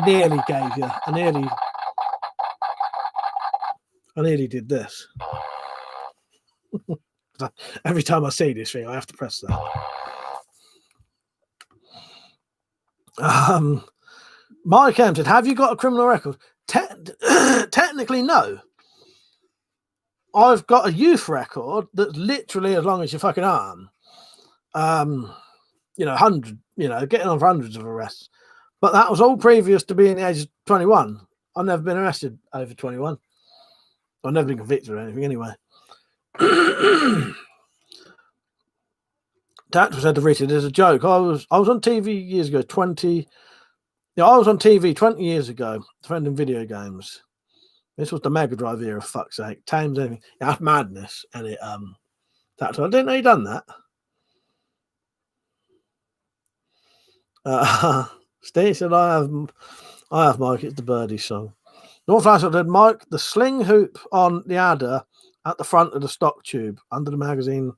nearly gave you. I nearly did this. Every time I see this thing, I have to press that. Mike M said, have you got a criminal record? Technically, no. I've got a youth record that's literally as long as your fucking arm. Getting on for hundreds of arrests. But that was all previous to being the age of 21. I've never been arrested over 21. I've never been convicted or anything anyway. Dad said to Richard, there's a joke. I was on TV years ago, I was on TV 20 years ago, defending video games. This was the Mega Drive era, for fuck's sake. Tames anything. Yeah, that's madness. And it I didn't know you done that. Steve said, I have Mike, it's the Birdie song. North Flash said, Mike, the sling hoop on the adder at the front of the stock tube under the magazine.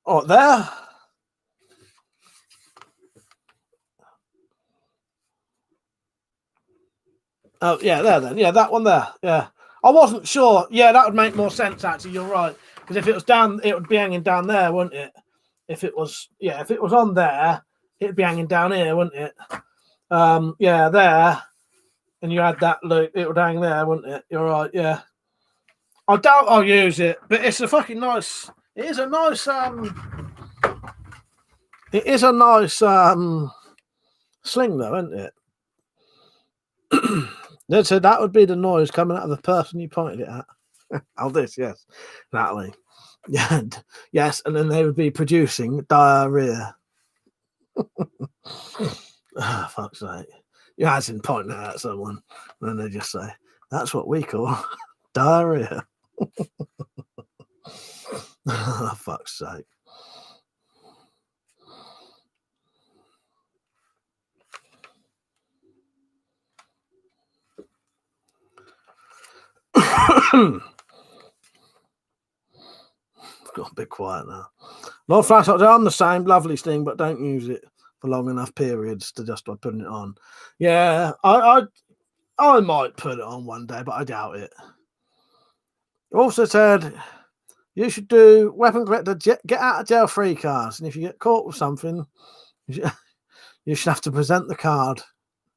Oh, there. Oh, yeah, there then. Yeah, that one there. Yeah. I wasn't sure. Yeah, that would make more sense, actually. You're right. Because if it was down, it would be hanging down there, wouldn't it? If it was on there, it'd be hanging down here, wouldn't it? Yeah, there. And you had that loop, it would hang there, wouldn't it? You're right, yeah. I doubt I'll use it, but it's a fucking nice. It is a nice sling, though, isn't it? So that would be the noise coming out of the person you pointed it at. Oh, this, yes, exactly. Yeah, yes, and then they would be producing diarrhea. Oh, fuck's sake. You imagine pointing that at someone, and then they just say, that's what we call diarrhea. Oh, fuck's sake. Got a bit quiet now. Lord Flash, I'm the same, lovely sting, but don't use it for long enough periods to justify putting it on. Yeah, I might put it on one day, but I doubt it. Also said you should do weapon collector get out of jail free cards, and if you get caught with something, you should have to present the card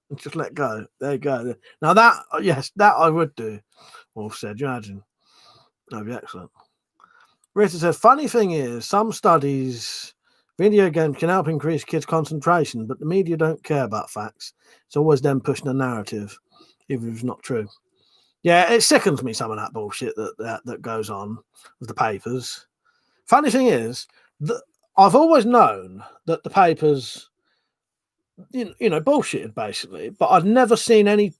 and just let go. There you go. Now that I would do. Wolf said, you imagine? That'd be excellent. Richard said, funny thing is, some studies, video games can help increase kids' concentration, but the media don't care about facts. It's always them pushing a narrative, even if it's not true. Yeah, it sickens me, some of that bullshit that goes on with the papers. Funny thing is, that I've always known that the papers, bullshitted basically, but I've never seen any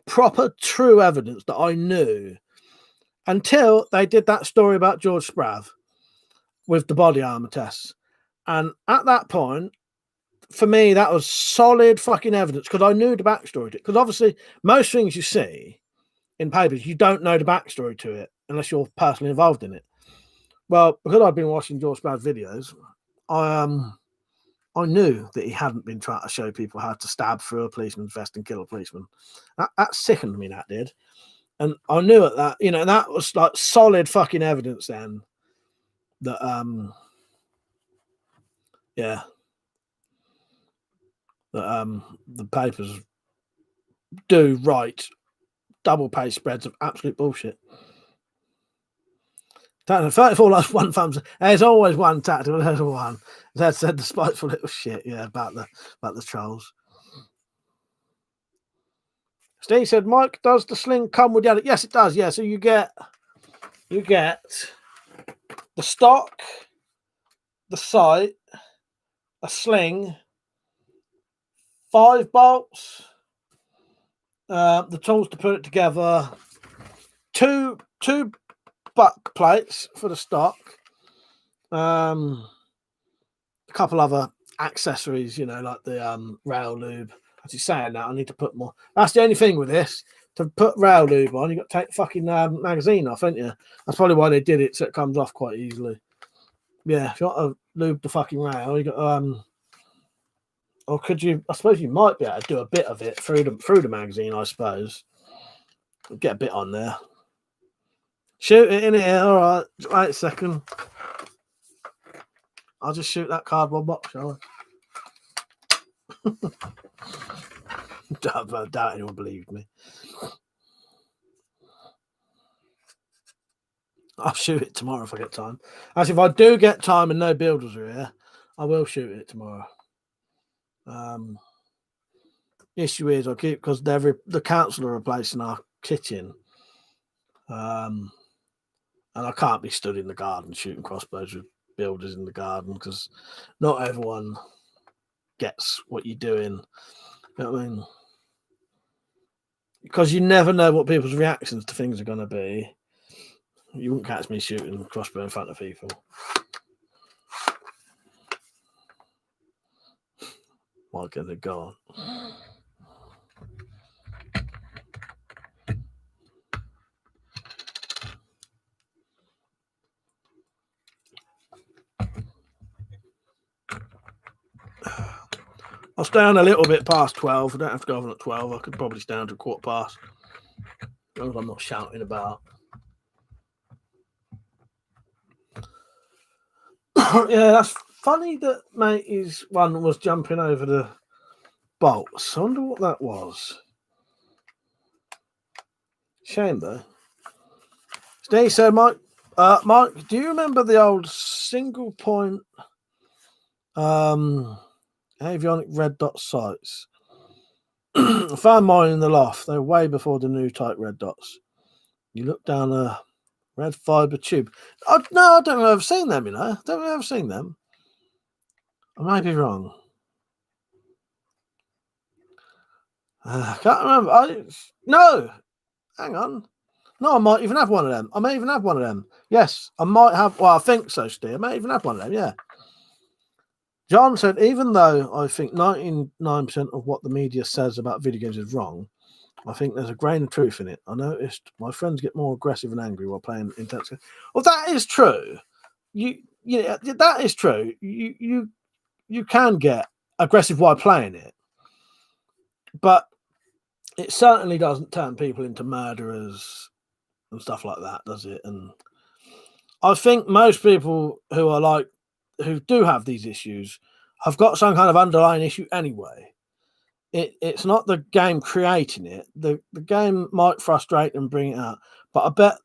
proper true evidence that I knew until they did that story about George Sprav with the body armor tests. And at that point, for me, that was solid fucking evidence because I knew the backstory to it. Because obviously, most things you see in papers, you don't know the backstory to it unless you're personally involved in it. Well, because I've been watching George Sprav's videos, I knew that he hadn't been trying to show people how to stab through a policeman's vest and kill a policeman. That sickened me, that did. And I knew at that, that was like solid fucking evidence then that, the papers do write double page spreads of absolute bullshit. 34 lost one thumbs. There's always one tactical. There's one. That said the spiteful little shit. Yeah, about the trolls. Steve said, Mike, does the sling come with the other? Yes, it does. Yeah, so you get the stock, the sight, a sling, 5 bolts, the tools to put it together, two butt plates for the stock, a couple other accessories, like the rail lube. As you're saying that, I need to put more. That's the only thing with this. To put rail lube on, you got to take the fucking magazine off, haven't you? That's probably why they did it, so it comes off quite easily. Yeah, if you want to lube the fucking rail, you got or could you? I suppose you might be able to do a bit of it through the magazine. I suppose Get a bit on there. Shoot it in here. All right. Wait a second. I'll just shoot that cardboard box, shall I? I doubt anyone believed me. I'll shoot it tomorrow if I get time. Actually, if I do get time and no builders are here, I will shoot it tomorrow. The issue is I keep because the council are replacing our kitchen, and I can't be stood in the garden shooting crossbows with builders in the garden because not everyone gets what you're doing. You know what I mean? Because you never know what people's reactions to things are going to be. You wouldn't catch me shooting crossbow in front of people. Why can they go on? I'll stay on a little bit past 12. I don't have to go on at 12. I could probably stay on to 1/4 past. As long as I'm not shouting about. Yeah, that's funny that matey's one was jumping over the bolts. I wonder what that was. Shame though. Steve said, Mike, do you remember the old single point avionic red dot sights? I found mine in the loft. They were way before the new type red dots. You look down a red fibre tube. No, I don't know. I've seen them, you know. I don't know if I've seen them. I might be wrong. I can't remember. No, hang on. No, I might even have one of them. I may even have one of them. Yes, I might have. Well, I think so, Steve. I may even have one of them. Yeah. John said, even though I think 99% of what the media says about video games is wrong, I think there's a grain of truth in it. I noticed my friends get more aggressive and angry while playing intense games. Well, that is true. That is true. You can get aggressive while playing it, but it certainly doesn't turn people into murderers and stuff like that, does it? And I think most people who do have these issues have got some kind of underlying issue anyway. It's not the game creating it. The game might frustrate and bring it out, but I bet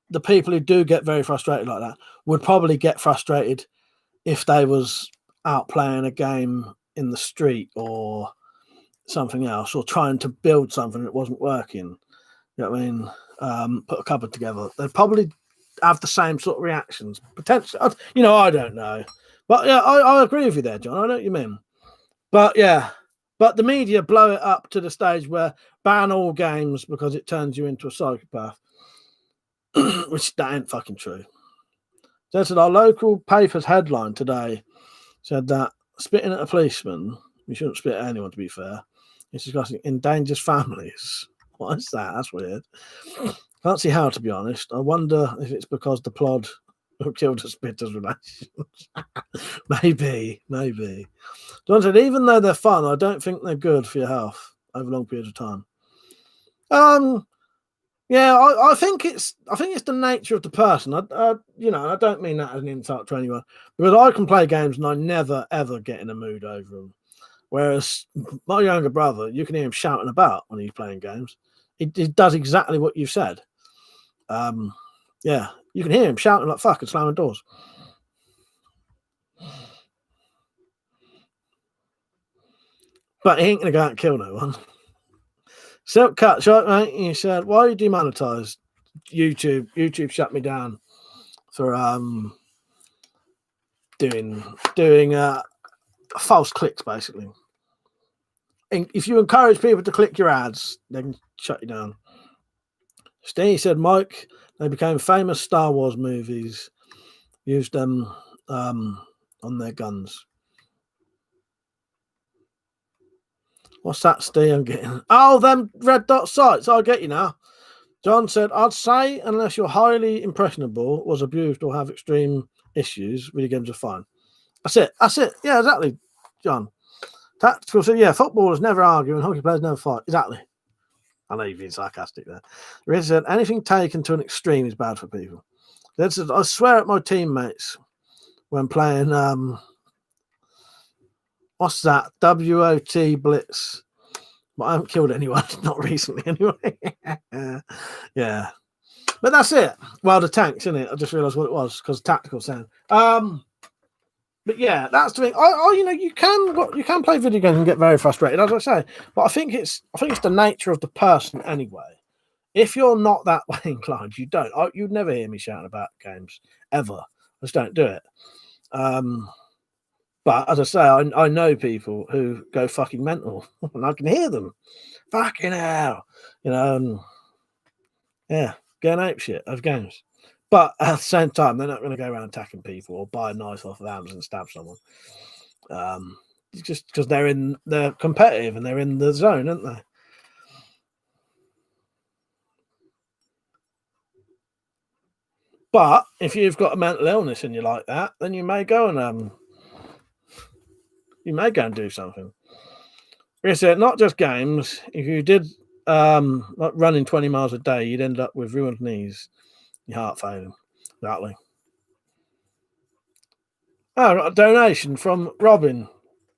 the people who do get very frustrated like that would probably get frustrated if they was out playing a game in the street or something else, or trying to build something that wasn't working. You know what I mean? Put a cupboard together. They'd probably have the same sort of reactions. Potentially, I don't know. But yeah, I agree with you there, John. I know what you mean. But yeah, but the media blow it up to the stage where ban all games because it turns you into a psychopath, which that ain't fucking true. So said our local paper's headline today said that spitting at a policeman, you shouldn't spit at anyone to be fair, it's discussing endangers families. What is that? That's weird. Can't see how, to be honest. I wonder if it's because the plod who killed the spitters relations. Maybe. John said, even though they're fun, I don't think they're good for your health over long periods of time. Yeah, I think it's the nature of the person. I don't mean that as an insult to anyone, because I can play games and I never ever get in a mood over them. Whereas my younger brother, you can hear him shouting about when he's playing games. He does exactly what you said. Yeah, you can hear him shouting like fuck and slamming doors. But he ain't gonna go out and kill no one. Silk Cut, short mate, he said, why are you demonetized? YouTube. YouTube shut me down for doing false clicks, basically. And if you encourage people to click your ads, they can shut you down. Steve said, Mike, they became famous Star Wars movies, used them on their guns. What's that, Steve? I'm getting. Oh, them red dot sights. I'll get you now. John said, I'd say unless you're highly impressionable, was abused, or have extreme issues, video games are fine. That's it. Yeah, exactly, John. Tactical said, yeah, footballers never argue and hockey players never fight. Exactly. I know you've been sarcastic there. Richard said, anything taken to an extreme is bad for people. Said, I swear at my teammates when playing, what's that? WOT Blitz. But I haven't killed anyone, not recently anyway. Yeah. But that's it. Well, the tanks, isn't it? I just realised what it was because tactical sound. But yeah, that's the thing. You can play video games and get very frustrated, as I say. But I think it's the nature of the person anyway. If you're not that way inclined, you don't. You'd never hear me shouting about games ever. I just don't do it. But as I say, I know people who go fucking mental, and I can hear them. Fucking hell, and yeah, going ape shit of games. But at the same time, they're not going to go around attacking people or buy a knife off of Amazon and stab someone. Just because they're competitive and they're in the zone, aren't they? But if you've got a mental illness and you're like that, then you may go and do something. Like I said, not just games. If you did like running 20 miles a day, you'd end up with ruined knees, your heart failing. Exactly. Oh, a donation from Robin.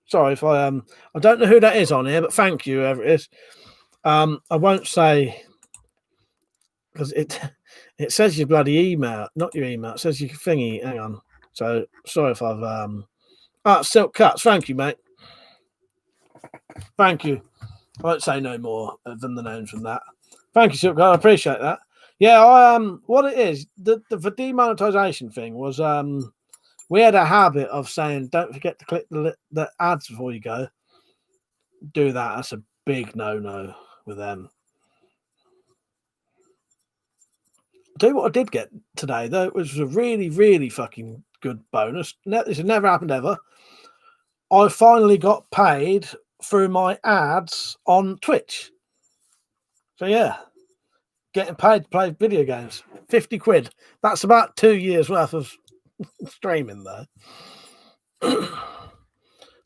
Sorry if I don't know who that is on here, but thank you, whoever it is. I won't say because it says your bloody email, not your email. It says your thingy. Hang on. So sorry if I've Silk Cuts. Thank you, mate. Thank you. I won't say no more than the names from that. Thank you, Silk Cuts. I appreciate that. Yeah, what it is, the demonetization thing was we had a habit of saying don't forget to click the ads before you go. Do that. That's a big no with them. I'll tell you what I did get today, though. It was a really, really fucking good bonus. This has never happened ever. I finally got paid through my ads on Twitch. So, yeah, getting paid to play video games. 50 quid. That's about 2 years worth of streaming, though.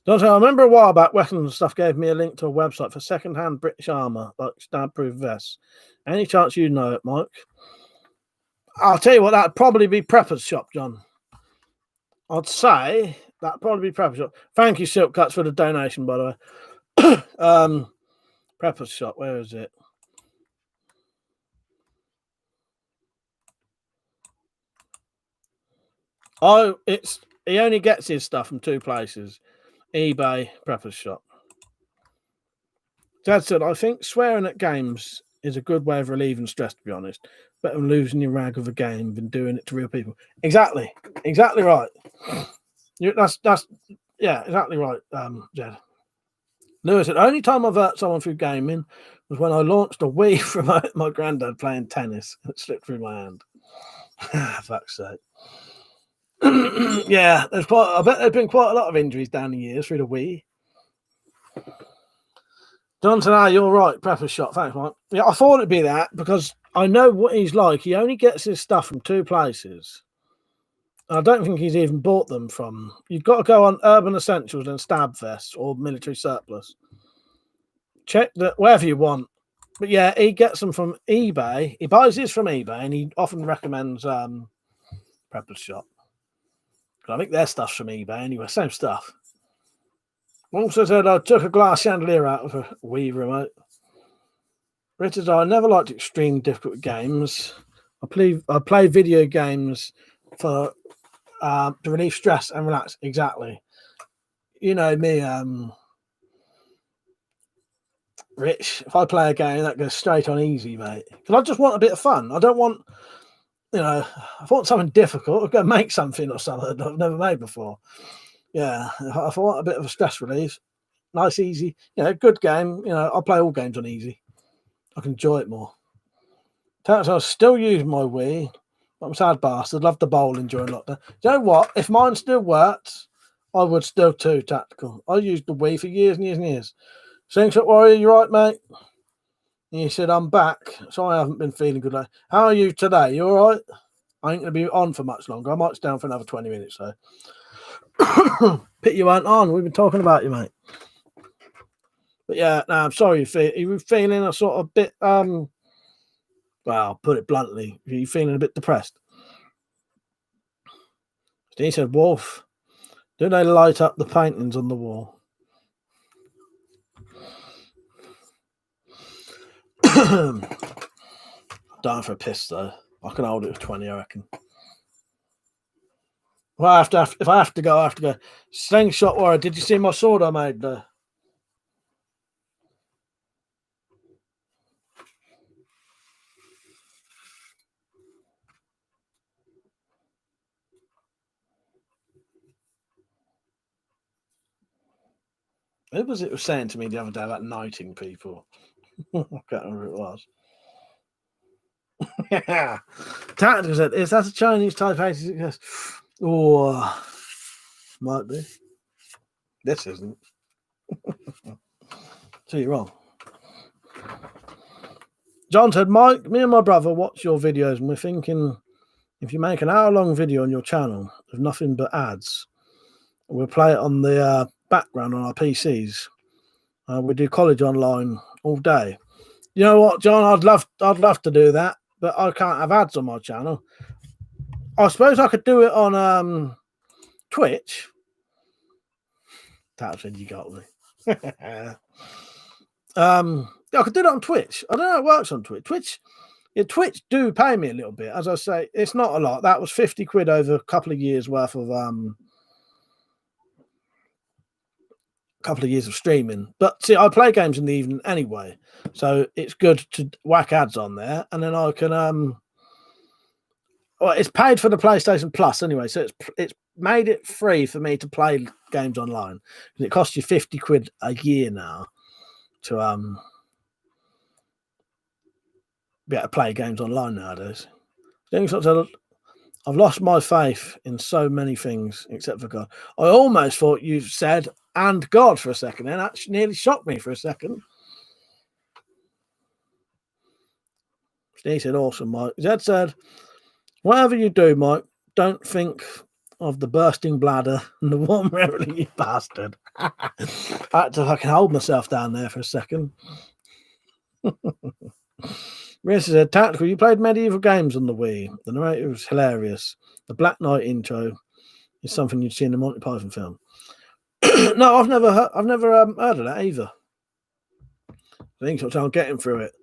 Don't I remember a while back, Weapons and Stuff gave me a link to a website for second-hand British armour, like stab-proof vests. Any chance you know it, Mike? I'll tell you what, that'd probably be Prepper's Shop, John. I'd say that'd probably be Prepper's Shop. Thank you, Silk Cuts, for the donation, by the way. Prepper's Shop, where is it? Oh, he only gets his stuff from 2 places. eBay, Prepper's Shop. Dad said, I think swearing at games is a good way of relieving stress, to be honest. Better than losing your rag of a game than doing it to real people. Exactly right. That's exactly right, Jed. Lewis said, the only time I've hurt someone through gaming was when I launched a Wii from my granddad playing tennis. It slipped through my hand. Fuck's sake. Yeah, I bet there's been quite a lot of injuries down the years through the Wii. Johnson, you're right. Prepper's Shop. Thanks, Mike. Yeah, I thought it'd be that because I know what he's like. He only gets his stuff from 2 places. I don't think he's even bought them from. You've got to go on Urban Essentials and Stab Vests or Military Surplus. Check that wherever you want. But yeah, he gets them from eBay. He buys his from eBay and he often recommends Prepper's Shop. I think their stuff's from eBay anyway. Same stuff. Also said I took a glass chandelier out of a Wii remote. Richard, I never liked extreme difficult games. I play video games for to relieve stress and relax. Exactly. You know me, Rich. If I play a game, that goes straight on easy, mate. Because I just want a bit of fun. I don't want, I want something difficult. I'll go make something or something that I've never made before. Yeah, if I want a bit of a stress relief, nice, easy, good game. I'll play all games on easy. I can enjoy it more. Turns out I still use my Wii. I'm a sad bastard. Love the bowling during lockdown. You know what? If mine still worked, I would still too tactical. I used the Wii for years and years and years. Slingshot Warrior, you right, mate? And he said, I'm back. So I haven't been feeling good. How are you today? You all right? I ain't going to be on for much longer. I might stay on for another 20 minutes, though. Pit, you weren't on. We've been talking about you, mate. But yeah, no, I'm sorry you were feeling a sort of bit well, put it bluntly, are you feeling a bit depressed? He said, Wolf, do they light up the paintings on the wall? Down for a piss though. I can hold it with 20, I reckon. Well, if I have to go, I have to go. Slingshot warrior, did you see my sword I made there? Who was it was saying to me the other day about knighting people? I can't remember who it was. Yeah. Tactical said, is that a Chinese Type 86? Oh, might be. This isn't. So you're wrong. John said, Mike, me and my brother watch your videos and we're thinking if you make an hour-long video on your channel with nothing but ads, we'll play it on the background on our PCs. We do college online all day. You know what, John? I'd love to do that, but I can't have ads on my channel. I suppose I could do it on Twitch. That said, you got me. I could do that on Twitch. I don't know how it works on Twitch. Twitch do pay me a little bit. As I say, it's not a lot. That was 50 quid over a couple of years worth of streaming. But see, I play games in the evening anyway, so it's good to whack ads on there, and then I can well, it's paid for the PlayStation Plus anyway, so it's made it free for me to play games online. It costs you 50 quid a year now to be able to play games online nowadays. I've lost my faith in so many things except for God. I almost thought you said and God for a second, and that nearly shocked me for a second. He said, awesome, Mike. Zed said, whatever you do, Mike, don't think of the bursting bladder and the warm reveille, you bastard. I had to fucking hold myself down there for a second. Rhys said, Tactical, you played medieval games on the Wii. The narrator was hilarious. The Black Knight intro is something you'd see in a Monty Python film. No, I've never heard of that either. I think I'm getting through it.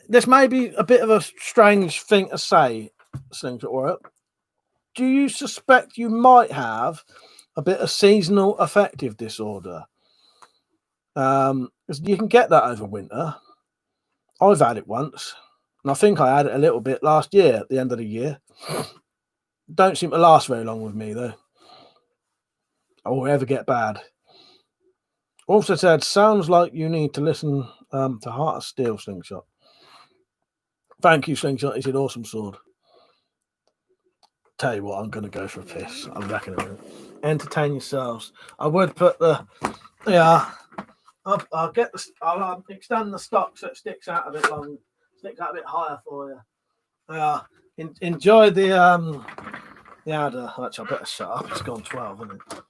This may be a bit of a strange thing to say, Slingshot Warrior. Do you suspect you might have a bit of seasonal affective disorder? You can get that over winter. I've had it once, and I think I had it a little bit last year at the end of the year. Don't seem to last very long with me, though. Or ever get bad. Also said, sounds like you need to listen to Heart of Steel, Slingshot. Thank you, Slingshot. He said, awesome sword. Tell you what, I'm going to go for a piss. I'm reckon entertain yourselves. I would put the... Yeah... I'll extend the stock so it sticks out a bit long, sticks out a bit higher for you. Enjoy the adder. Actually, I better shut up. It's gone 12, isn't it?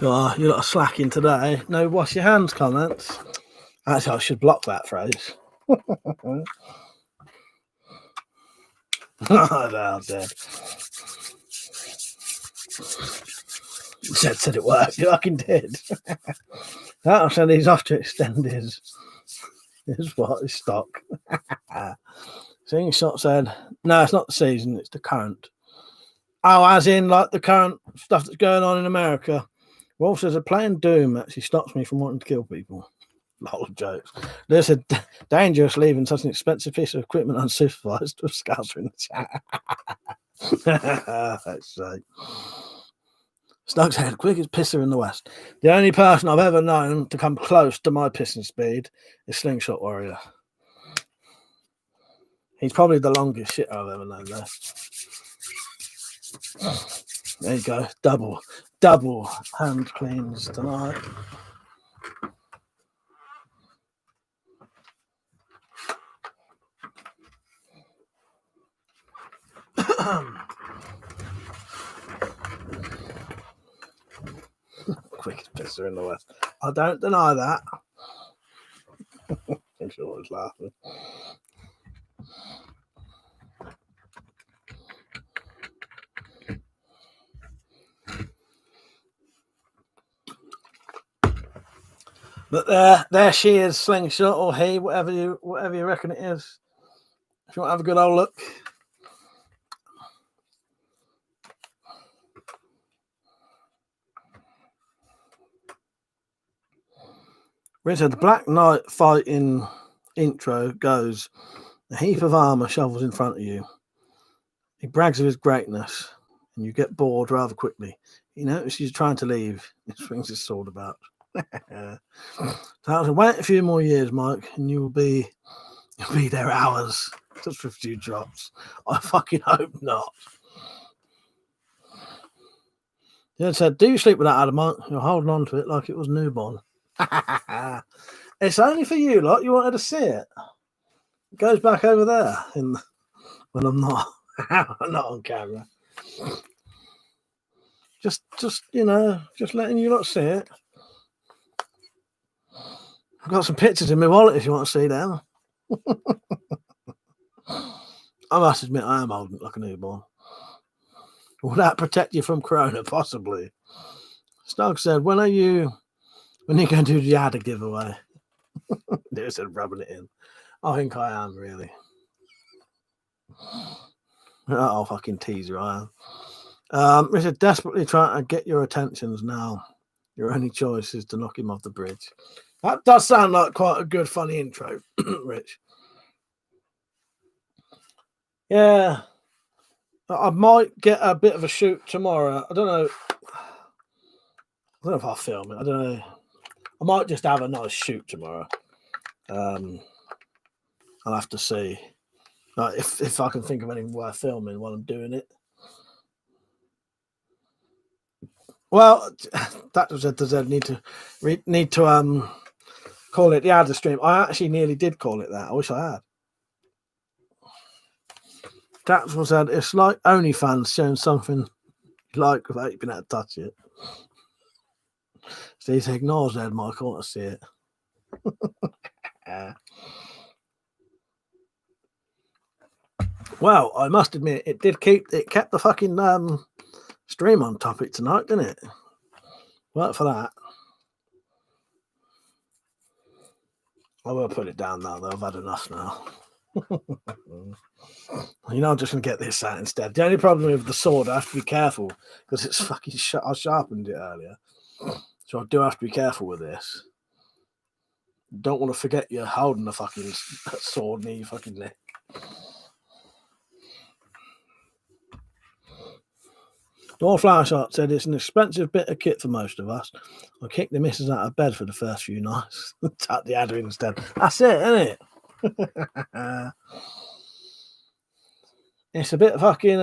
Oh, you're not slacking today. No wash your hands comments. Actually, I should block that phrase. Oh, no, dead. Said it worked. You fucking did. That said he's off to extend his stock. Slingshot said, no, it's not the season, it's the current. Oh, as in like the current stuff that's going on in America. Wolf says, playing Doom actually stops me from wanting to kill people. lot of jokes. There's a dangerous leaving such an expensive piece of equipment unsupervised with scouts in the chat. That's right. Snug's head, quickest pisser in the West. The only person I've ever known to come close to my pissing speed is Slingshot Warrior. He's probably the longest shit I've ever known, though. There you go. Double hand cleans tonight. Quickest pisser in the West. I don't deny that. I'm always laughing. But there she is, Slingshot, or he, whatever you reckon it is. If you want to have a good old look. Richard, the Black Knight fighting intro goes, a heap of armor shovels in front of you. He brags of his greatness, and you get bored rather quickly. He notices you're trying to leave. He swings his sword about. So wait a few more years, Mike, and you'll be there hours just for a few drops. I fucking hope not. Yeah, said, do you sleep with that adamant? You're holding on to it like it was newborn. It's only for you, lot. You wanted to see it. It goes back over there when I'm not not on camera. Just just letting you lot see it. I've got some pictures in my wallet if you want to see them. I must admit I am holding it like a newborn. Will that protect you from corona? Possibly. Snug said, when are you going to do the adder giveaway? They said rubbing it in. I think I am, really. Oh, fucking teaser, I am. Richard, desperately trying to get your attentions now. Your only choice is to knock him off the bridge. That does sound like quite a good, funny intro, Rich. Yeah. I might get a bit of a shoot tomorrow. I don't know if I'll film it. I don't know. I might just have a nice shoot tomorrow. I'll have to see if I can think of anything worth filming while I'm doing it. Well, that was it. Does need to call it the adder stream? I actually nearly did call it that. I wish I had. Taxman said it's like OnlyFans showing something you like without you being able to touch it. So he ignores Ed Mike. I want to see it. Well, I must admit, it kept the fucking stream on topic tonight, didn't it? Work for that. I will put it down now, though. I've had enough now. I'm just going to get this out instead. The only problem with the sword, I have to be careful because it's fucking I sharpened it earlier. So I do have to be careful with this. Don't want to forget you're holding the fucking sword near your fucking neck. Dwarf Flower Shot said it's an expensive bit of kit for most of us. I kicked the missus out of bed for the first few nights. Tuck the adder instead. That's it, isn't it? It's a bit fucking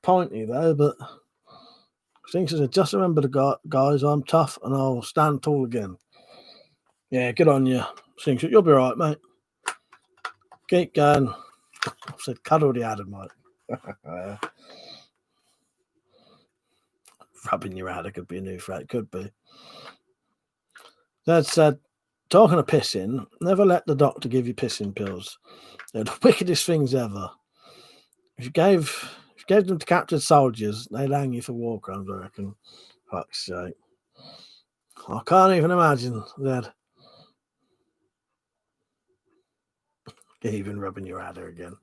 pointy though, but Stinks said, just remember the guys, I'm tough and I'll stand tall again. Yeah, good on you, Stinks. You'll be right, mate. Keep going. I said, cuddle the adder, mate. Rubbing your adder could be a new threat. Could be. Dad said, talking of pissing, never let the doctor give you pissing pills. They're the wickedest things ever. If you gave them to captured soldiers, they'd hang you for war crimes, I reckon. Fuck's sake. I can't even imagine that. Even rubbing your adder again.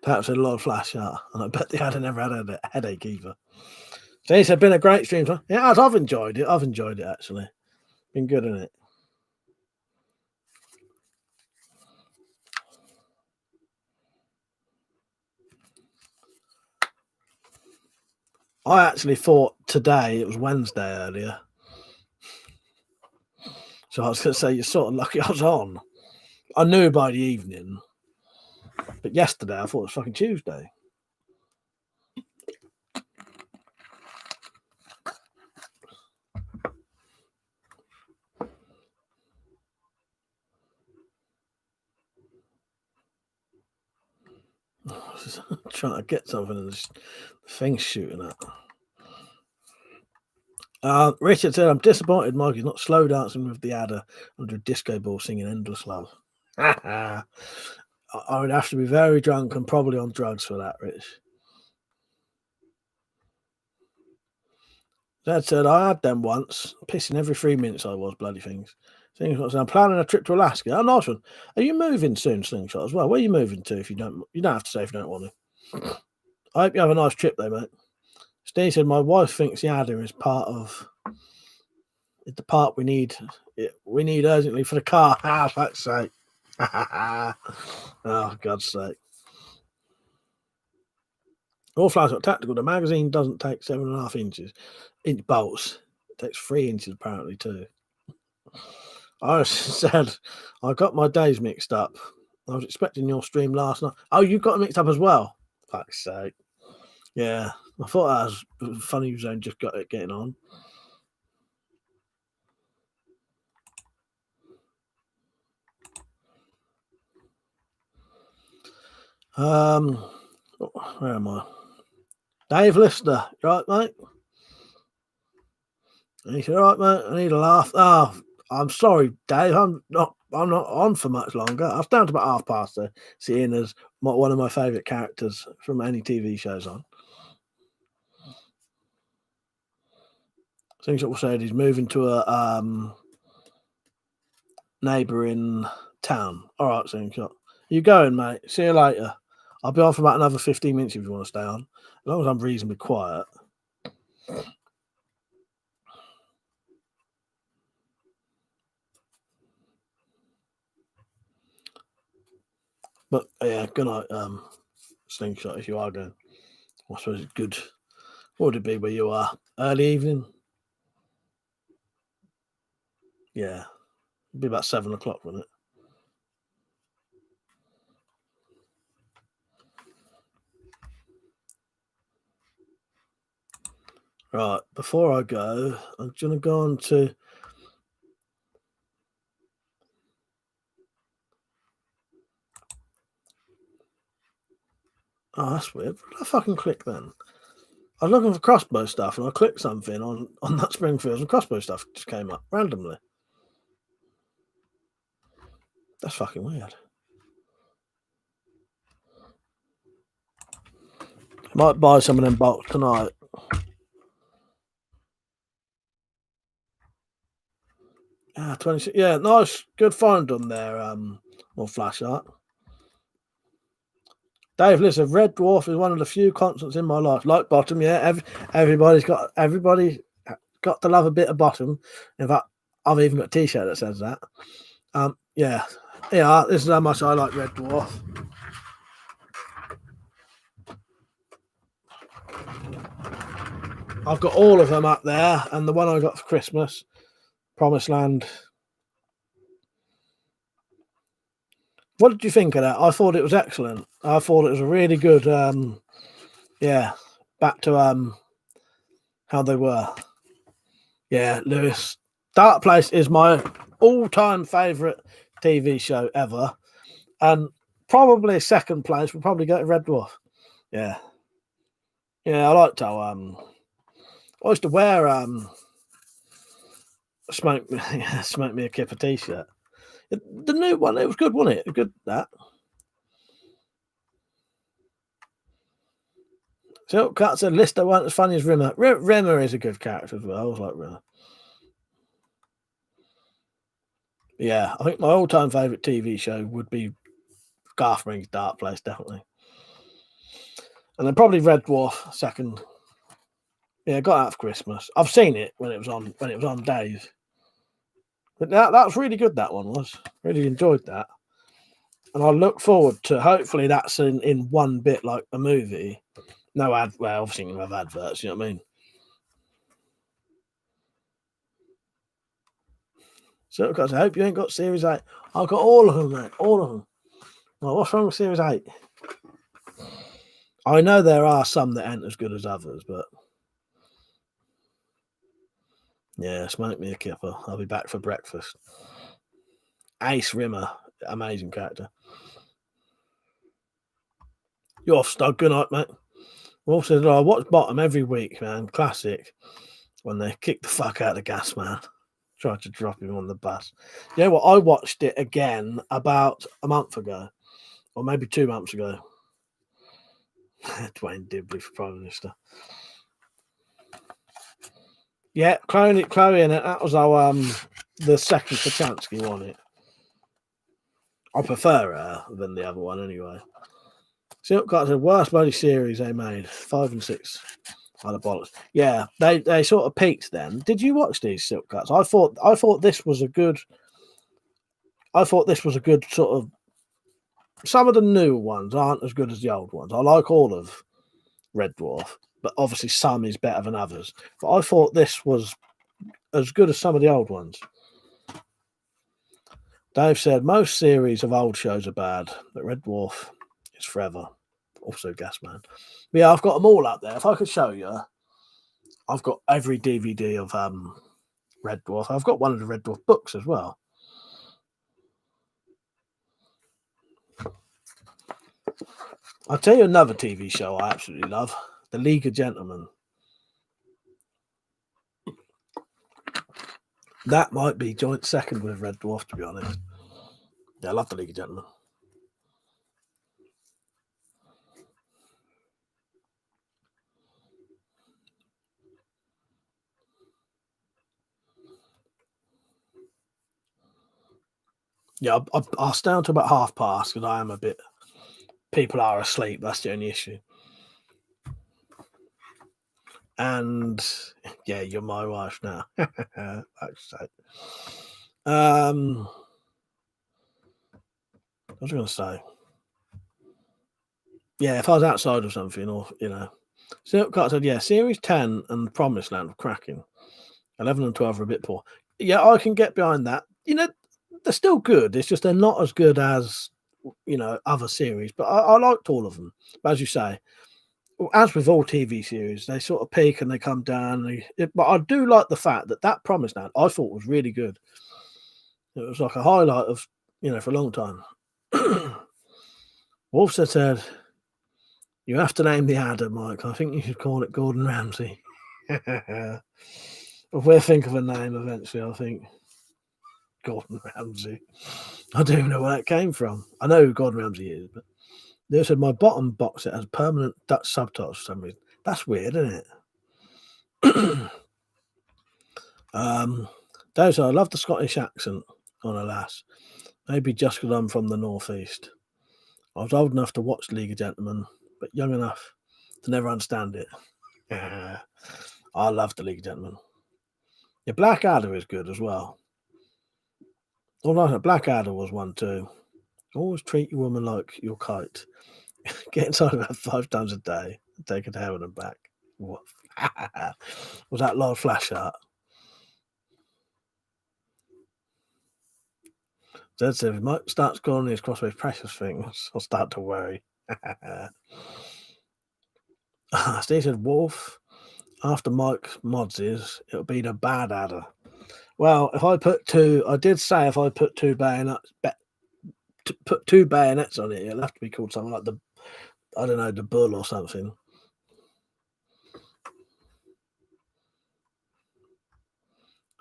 Perhaps a lot of flash out, and I bet the adder never had a headache either. So it's been a great stream. Yeah, I've enjoyed it. I've enjoyed it actually. Been good, isn't it? I actually thought today it was Wednesday earlier. So I was going to say, you're sort of lucky I was on. I knew by the evening. But yesterday I thought it was fucking Tuesday. I was trying to get something and the thing's shooting at. Richard said, I'm disappointed Mikey's not slow dancing with the adder under a disco ball singing Endless Love. I would have to be very drunk and probably on drugs for that, Rich. Dad said, I had them once. Pissing every 3 minutes I was, bloody things. Slingshot said, I'm planning a trip to Alaska. Oh, nice one. Are you moving soon, Slingshot, as well? Where are you moving to if you don't have to say if you don't want to. I hope you have a nice trip though, mate. Steve said, my wife thinks the adder is part of the part we need urgently for the car. Ah, fuck's sake. Oh, God's sake. All flies got tactical. The magazine doesn't take 7.5 inch bolts. It takes 3 inches apparently too. I said I got my days mixed up. I was expecting your stream last night. Oh, you got it mixed up as well? Fuck's sake. Yeah, I thought that was funny. You only just got it getting on. Where am I? Dave Lister, you right, mate? And he said, "All right, mate. I need a laugh." Oh, I'm sorry, Dave. I'm not on for much longer. I was down to about past, seeing as one of my favourite characters from any TV shows on. Things that will say he's moving to a neighbouring town. All right, Slingshot. You going, mate? See you later. I'll be on for about another 15 minutes if you want to stay on. As long as I'm reasonably quiet. But yeah, good night, Slingshot, if you are going. I suppose it's good. What would it be where you are? Early evening? Yeah. It'd be about 7 o'clock, wouldn't it? Right, before I go, I'm going to go on to... Oh, that's weird. What did I fucking click then? I was looking for crossbow stuff and I clicked something on that Springfields and crossbow stuff just came up randomly. That's fucking weird. Might buy some of them bolts tonight. Yeah, 26. Yeah, nice. Good find on there, on Flash Art. Dave, listen, Red Dwarf is one of the few constants in my life. Like Bottom, yeah. Everybody got to love a bit of Bottom. In fact, I've even got a t-shirt that says that. Yeah. This is how much I like Red Dwarf. I've got all of them up there, and the one I got for Christmas, Promised Land. What did you think of that? I thought it was excellent. I thought it was a really good, back to how they were. Yeah, Lewis. Dark Place is my all-time favourite TV show ever. And probably second place would probably go to Red Dwarf. Yeah. Yeah, I liked how I used to wear smoke me a kipper t-shirt. The new one, it was good, wasn't it? Good that. So Cat said Lister wasn't as funny as Rimmer. Rimmer is a good character as well. I always like Rimmer. Yeah, I think my all-time favourite TV show would be Garth Marenghi's Dark Place, definitely. And then probably Red Dwarf second. Yeah, got out for Christmas. I've seen it when it was on days. But that was really good. That one was really enjoyed that, and I look forward to hopefully that's in one bit like a movie. No well, obviously you have adverts. You know what I mean? So guys, I hope you ain't got Series 8. I've got all of them, mate. All of them. Well, what's wrong with Series 8? I know there are some that ain't as good as others, but yeah, smoke me a kipper. I'll be back for breakfast. Ace Rimmer, amazing character. You're off, Stug. Good night, mate. Wolf says, I watch Bottom every week, man. Classic. When they kick the fuck out of the gas man. Tried to drop him on the bus. You know what? I watched it again about a month ago, or maybe 2 months ago. Dwayne Dibley for Prime Minister. Yeah, Chloe in it. That was our the second Kachansky won it. I prefer her than the other one anyway. Silk Cut's the worst bloody series they made. 5 and 6. The bollocks. Yeah, they sort of peaked then. Did you watch these Silk Cuts? I thought this was a good. I thought this was a good sort of. Some of the new ones aren't as good as the old ones. I like all of Red Dwarf, but obviously some is better than others. But I thought this was as good as some of the old ones. Dave said most series of old shows are bad, but Red Dwarf is forever. Also Gasman. But yeah, I've got them all up there. If I could show you, I've got every DVD of Red Dwarf. I've got one of the Red Dwarf books as well. I'll tell you another TV show I absolutely love, The League of Gentlemen. That might be joint second with Red Dwarf, to be honest. Yeah, I love The League of Gentlemen. Yeah, I'll stay on to about past because I am a bit. People are asleep. That's the only issue. And yeah, you're my wife now. What was I going to say? Yeah, if I was outside of something, or Silk Cut said, yeah, Series 10 and Promised Land were cracking. 11 and 12 are a bit poor. Yeah, I can get behind that. They're still good. It's just they're not as good as other series. But I liked all of them. But as you say, as with all TV series, they sort of peak and they come down. But I do like the fact that Promised Land I thought was really good. It was like a highlight of for a long time. Wolfson said, "You have to name the adder, Mike. I think you should call it Gordon Ramsay." If we'll think of a name eventually, I think Gordon Ramsay. I don't even know where that came from. I know who Gordon Ramsay is, but they said my bottom box set has permanent Dutch subtitles for some reason. That's weird, isn't it? Those I love the Scottish accent on a lass. Maybe just because I'm from the northeast. I was old enough to watch League of Gentlemen, but young enough to never understand it. I love the League of Gentlemen. Yeah, Blackadder is good as well. Oh no, Blackadder was one too. Always treat your woman like your kite. Get inside of her 5 times a day and take her to heaven and back. What? Was that Lord Flashheart? Zed said, if Mike starts calling his Crossbow precious things, I'll start to worry. Steve said, Wolf, after Mike mods it'll be the bad adder. Well, if I put I did say if I put two bayonets on it, it'll have to be called something like the bull or something.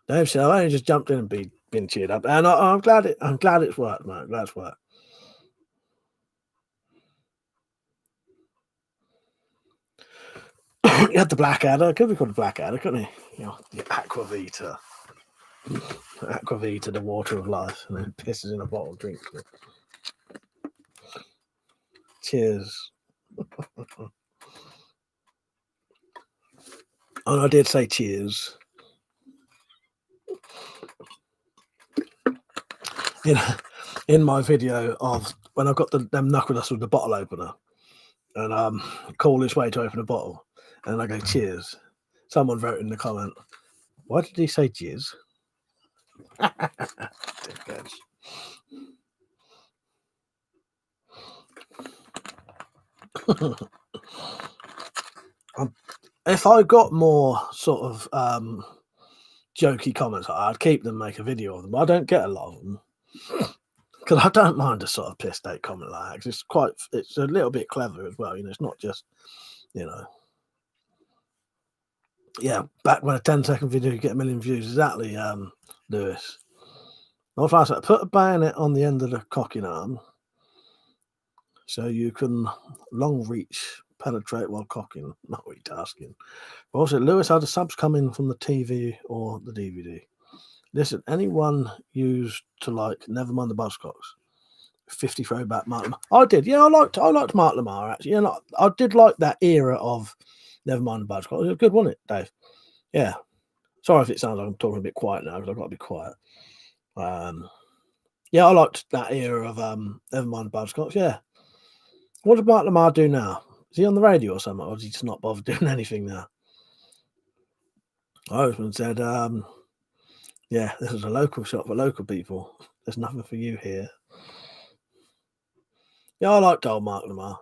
Dave said, I only just jumped in and been cheered up, and I'm glad it's worked, mate. Glad it's worked. He had the Blackadder. Could be called the Blackadder, couldn't he? The Aquavita. Aquavita, the water of life, and then pisses in a bottle, drinks it. Cheers. And I did say cheers. In my video of when I got them knuckle dusters with the bottle opener and call this way to open a bottle, and I go cheers. Someone wrote in the comment, "Why did he say cheers?" If I got more sort of jokey comments, I'd keep them, make a video of them. But I don't get a lot of them because I don't mind a sort of piss take comment like that. It's a little bit clever as well. It's not just, yeah. Back when a 10-second video could get a million views, exactly. Lewis, I'll put a bayonet on the end of the cocking arm so you can long reach penetrate while cocking, multitasking. Also, Lewis, had the subs come in from the TV or the DVD? Listen, anyone used to like Never Mind the Buzzcocks, 50 throwback Mark Lamar. I did, yeah. I liked Mark Lamar actually. I did like that era of Never Mind the Buzzcocks. It was good, wasn't it, Dave? Yeah. Sorry if it sounds like I'm talking a bit quiet now because I've got to be quiet. Yeah, I liked that era of Never Mind the Buzzcocks. Yeah. What did Mark Lamar do now? Is he on the radio or something, or is he just not bothered doing anything now? My husband said, yeah, this is a local shop for local people. There's nothing for you here. Yeah, I liked old Mark Lamar.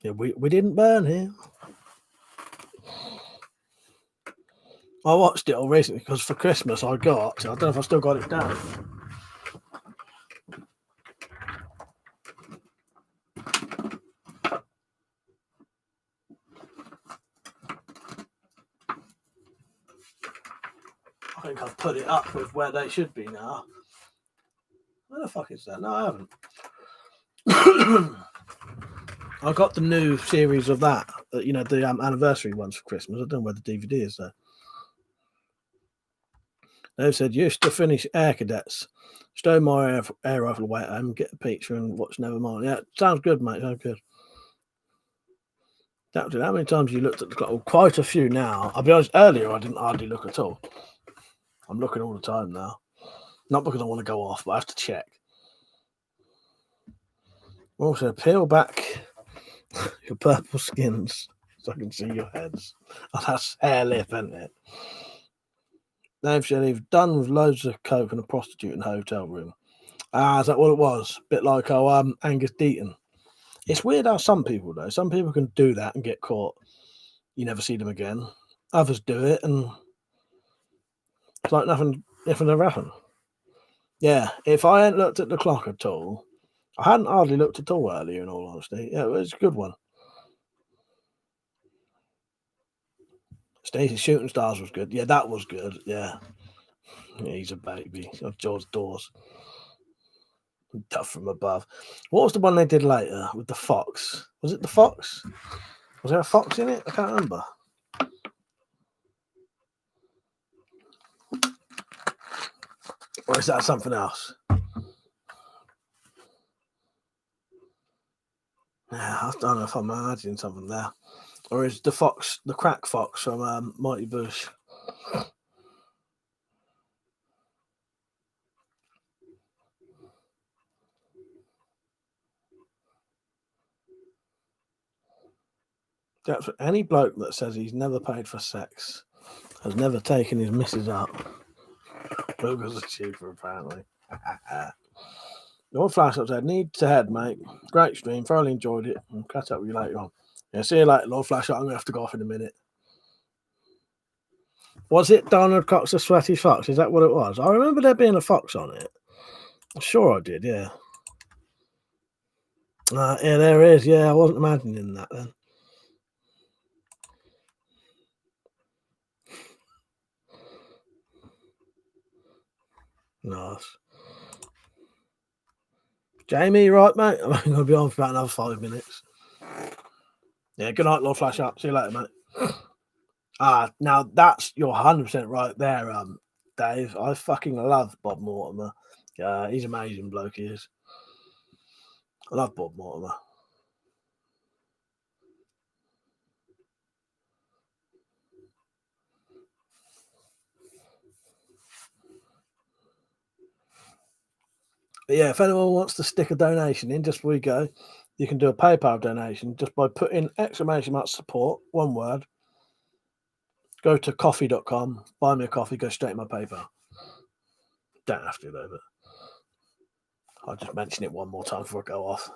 Yeah, we didn't burn here. I watched it all recently because for Christmas I don't know if I still got it down. I think I've put it up with where they should be now. Where the fuck is that? No, I haven't. I got the new series of that, the anniversary ones for Christmas. I don't know where the DVD is though. They said, used to finish Air Cadets. Stow my air rifle away at home, get a picture and watch Nevermind. Yeah, sounds good, mate. Sounds good. How many times you looked at the clock? Well, quite a few now. I'll be honest, earlier I didn't hardly look at all. I'm looking all the time now. Not because I want to go off, but I have to check. Also, peel back your purple skins so I can see your heads. Oh, that's hair lip, isn't it? Dave said he's done with loads of coke and a prostitute in a hotel room. Is that what it was? Bit like Angus Deaton. It's weird how some people can do that and get caught. You never see them again. Others do it and it's like nothing ever happened. Yeah, if I hadn't looked at the clock at all, I hadn't hardly looked at all earlier, in all honesty. Yeah, it was a good one. Stacey Shooting Stars was good. Yeah, that was good. Yeah, he's a baby. George Dawes. Tough from above. What was the one they did later with the fox? Was it the fox? Was there a fox in it? I can't remember. Or is that something else? Yeah, I don't know if I'm imagining something there. Or is the fox, the crack fox from Mighty Bush? That's any bloke that says he's never paid for sex has never taken his missus out. Boogers are cheaper, apparently. Your flash up said, need to head, mate. Great stream, thoroughly enjoyed it. I'll catch up with you later on. Yeah, see you later, Lord Flash. I'm going to have to go off in a minute. Was it Donald Cox the Sweaty Fox? Is that what it was? I remember there being a fox on it. I'm sure I did, yeah. Yeah, there is. Yeah, I wasn't imagining that then. Nice. Jamie, right, mate? I'm going to be on for about another 5 minutes. Yeah, good night, Lord Flash Up. See you later, mate. Now that's you're 100% right there, Dave. I fucking love Bob Mortimer. He's amazing bloke, he is. I love Bob Mortimer. But yeah, if anyone wants to stick a donation in just before we go, you can do a PayPal donation just by putting exclamation mark support, one word. Go to coffee.com, buy me a coffee, go straight in my PayPal. Don't have to though, but I'll just mention it one more time before I go off.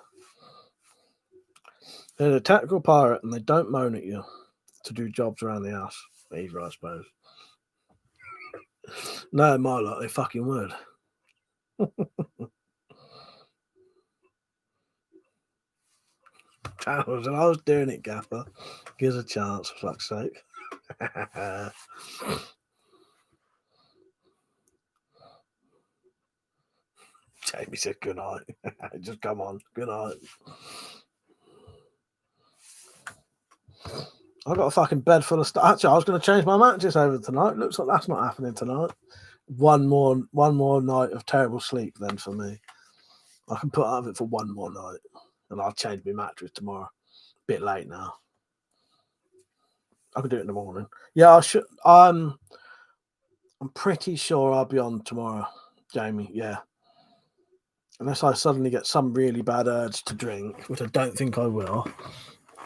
They're a tactical pirate and they don't moan at you to do jobs around the house either, I suppose. No, my lot, they fucking would. I was doing it, Gaffer. Give us a chance, for fuck's sake. Jamie said good night. Just come on, good night. I got a fucking bed full of stuff. Actually, I was going to change my mattress over tonight. Looks like that's not happening tonight. One more night of terrible sleep then for me. I can put up with it for one more night, and I'll change my mattress tomorrow. Bit late now. I can do it in the morning. Yeah, I should. I'm pretty sure I'll be on tomorrow, Jamie. Yeah, unless I suddenly get some really bad urge to drink, which I don't think I will.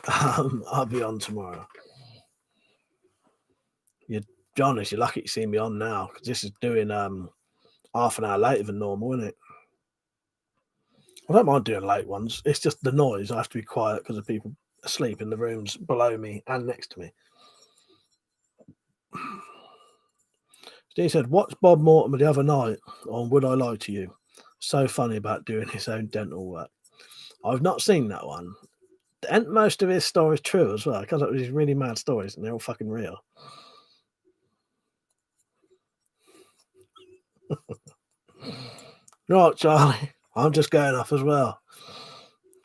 I'll be on tomorrow. You're lucky to see me on now because this is doing half an hour later than normal, isn't it? I don't mind doing late ones. It's just the noise. I have to be quiet because of people asleep in the rooms below me and next to me. Steve said, watched Bob Mortimer the other night on Would I Lie to You? So funny about doing his own dental work. I've not seen that one. And most of his stories true as well. Because it was these really mad stories and they're all fucking real. Right, Charlie. I'm just going off as well.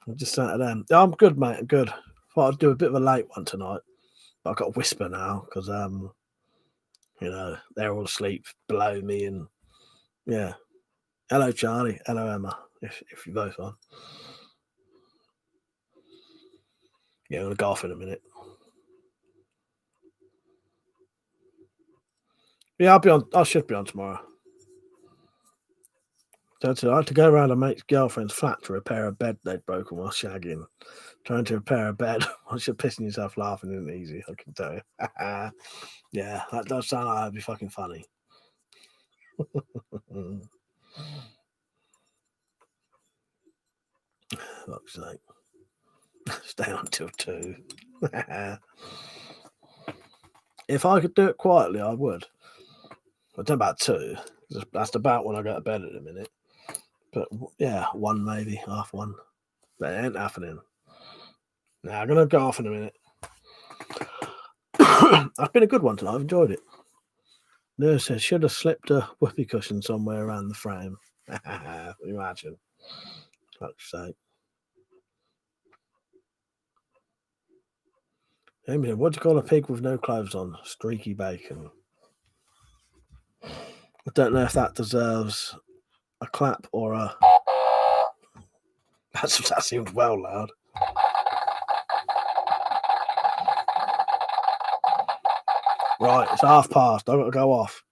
I'm just sat them. I'm good, mate. I'm good. Thought I'd do a bit of a late one tonight. But I've got to whisper now because they're all asleep below me and yeah. Hello, Charlie. Hello, Emma. If you both are. Yeah, I'm gonna go off in a minute. Yeah, I should be on tomorrow. I had to go around a mate's girlfriend's flat to repair a bed they'd broken while shagging. Trying to repair a bed while you're pissing yourself laughing isn't easy, I can tell you. Yeah, that does sound like that'd be fucking funny. Fuck's sake. Stay on till 2. If I could do it quietly, I would. I don't know about 2. That's about when I go to bed at a minute. But yeah, 1 maybe, half 1. But it ain't happening. Now I'm gonna go off in a minute. That's been a good one tonight. I've enjoyed it. Nurse says should have slipped a whoopee cushion somewhere around the frame. Imagine. Fuck's sake. Amy, what do you call a pig with no clothes on? Streaky bacon. I don't know if that deserves a clap or a. That seemed well loud. Right, it's past. I've got to go off.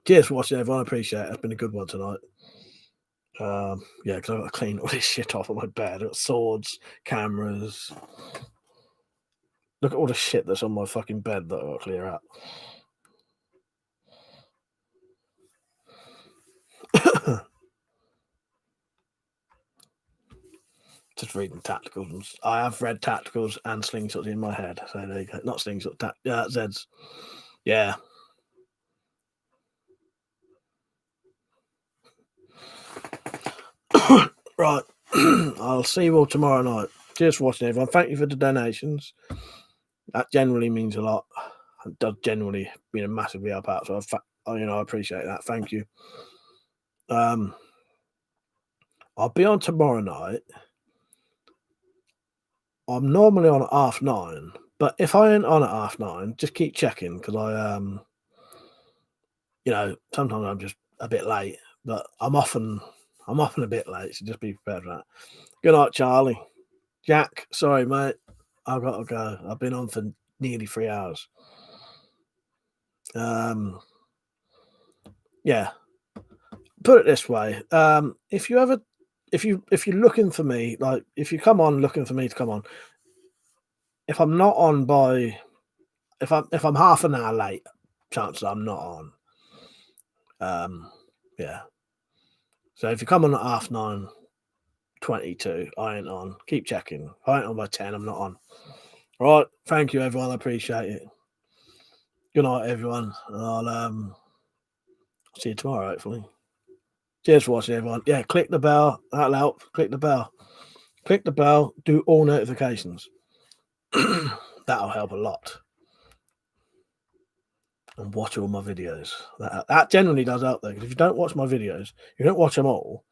Cheers for watching, everyone. I appreciate it. It's been a good one tonight. Yeah, because I've got to clean all this shit off of my bed. I've got swords, cameras. Look at all the shit that's on my fucking bed that I've got to clear out. Just reading tacticals. I have read tacticals and slingshots in my head. So there you go. Not slingshot, Zeds. Yeah. Right. I'll see you all tomorrow night. Cheers for watching, everyone. Thank you for the donations. That generally means a lot. It does generally mean a massively help out. So I appreciate that. Thank you. I'll be on tomorrow night. I'm normally on at 9:30, but if I ain't on at 9:30, just keep checking because sometimes I'm just a bit late, but I'm often a bit late, so just be prepared for that. Good night, Charlie. Jack, sorry, mate. I've got to go. I've been on for nearly 3 hours. Yeah. put it this way: if you're looking for me, like if you come on looking for me to come on, if I'm not on by if I'm half an hour late, chances are I'm not on. Yeah. So if you come on at 9:22, I ain't on. Keep checking. If I ain't on by 10, I'm not on. All right. Thank you, everyone. I appreciate it. Good night, everyone. And I'll see you tomorrow, hopefully. Cheers for watching, everyone. Yeah, click the bell. That'll help. Click the bell. Click the bell. Do all notifications. That'll help a lot. And watch all my videos. That generally does help, though. Because if you don't watch my videos, you don't watch them all,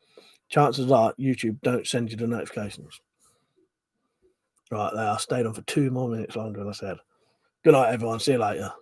chances are YouTube don't send you the notifications. Right there, I stayed on for 2 more minutes longer than I said. Good night, everyone. See you later.